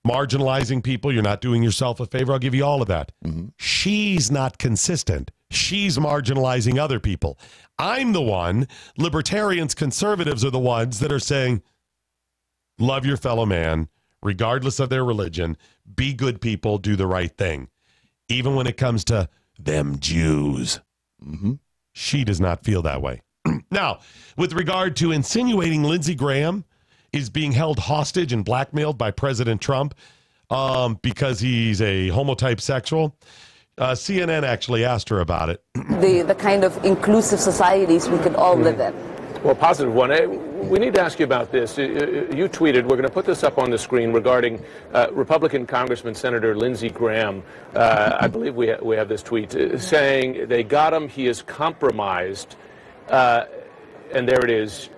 marginalizing people. You're not doing yourself a favor. I'll give you all of that. She's not consistent. She's marginalizing other people. I'm the one. Libertarians, conservatives are the ones that are saying, love your fellow man, regardless of their religion. Be good people. Do the right thing. Even when it comes to them Jews. She does not feel that way. Now, with regard to insinuating Lindsey Graham is being held hostage and blackmailed by President Trump because he's a homotype sexual, CNN actually asked her about it. The kind of inclusive societies we could all live in. Well, positive one. We need to ask you about this. You tweeted, we're going to put this up on the screen, regarding Republican Congressman Senator Lindsey Graham. I believe we have this tweet saying they got him, he is compromised, and there it is.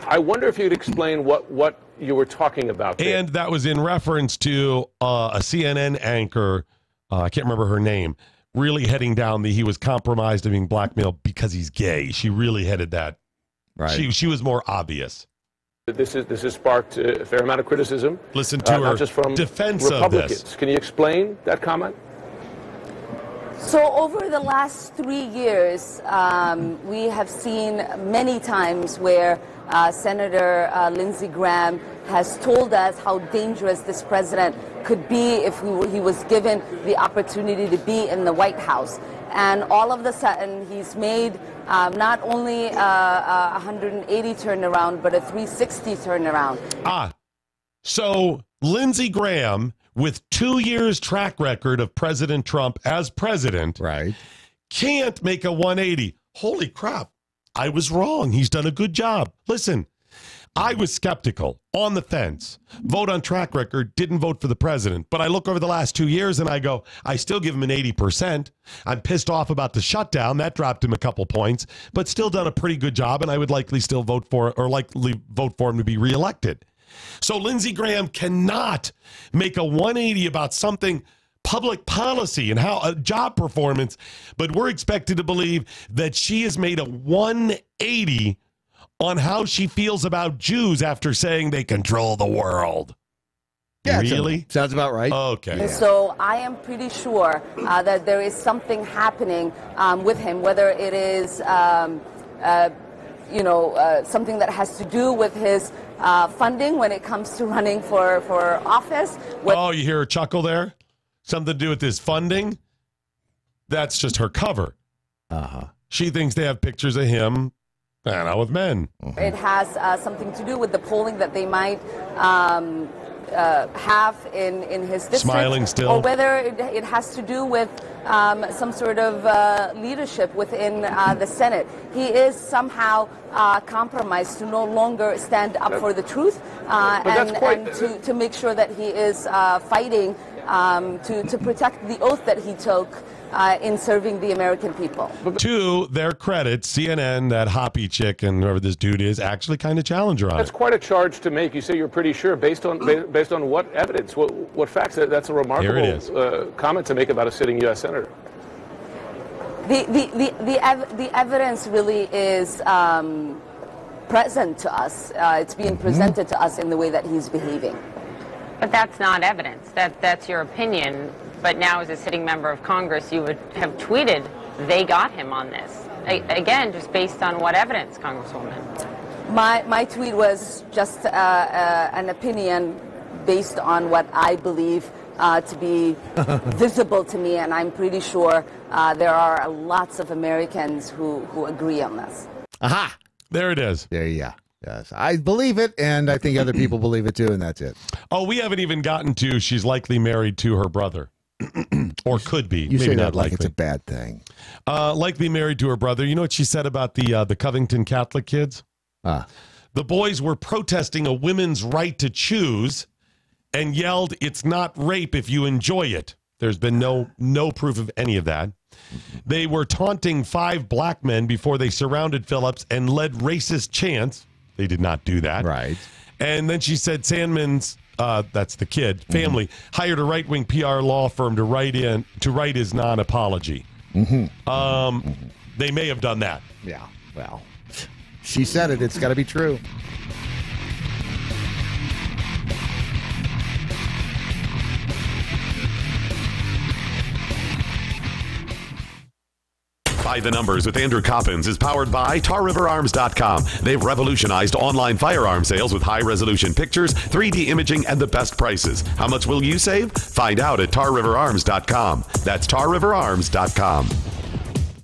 I wonder if you'd explain what you were talking about there. And that was in reference to a CNN anchor, I can't remember her name, really heading down he was compromised and being blackmailed because he's gay. She really headed that. Right. She was more obvious. This has sparked a fair amount of criticism. Listen to her not just from defense Republicans. of this. Can you explain that comment? So over the last 3 years, we have seen many times where Senator Lindsey Graham has told us how dangerous this president could be if he was given the opportunity to be in the White House. And all of a sudden, he's made not only a 180 turnaround, but a 360 turnaround. So Lindsey Graham, with 2 years track record of President Trump as president, can't make a 180. Holy crap. I was wrong. He's done a good job. Listen, I was skeptical, on the fence, vote on track record, didn't vote for the president. But I look over the last 2 years and I go, I still give him an 80%. I'm pissed off about the shutdown. That dropped him a couple points, but still done a pretty good job. And I would likely still vote for him to be reelected. So Lindsey Graham cannot make a 180 about something public policy and how a job performance, but we're expected to believe that she has made a 180 on how she feels about Jews after saying they control the world. Yeah, really? Sounds about right. Okay. And so I am pretty sure that there is something happening with him, whether it is, something that has to do with his funding when it comes to running for office. Oh, you hear a chuckle there? Something to do with his funding? That's just her cover. Uh-huh. She thinks they have pictures of him hanging out with men. It has something to do with the polling that they might have in his district. Smiling still. Or whether it has to do with some sort of leadership within the Senate. He is somehow compromised to no longer stand up for the truth and to make sure that he is fighting to protect the oath that he took in serving the American people. To their credit, CNN, that Hoppy chick and whoever this dude is, actually kind of challenge her on That's it. quite a charge to make. You say you're pretty sure. Based on what evidence? What facts? That's a remarkable comment to make about a sitting U.S. senator. The evidence really is present to us. It's being presented to us in the way that he's behaving. But that's not evidence. That's your opinion. But now, as a sitting member of Congress, you would have tweeted, they got him on this. Again, just based on what evidence, Congresswoman? My tweet was just an opinion based on what I believe to be visible to me, and I'm pretty sure there are lots of Americans who agree on this. Aha! There it is. There you go. Yes, I believe it, and I think other people believe it too, and that's it. Oh, we haven't even gotten to she's likely married to her brother. Or could be. You Maybe say not that like likely. it's a bad thing. Likely married to her brother. You know what she said about the Covington Catholic kids? The boys were protesting a women's right to choose and yelled, "It's not rape if you enjoy it." There's been no proof of any of that. They were taunting 5 black men before they surrounded Phillips and led racist chants. They did not do that. Right. And then she said Sandman's, that's the kid, family, hired a right-wing PR law firm to write his non-apology. They may have done that. Yeah, well, she said it. It's got to be true. By the Numbers with Andrew Coppins is powered by TarRiverArms.com. They've revolutionized online firearm sales with high-resolution pictures, 3D imaging, and the best prices. How much will you save? Find out at TarRiverArms.com. That's TarRiverArms.com.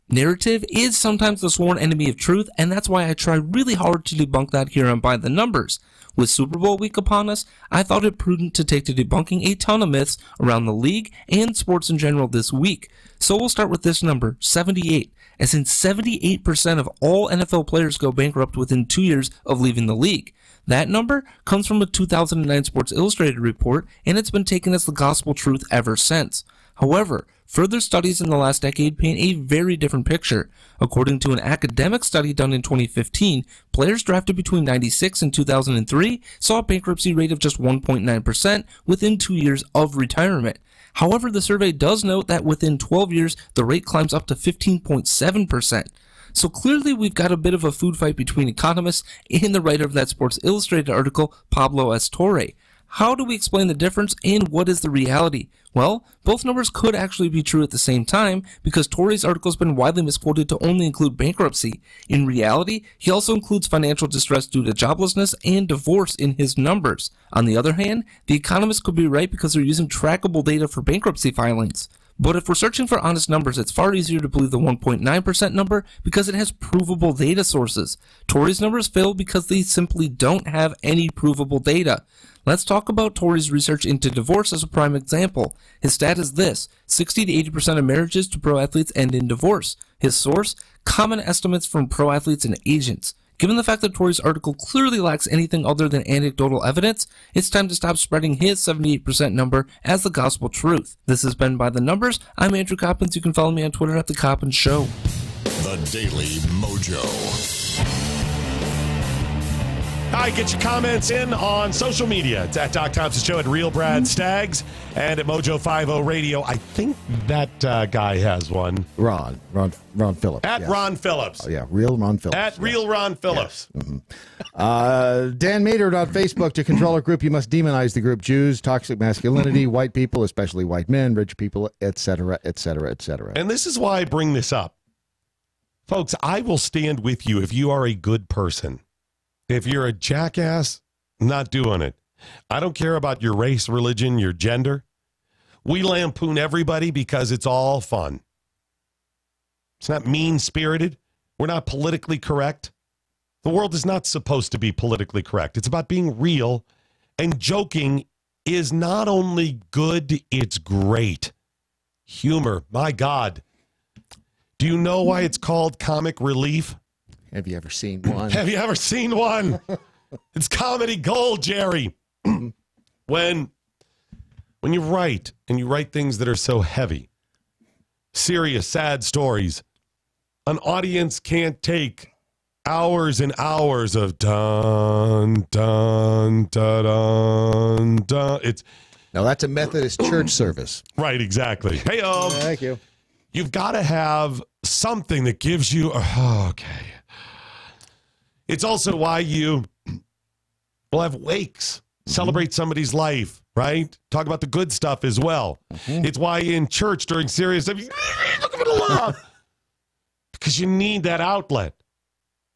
Narrative is sometimes the sworn enemy of truth, and that's why I try really hard to debunk that here on By the Numbers. With Super Bowl week upon us, I thought it prudent to take to debunking a ton of myths around the league and sports in general this week. So we'll start with this number, 78, as in 78% of all NFL players go bankrupt within 2 years of leaving the league. That number comes from a 2009 Sports Illustrated report, and it's been taken as the gospel truth ever since. However, further studies in the last decade paint a very different picture. According to an academic study done in 2015, players drafted between 1996 and 2003 saw a bankruptcy rate of just 1.9% within 2 years of retirement. However, the survey does note that within 12 years, the rate climbs up to 15.7%. So clearly we've got a bit of a food fight between economists and the writer of that Sports Illustrated article, Pablo S. Torre. How do we explain the difference, and what is the reality? Well, both numbers could actually be true at the same time, because Torre's article has been widely misquoted to only include bankruptcy. In reality, he also includes financial distress due to joblessness and divorce in his numbers. On the other hand, The Economist could be right because they're using trackable data for bankruptcy filings. But if we're searching for honest numbers, it's far easier to believe the 1.9% number because it has provable data sources. Torre's numbers fail because they simply don't have any provable data. Let's talk about Torre's research into divorce as a prime example. His stat is this: 60 to 80% of marriages to pro athletes end in divorce. His source: common estimates from pro athletes and agents. Given the fact that Tory's article clearly lacks anything other than anecdotal evidence, it's time to stop spreading his 78% number as the gospel truth. This has been By the Numbers. I'm Andrew Coppins. You can follow me on Twitter at The Coppins Show. The Daily Mojo. All right, get your comments in on social media. It's at Doc Thompson Show, at Real Brad Staggs, and at MoJo 50 Radio. I think that guy has one. Ron Phillips. At Ron Phillips. Oh, yeah, Real Ron Phillips. At Real Ron Phillips. Yes. Dan Maynard on Facebook. To control a group, you must demonize the group. Jews, toxic masculinity, white people, especially white men, rich people, etc., etc., etc. And this is why I bring this up. Folks, I will stand with you if you are a good person. If you're a jackass, not doing it. I don't care about your race, religion, your gender. We lampoon everybody because it's all fun. It's not mean-spirited. We're not politically correct. The world is not supposed to be politically correct. It's about being real, and joking is not only good, it's great. Humor, my God. Do you know why it's called comic relief? Have you ever seen one? Have you ever seen one? It's comedy gold, Jerry. When you write, and you write things that are so heavy, serious, sad stories, an audience can't take hours and hours of dun, dun, dun, dun, dun. Now, that's a Methodist church service. Right, exactly. Hey, thank you. You've got to have something that gives you, okay. It's also why you will have wakes, celebrate somebody's life, right? Talk about the good stuff as well. It's why in church during serious stuff, look at the love. Because you need that outlet.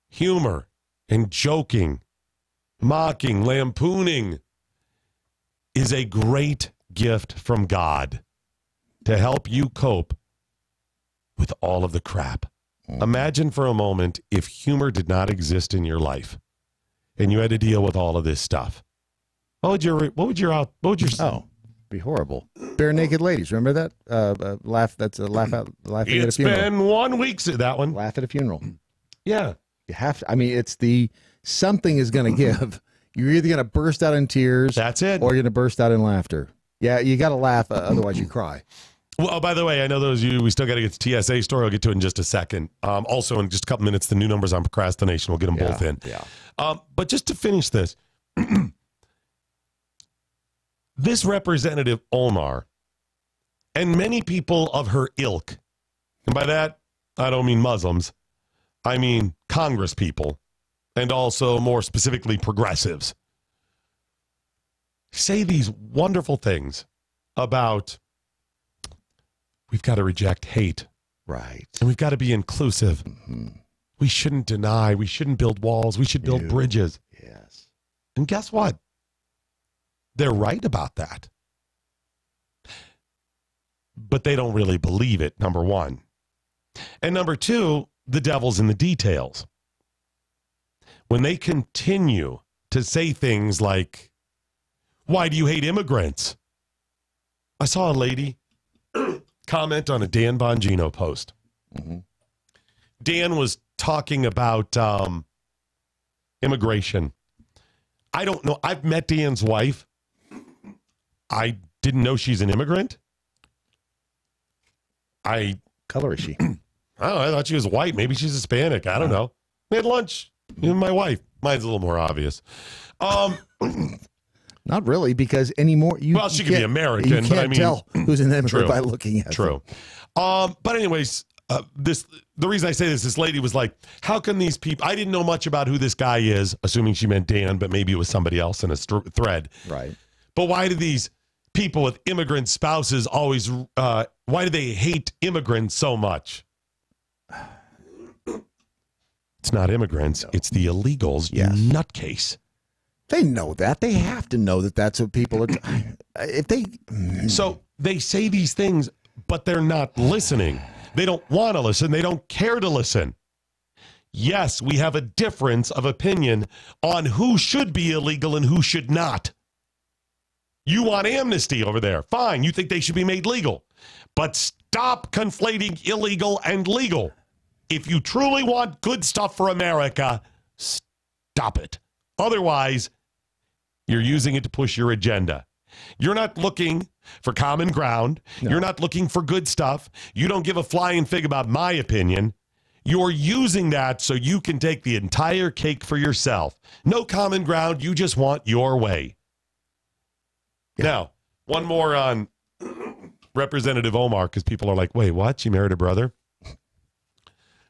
Humor and joking, mocking, lampooning is a great gift from God to help you cope with all of the crap. Imagine for a moment if humor did not exist in your life and you had to deal with all of this stuff. What would your be horrible. Bare naked ladies. Remember that? Laugh. That's a laugh out. Laughing at a funeral. It's been 1 week since that one. Laugh at a funeral. Yeah. You have to. I mean, it's something is going to give. You're either going to burst out in tears. That's it. Or you're going to burst out in laughter. Yeah, you got to laugh. Otherwise, you cry. Well, by the way, I know those of you, we still got to get to TSA story. I'll get to it in just a second. Also, in just a couple minutes, the new numbers on procrastination. We'll get them both in. Yeah. But just to finish this, this Representative Omar and many people of her ilk, and by that, I don't mean Muslims, I mean Congress people, and also more specifically progressives, say these wonderful things about we've got to reject hate. Right. And we've got to be inclusive. We shouldn't deny. We shouldn't build walls. We should build bridges. Yes. And guess what? They're right about that. But they don't really believe it, number one. And number two, the devil's in the details. When they continue to say things like, why do you hate immigrants? I saw a lady comment on a Dan Bongino post. Dan was talking about immigration. I don't know. I've met Dan's wife. I didn't know she's an immigrant. Color is she? I don't know. I thought she was white. Maybe she's Hispanic. I don't know. We had lunch. My wife. Mine's a little more obvious. Not really, because anymore. She could be American. You can't tell who's an immigrant by looking at True. But anyways, the reason I say this lady was like, how can these people, I didn't know much about who this guy is, assuming she meant Dan, but maybe it was somebody else in a thread. Right. But why do these people with immigrant spouses always, why do they hate immigrants so much? It's not immigrants. It's the illegals, you nutcase. They know that. They have to know that that's what people are. So they say these things, but they're not listening. They don't want to listen. They don't care to listen. Yes, we have a difference of opinion on who should be illegal and who should not. You want amnesty over there. Fine. You think they should be made legal. But stop conflating illegal and legal. If you truly want good stuff for America, Stop it. Otherwise, you're using it to push your agenda. You're not looking for common ground. No. You're not looking for good stuff. You don't give a flying fig about my opinion. You're using that so you can take the entire cake for yourself. No common ground. You just want your way. Yeah. Now, one more on Representative Omar, because people are like, wait, what? She married her brother?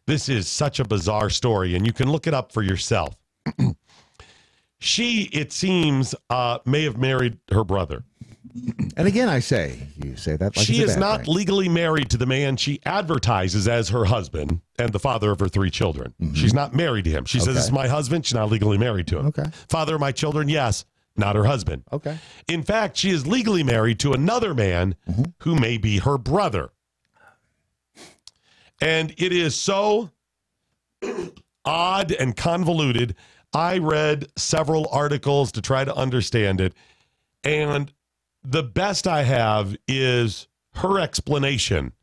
This is such a bizarre story, and you can look it up for yourself. She, it seems, may have married her brother. And again, I say, you say that like she it's a is bad not thing. legally married to the man she advertises as her husband and the father of her 3 children. Mm-hmm. She's not married to him. She says, this is my husband. She's not legally married to him. Okay. Father of my children, yes, not her husband. Okay. In fact, she is legally married to another man who may be her brother. And it is so odd and convoluted. I read several articles to try to understand it, and the best I have is her explanation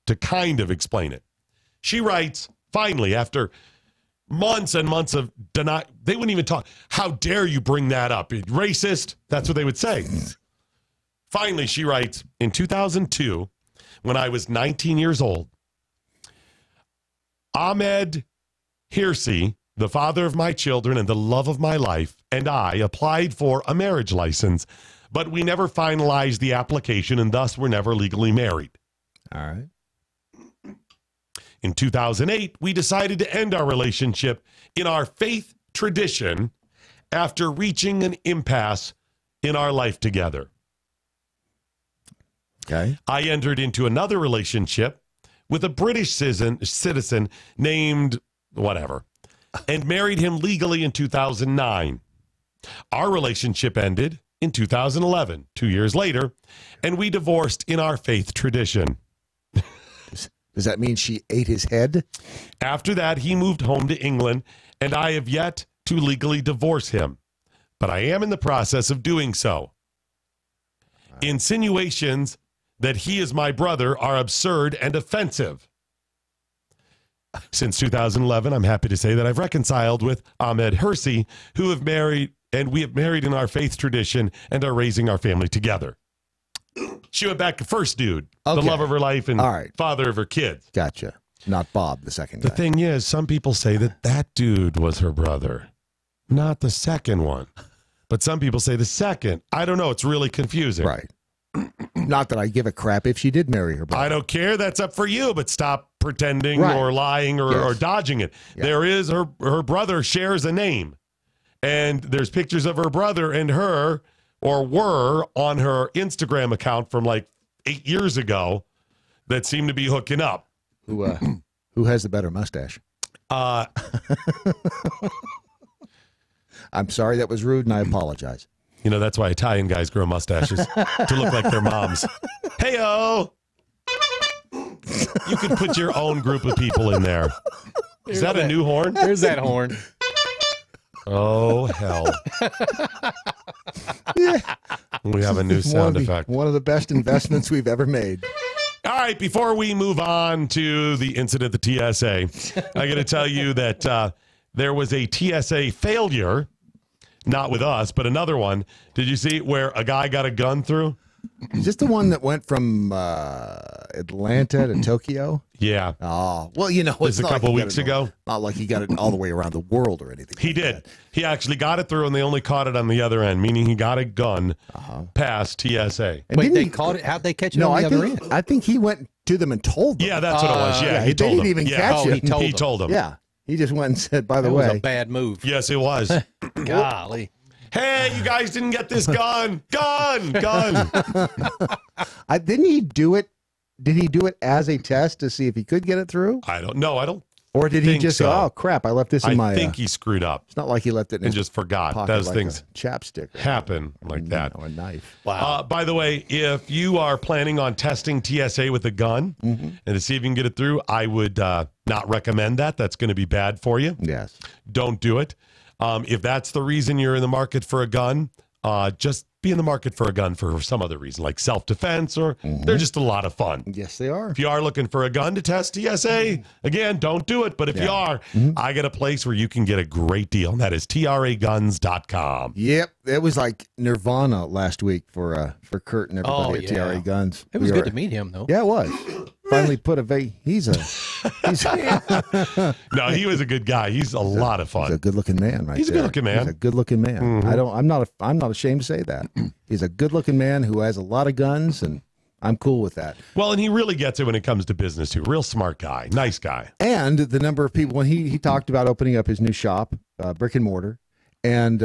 to kind of explain it. She writes, finally, after months and months of deny, they wouldn't even talk. How dare you bring that up? Racist? That's what they would say. Finally, she writes, in 2002, when I was 19 years old, Ahmed Hirsi, the father of my children and the love of my life, and I applied for a marriage license, but we never finalized the application and thus were never legally married. All right. In 2008, we decided to end our relationship in our faith tradition after reaching an impasse in our life together. Okay. I entered into another relationship with a British citizen named whatever, and married him legally in 2009. Our relationship ended in 2011, 2 years later, and we divorced in our faith tradition. Does that mean she ate his head? After that, he moved home to England, and I have yet to legally divorce him, but I am in the process of doing so. Insinuations that he is my brother are absurd and offensive. Since 2011, I'm happy to say that I've reconciled with Ahmed Hirsi, who have married, and we have married in our faith tradition and are raising our family together. She went back to first dude, the love of her life and father of her kids. Gotcha. Not Bob, the second guy. The thing is, some people say that that dude was her brother, not the second one. But some people say the second. I don't know. It's really confusing. Right. Not that I give a crap if she did marry her brother. I don't care. That's up for you, but stop pretending or lying or dodging it. Yeah. There is her brother shares a name, and there's pictures of her brother and her or were on her Instagram account from like 8 years ago that seem to be hooking up. Who has the better mustache? I'm sorry that was rude, and I apologize. You know, that's why Italian guys grow mustaches, to look like their moms. Hey-o! You could put your own group of people in there. Is that a new horn? Here's that horn. Oh, hell. We have a new sound effect. One of the best investments we've ever made. All right, before we move on to the incident at the TSA, I got to tell you that there was a TSA failure. Not with us, but another one. Did you see where a guy got a gun through? Is this the one that went from Atlanta to Tokyo? Yeah. Oh, well, you know, it's a couple weeks ago. Not like he got it all the way around the world or anything. He did. He actually got it through, and they only caught it on the other end, meaning he got a gun past TSA. And wait, they caught it? How'd they catch it on the other end? I think he went to them and told them. Yeah, that's what it was. Yeah, he told them. They didn't even catch it. He told them. Yeah. He just went and said, by the that way. was a bad move. Yes, it was. Golly. Hey, you guys didn't get this gun. Gun. Didn't he do it? Did he do it as a test to see if he could get it through? I don't know. I don't. Or did he just go, oh, crap, I left this in my... I think he screwed up. It's not like he left it in and just forgot. Those like things chapstick happen like that. Or a knife. Wow. By the way, if you are planning on testing TSA with a gun and to see if you can get it through, I would not recommend that. That's going to be bad for you. Yes. Don't do it. If that's the reason you're in the market for a gun, just be in the market for a gun for some other reason, like self-defense, or they're just a lot of fun. Yes, they are. If you are looking for a gun to test TSA, again, don't do it. But if you are, I got a place where you can get a great deal, and that is traguns.com. Yep, it was like Nirvana last week for Kurt and everybody at TRA Guns. It was good to meet him, though. Yeah, it was. Finally put he's no, he was a good guy. He's a lot of fun. He's a good-looking man, right? He's a good-looking man. He's a good-looking man. I'm not ashamed to say that. He's a good-looking man who has a lot of guns, and I'm cool with that. Well, and he really gets it when it comes to business too. Real smart guy, nice guy. And the number of people when he talked about opening up his new shop, brick and mortar, and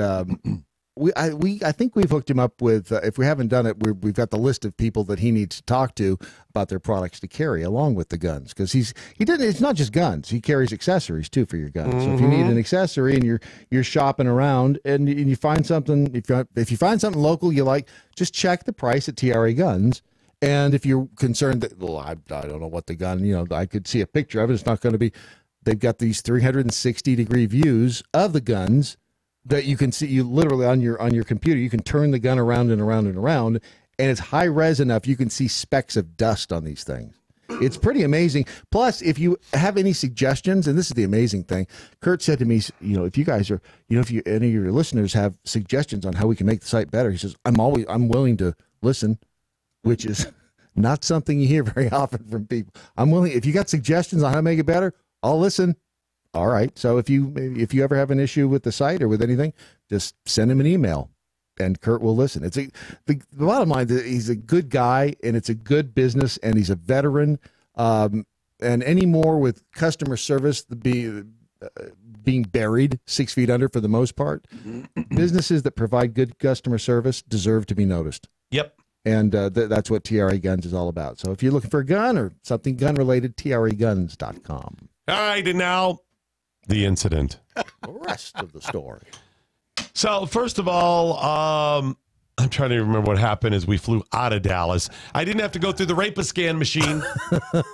I think we've hooked him up with. If we haven't done it, we've got the list of people that he needs to talk to about their products to carry along with the guns, because it's not just guns. He carries accessories too for your guns. So if you need an accessory and you're shopping around and you find something, if you find something local you like, just check the price at TRA Guns. And if you're concerned that, well, I don't know what the gun, I could see a picture of it. It's not going to be. They've got these 360-degree views of the guns that you can see. You literally on your computer, you can turn the gun around and around and around, and it's high res enough you can see specks of dust on these things. It's pretty amazing. Plus, if you have any suggestions, and this is the amazing thing, Kurt said to me, if you guys are, if any of your listeners have suggestions on how we can make the site better, he says, I'm willing to listen, which is not something you hear very often from people. I'm willing. If you got suggestions on how to make it better, I'll listen. All right. So if you ever have an issue with the site or with anything, just send him an email, and Kurt will listen. The bottom line, he's a good guy, and it's a good business, and he's a veteran. And any more with customer service being buried 6 feet under for the most part, businesses that provide good customer service deserve to be noticed. Yep. And that's what TRA Guns is all about. So if you're looking for a gun or something gun-related, traguns.com. All right, and now the incident. The rest of the story. So, first of all, I'm trying to remember what happened as we flew out of Dallas. I didn't have to go through the Rape-A-Scan machine.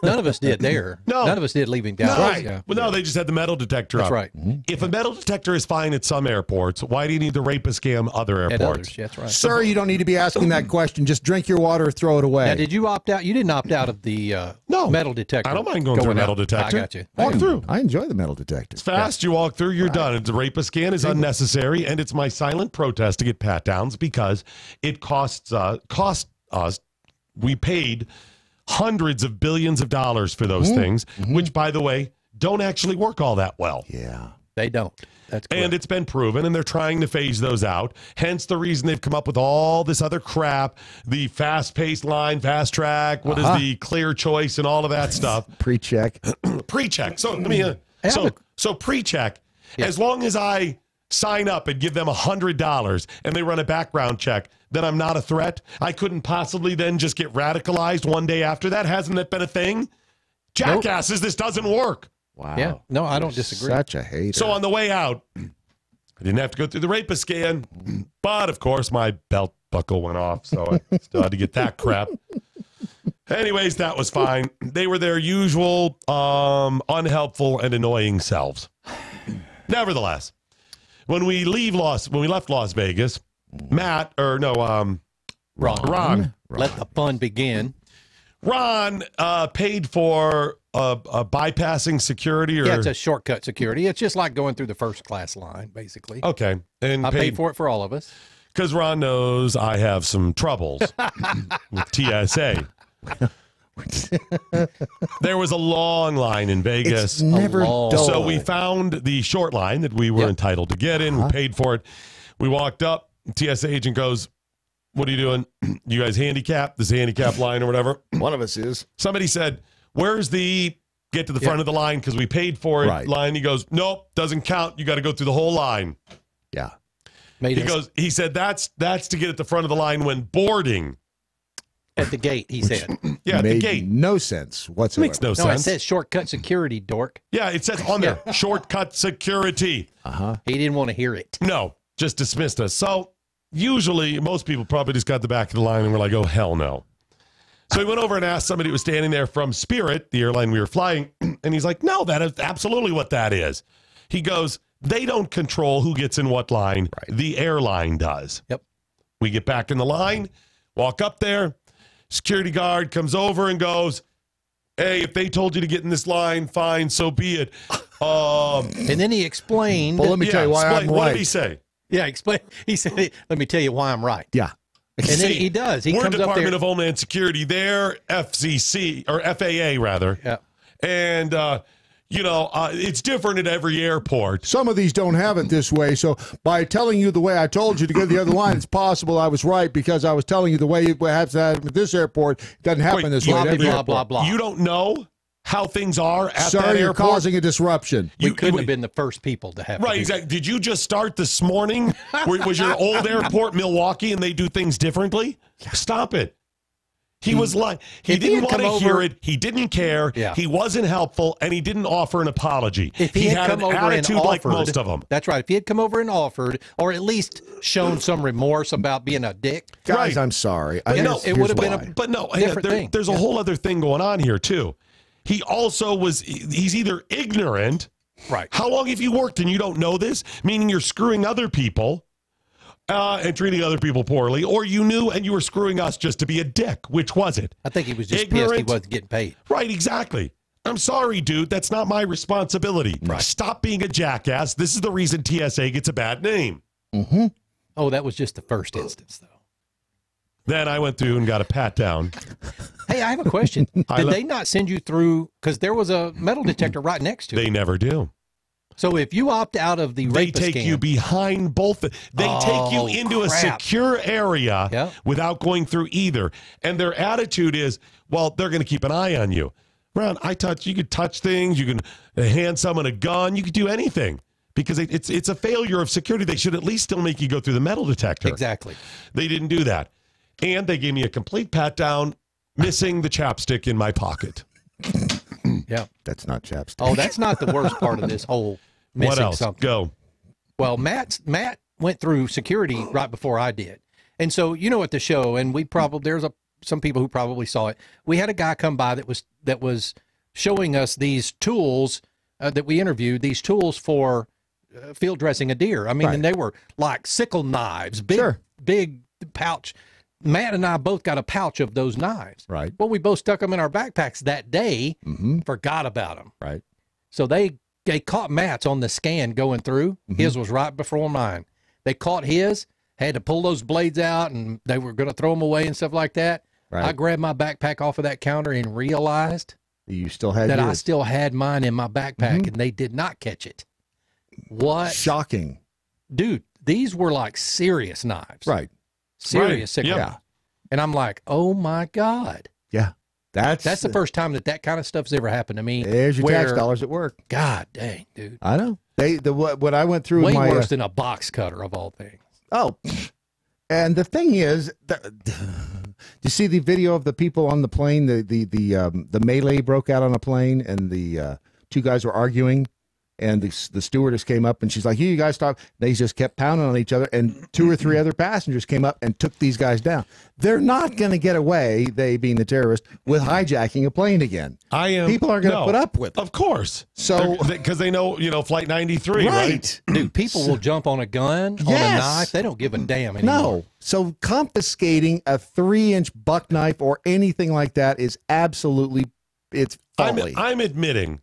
None of us did there. No. None of us did leaving Dallas. No. Right. Yeah. Well, no, they just had the metal detector That's up. right. If a metal detector is fine at some airports, why do you need the Rape-A-Scan other airports? At others, that's right. Sir, you don't need to be asking that question. Just drink your water or throw it away. Now, did you opt out? You didn't opt out of the metal detector. I don't mind going through a metal detector. I got you. Walk through. I enjoy the metal detector. It's fast. You walk through, you're done. The Rape-A-Scan is unnecessary, and it's my silent protest to get pat-downs because it cost us. We paid hundreds of billions of dollars for those things, which, by the way, don't actually work all that well. Yeah. They don't. That's correct. And it's been proven, and they're trying to phase those out. Hence the reason they've come up with all this other crap, the fast-paced line, fast track, what is the clear choice, and all of that stuff. Pre-check. Pre-check. So let me. So pre-check. Yeah. As long as I sign up and give them $100 and they run a background check, then I'm not a threat. I couldn't possibly then just get radicalized one day after that. Hasn't that been a thing? Jackasses, This doesn't work. Wow. Yeah. No, I don't disagree. Such a hater. So on the way out, I didn't have to go through the Rape-A-Scan, but of course my belt buckle went off, so I still had to get that crap. Anyways, that was fine. They were their usual unhelpful and annoying selves. Nevertheless, when we left Las Vegas, Ron. Let the fun begin. Ron paid for bypassing security, or it's a shortcut security. It's just like going through the first class line, basically. Okay, and I paid for it for all of us because Ron knows I have some troubles with TSA. There was a long line in Vegas. It's never dull. So we found the short line that we were entitled to get in. We paid for it. We walked up. TSA agent goes, "What are you doing? You guys handicapped? This handicap line or whatever?" One of us is. Somebody said, "Where's the get to the front of the line because we paid for it line?" He goes, "Nope, doesn't count. You got to go through the whole line." Yeah. He said that's to get at the front of the line when boarding. At the gate, he said. Yeah, at the gate. No sense whatsoever. Makes no No, sense. it says shortcut security, dork. Yeah, it says on there, shortcut security. He didn't want to hear it. No, just dismissed us. So usually, most people probably just got the back of the line and were like, "Oh, hell no." So he went over and asked somebody who was standing there from Spirit, the airline we were flying, and he's like, "No, that is absolutely what that is." He goes, "They don't control who gets in what line. The airline does." Yep. We get back in the line, walk up there. Security guard comes over and goes, hey, if they told you to get in this line, fine, so be it. And then he explained. Well, let me tell you why I'm right. What did he say? Yeah, explain. He said, let me tell you why I'm right. Yeah. And then he does. He we're comes Department up there. of Homeland Security. They're FCC, or FAA, rather. Yeah. And, it's different at every airport. Some of these don't have it this way. So by telling you the way I told you to go to the other line, it's possible I was right because I was telling you the way it has to happen at this airport. It doesn't happen this way. At every blah, airport. blah, blah. You don't know how things are at Sir, that you're airport? causing a disruption. We couldn't have been the first people to have Right, exactly. Did you just start this morning? Was your old airport Milwaukee and they do things differently? Stop it. He was like, he didn't want to hear it. He didn't care. Yeah. He wasn't helpful, and he didn't offer an apology. If he had had come an over attitude and like offered, most of them. That's right. If he had come over and offered, or at least shown some remorse about being a dick. Guys, I'm sorry. It would have been a different thing. There's a whole other thing going on here, too. He also he's either ignorant. Right. How long have you worked and you don't know this? Meaning you're screwing other people and treating other people poorly, or you knew and you were screwing us just to be a dick. Which was it? I think he was just ignorant. pissed he wasn't getting paid. Right, exactly. I'm sorry, dude. That's not my responsibility. Right. Stop being a jackass. This is the reason TSA gets a bad name. Mm-hmm. Oh, that was just the first instance, though. Then I went through and got a pat down. Hey, I have a question. Did they not send you through, because there was a metal detector right next to it? They never do. So if you opt out of the they rapist take scan, you behind both. They take you into a secure area without going through either. And their attitude is, well, they're going to keep an eye on you. Ron, you could touch things. You can hand someone a gun. You could do anything because it's a failure of security. They should at least still make you go through the metal detector. Exactly. They didn't do that. And they gave me a complete pat down, missing the chapstick in my pocket. Yeah. That's not chapstick. Oh, that's not the worst part of this whole missing What else? something. Go. Well, Matt went through security right before I did. And so, at the show, and there's some people who probably saw it. We had a guy come by that was showing us these tools that we interviewed, these tools for field dressing a deer. I mean, and they were like sickle knives, big pouch. Matt and I both got a pouch of those knives. Right. Well, we both stuck them in our backpacks that day, forgot about them. Right. So they caught Matt's on the scan going through. His was right before mine. They caught his, had to pull those blades out, and they were going to throw them away and stuff like that. Right. I grabbed my backpack off of that counter and realized you still had that yours. I still had mine in my backpack, and they did not catch it. What? Shocking. Dude, these were like serious knives. Right. Serious sickle. Yeah. And I'm like, oh my God. Yeah. That's the first time that kind of stuff's ever happened to me. There's your tax dollars at work. God dang, dude. I know. What I went through way my, worse than a box cutter of all things. Oh, and the thing is, you see the video of the people on the plane. The melee broke out on a plane, and the two guys were arguing. And the stewardess came up and she's like, you guys stop. They just kept pounding on each other. And 2 or 3 other passengers came up and took these guys down. They're not going to get away, they being the terrorist, with hijacking a plane again. People are going to put up with it. Of course. So because they know, Flight 93, right? Dude, people will jump on a gun, on a knife. They don't give a damn anymore. No. So confiscating a 3-inch buck knife or anything like that is absolutely, it's folly. I'm admitting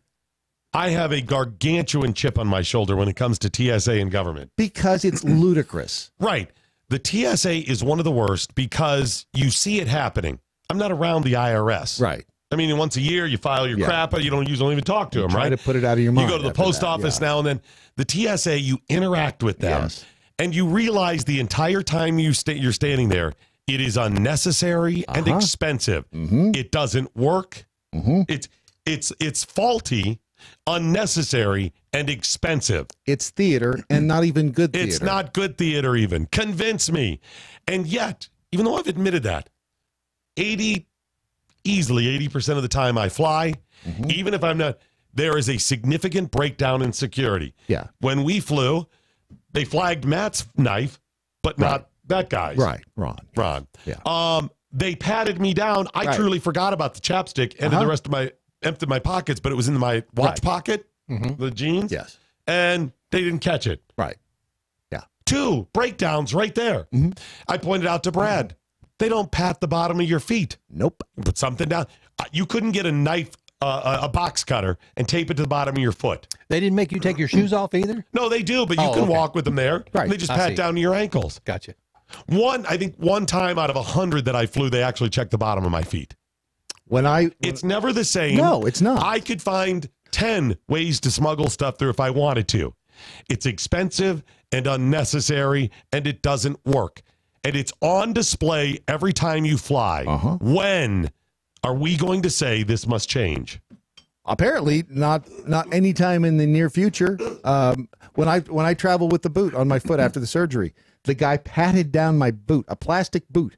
I have a gargantuan chip on my shoulder when it comes to TSA and government. Because it's ludicrous. Right. The TSA is one of the worst because you see it happening. I'm not around the IRS. Right. I mean, once a year you file your crap, but you don't usually even talk to them, right? Try to put it out of your mind. You go to the post office now and then. The TSA, you interact with them. Yes. And you realize the entire time you're standing there, it is unnecessary and expensive. It doesn't work. It's faulty, unnecessary, and expensive. It's theater and not even good theater. It's not good theater even. Convince me. And yet, even though I've admitted that, easily 80% of the time I fly, even if I'm not, there is a significant breakdown in security. Yeah. When we flew, they flagged Matt's knife, but not that guy's. Right. Ron. Yeah. They patted me down. I truly forgot about the chapstick and the rest of emptied my pockets, but it was in my watch pocket, the jeans. Yes. And they didn't catch it. Right. Yeah. 2 breakdowns right there. I pointed out to Brad, they don't pat the bottom of your feet. Nope. Put something down. You couldn't get a knife, a box cutter, and tape it to the bottom of your foot. They didn't make you take your shoes off either? No, they do, but you can walk with them there. Right. They just pat down to your ankles. Gotcha. I think one time out of 100 that I flew, they actually checked the bottom of my feet. It's never the same. No, it's not. I could find 10 ways to smuggle stuff through if I wanted to. It's expensive and unnecessary, and it doesn't work. And it's on display every time you fly. When are we going to say this must change? Apparently, not any time in the near future. When I travel with the boot on my foot after the surgery, the guy patted down my boot, a plastic boot.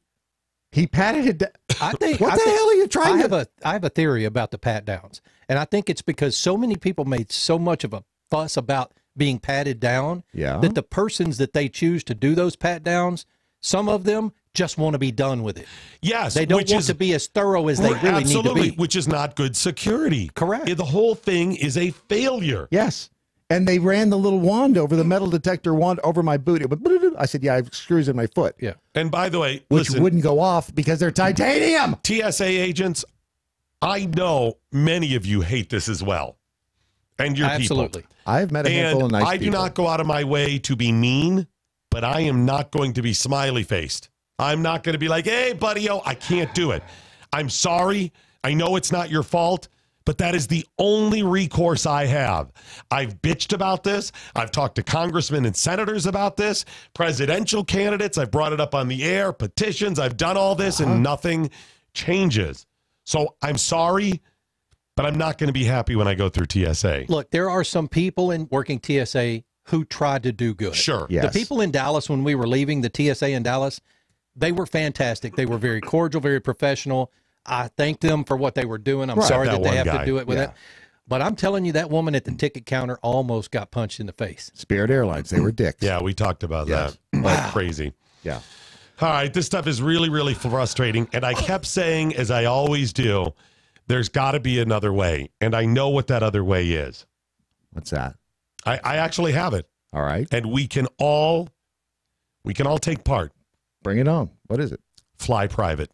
He patted it down. I think. What the hell are you trying to? I have a theory about the pat downs, and I think it's because so many people made so much of a fuss about being patted down that the persons that they choose to do those pat downs, some of them just want to be done with it. Yes, they don't want to be as thorough as they really need to be, which is not good security. Correct. The whole thing is a failure. Yes. And they ran the little wand over the metal detector wand over my boot. It went, I said, yeah, I have screws in my foot. Yeah. And by the way, which wouldn't go off because they're titanium. TSA agents, I know many of you hate this as well. And your Absolutely. people. I've met a handful of nice people. I do not go out of my way to be mean, but I am not going to be smiley faced. I'm not going to be like, hey, buddy-o, I can't do it. I'm sorry. I know it's not your fault. But that is the only recourse I have. I've bitched about this. I've talked to congressmen and senators about this, presidential candidates. I've brought it up on the air, petitions. I've done all this and nothing changes. So I'm sorry, but I'm not going to be happy when I go through TSA. Look, there are some people in working TSA who tried to do good. Sure. Yes. The people in Dallas, when we were leaving the TSA in Dallas, they were fantastic. They were very cordial, very professional. I thank them for what they were doing. I'm sorry that they have to do it with it. But I'm telling you, that woman at the ticket counter almost got punched in the face. Spirit Airlines, they were dicks. Yeah, we talked about that. That's crazy. Yeah. All right, this stuff is really, really frustrating. And I kept saying, as I always do, there's got to be another way. And I know what that other way is. What's that? I actually have it. All right. And we can all take part. Bring it on. What is it? Fly private.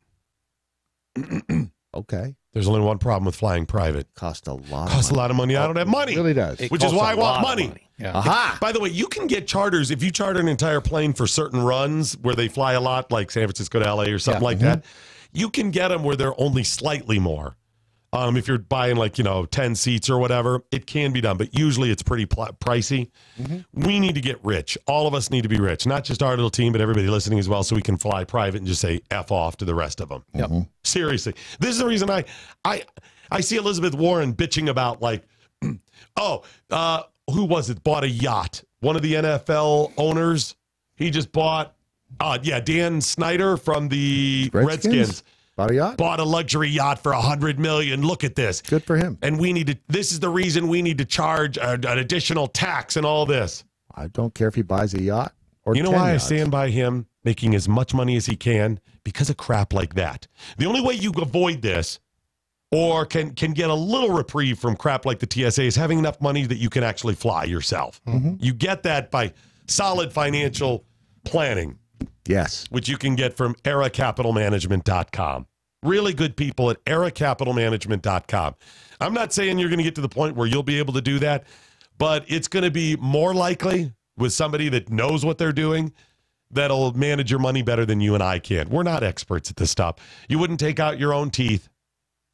Okay. There's only one problem with flying private. Costs a lot. Costs a lot of money. I don't have money. It really does. Which is why I want money. Yeah. Aha. By the way, you can get charters if you charter an entire plane for certain runs where they fly a lot, like San Francisco to LA or something like that. You can get them where they're only slightly more. If you're buying 10 seats or whatever, it can be done, but usually it's pretty pricey. We need to get rich. All of us need to be rich, not just our little team, but everybody listening as well, so we can fly private and just say F off to the rest of them. Seriously. This is the reason I see Elizabeth Warren bitching about who was it? Bought a yacht. One of the NFL owners. He just bought, Dan Snyder from the Redskins. Bought a yacht? Bought a luxury yacht for $100 million. Look at this. Good for him. And this is the reason we need to charge an additional tax and all this. I don't care if he buys a yacht or you know why yachts. I stand by him making as much money as he can? Because of crap like that. The only way you avoid this or can get a little reprieve from crap like the TSA is having enough money that you can actually fly yourself. You get that by solid financial planning. Yes. Which you can get from eracapitalmanagement.com. Really good people at eracapitalmanagement.com. I'm not saying you're going to get to the point where you'll be able to do that, but it's going to be more likely with somebody that knows what they're doing that'll manage your money better than you and I can. We're not experts at this stuff. You wouldn't take out your own teeth.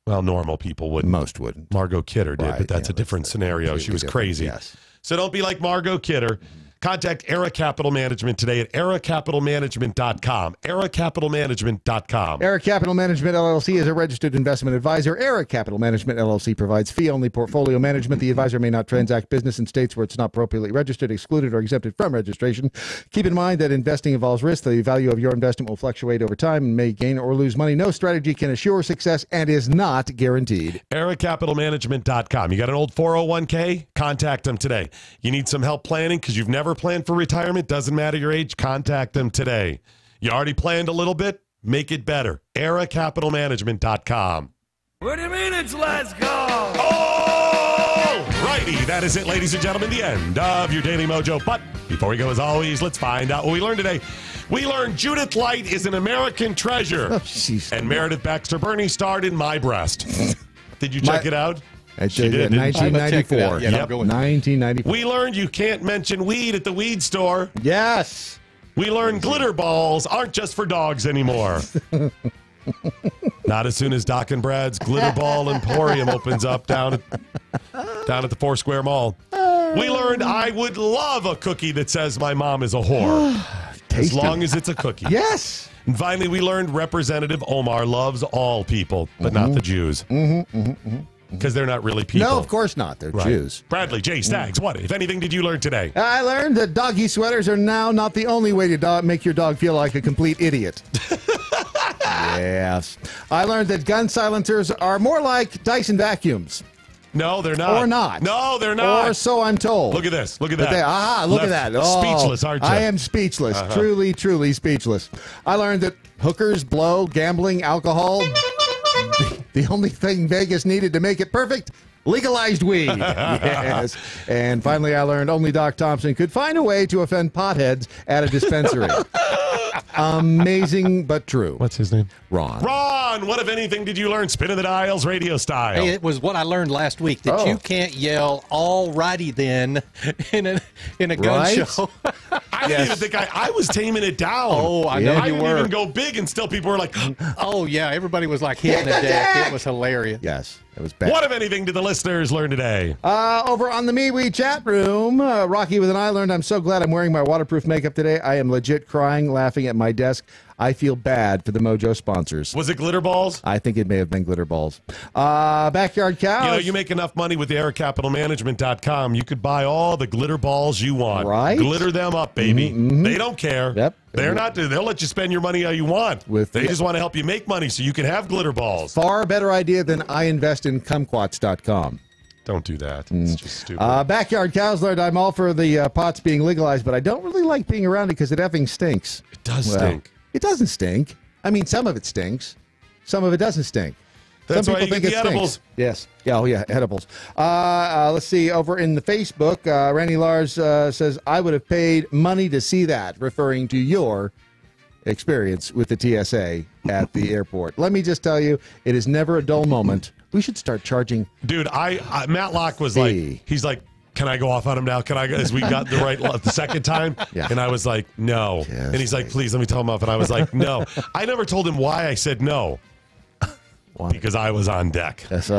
Well, normal people wouldn't. Most wouldn't. Margot Kidder did, but that's a different scenario. She was crazy. Yes. So don't be like Margot Kidder. Contact Era Capital Management today at eracapitalmanagement.com. eracapitalmanagement.com. Era Capital Management LLC is a registered investment advisor. Era Capital Management LLC provides fee-only portfolio management. The advisor may not transact business in states where it's not appropriately registered, excluded, or exempted from registration. Keep in mind that investing involves risk. The value of your investment will fluctuate over time and may gain or lose money. No strategy can assure success and is not guaranteed. eracapitalmanagement.com. You got an old 401k? Contact them today. You need some help planning because you've never planned for retirement? Doesn't matter your age. Contact them today. You already planned a little bit? Make it better. eracapitalmanagement.com. What do you mean it's let's go? Oh, right. righty, that is it, ladies and gentlemen, the end of your Daily Mojo. But before we go, as always, let's find out what we learned today. We learned Judith Light is an American treasure. And Meredith Baxter Burney starred in My Breast. Did you check it out? She did. 1994. Yep. 1994. We learned you can't mention weed at the weed store. Yes. We learned glitter balls aren't just for dogs anymore. Not as soon as Doc and Brad's Glitter Ball Emporium opens up down at the Foursquare Mall. We learned I would love a cookie that says my mom is a whore. As long as it's a cookie. Yes. And finally, we learned Representative Omar loves all people, but not the Jews. Because they're not really people. No, of course not. They're Jews. Bradley, Jay Staggs, what, if anything, did you learn today? I learned that doggy sweaters are now not the only way to make your dog feel like a complete idiot. Yes. I learned that gun silencers are more like Dyson vacuums. No, they're not. Or not. No, they're not. Or so I'm told. Look at this. Look at that. Look at that. Oh, speechless, aren't you? I am speechless. Truly, truly speechless. I learned that hookers, blow, gambling, alcohol, the only thing Vegas needed to make it perfect, legalized weed. Yes. And finally, I learned only Doc Thompson could find a way to offend potheads at a dispensary. Amazing, but true. What's his name? Ron. Ron, what, if anything, did you learn? Spin of the dials, radio style. Hey, it was what I learned last week, that you can't yell "all righty then" in a gun show. I didn't even think I was taming it down. Oh, I know you I didn't were. even go big, and still people were like, oh, yeah, everybody was like hitting the deck. It was hilarious. Yes, it was bad. What, if anything, did the listeners learn today? Over on the MeWe chat room, Rocky with an I learned, I'm so glad I'm wearing my waterproof makeup today. I am legit crying, laughing at my desk. I feel bad for the MoJo sponsors. Was it glitter balls? I think it may have been glitter balls. Backyard cows. You know, you make enough money with aircapitalmanagement.com. You could buy all the glitter balls you want. Right. Glitter them up, baby. They don't care. Yep. They'll let you spend your money how you want. They just want to help you make money so you can have glitter balls. Far better idea than I invest in kumquats.com. Don't do that. It's just stupid. Backyard cows learned I'm all for the pots being legalized, but I don't really like being around it because it effing stinks. It does stink. It doesn't stink. I mean, some of it stinks. Some of it doesn't stink. That's Some why people you think get it the stinks. edibles. Yes. Yeah, oh, yeah, edibles. Let's see. Over in the Facebook, Randy Lars says, I would have paid money to see that, referring to your experience with the TSA at the airport. Let me just tell you, it is never a dull moment. We should start charging. Dude, Matt Locke was like, he's like, can I go off on him now? Can I go? As we got the second time? Yeah. And I was like, no. Yes, and he's like, please let me tell him off. And I was like, no. I never told him why I said no. Because I was on deck. Yes,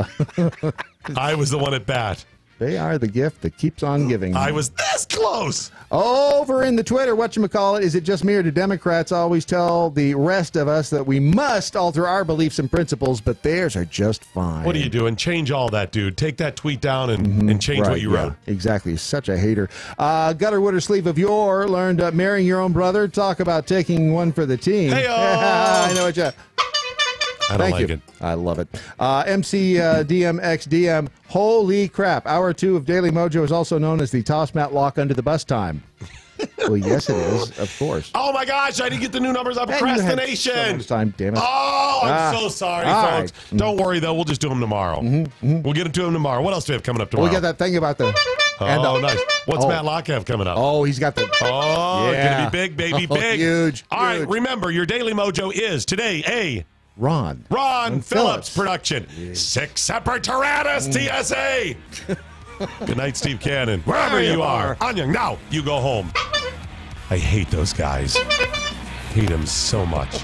I was the one at bat. They are the gift that keeps on giving. I was this close. Over in the Twitter, whatchamacallit, is it just me or do Democrats always tell the rest of us that we must alter our beliefs and principles, but theirs are just fine? What are you doing? Change all that, dude. Take that tweet down and change what you wrote. Exactly. He's such a hater. Gutter Wooder Sleeve of Yore learned marrying your own brother. Talk about taking one for the team. Hey-o! I know what you... I don't Thank like you. it. I love it. MCDMXDM, holy crap. Hour 2 of Daily Mojo is also known as the Toss Matt Lock under the bus time. Well, yes, it is, of course. Oh, my gosh. I didn't get the new numbers on And you had procrastination. so much time, damn it. Oh, I'm so sorry, all folks. right. Don't worry, though. We'll just do them tomorrow. We'll get to them tomorrow. What else do we have coming up tomorrow? We got that thing about the... Oh, nice. What's Matt Locke have coming up? Oh, he's got the... Oh, yeah. going to be big, baby, big. Huge. All right, remember, your Daily Mojo is today a... Ron Phillips production. 6 separate Tyrannus TSA. Good night, Steve Cannon. Wherever you are. Anya, now you go home. I hate those guys. Hate them so much.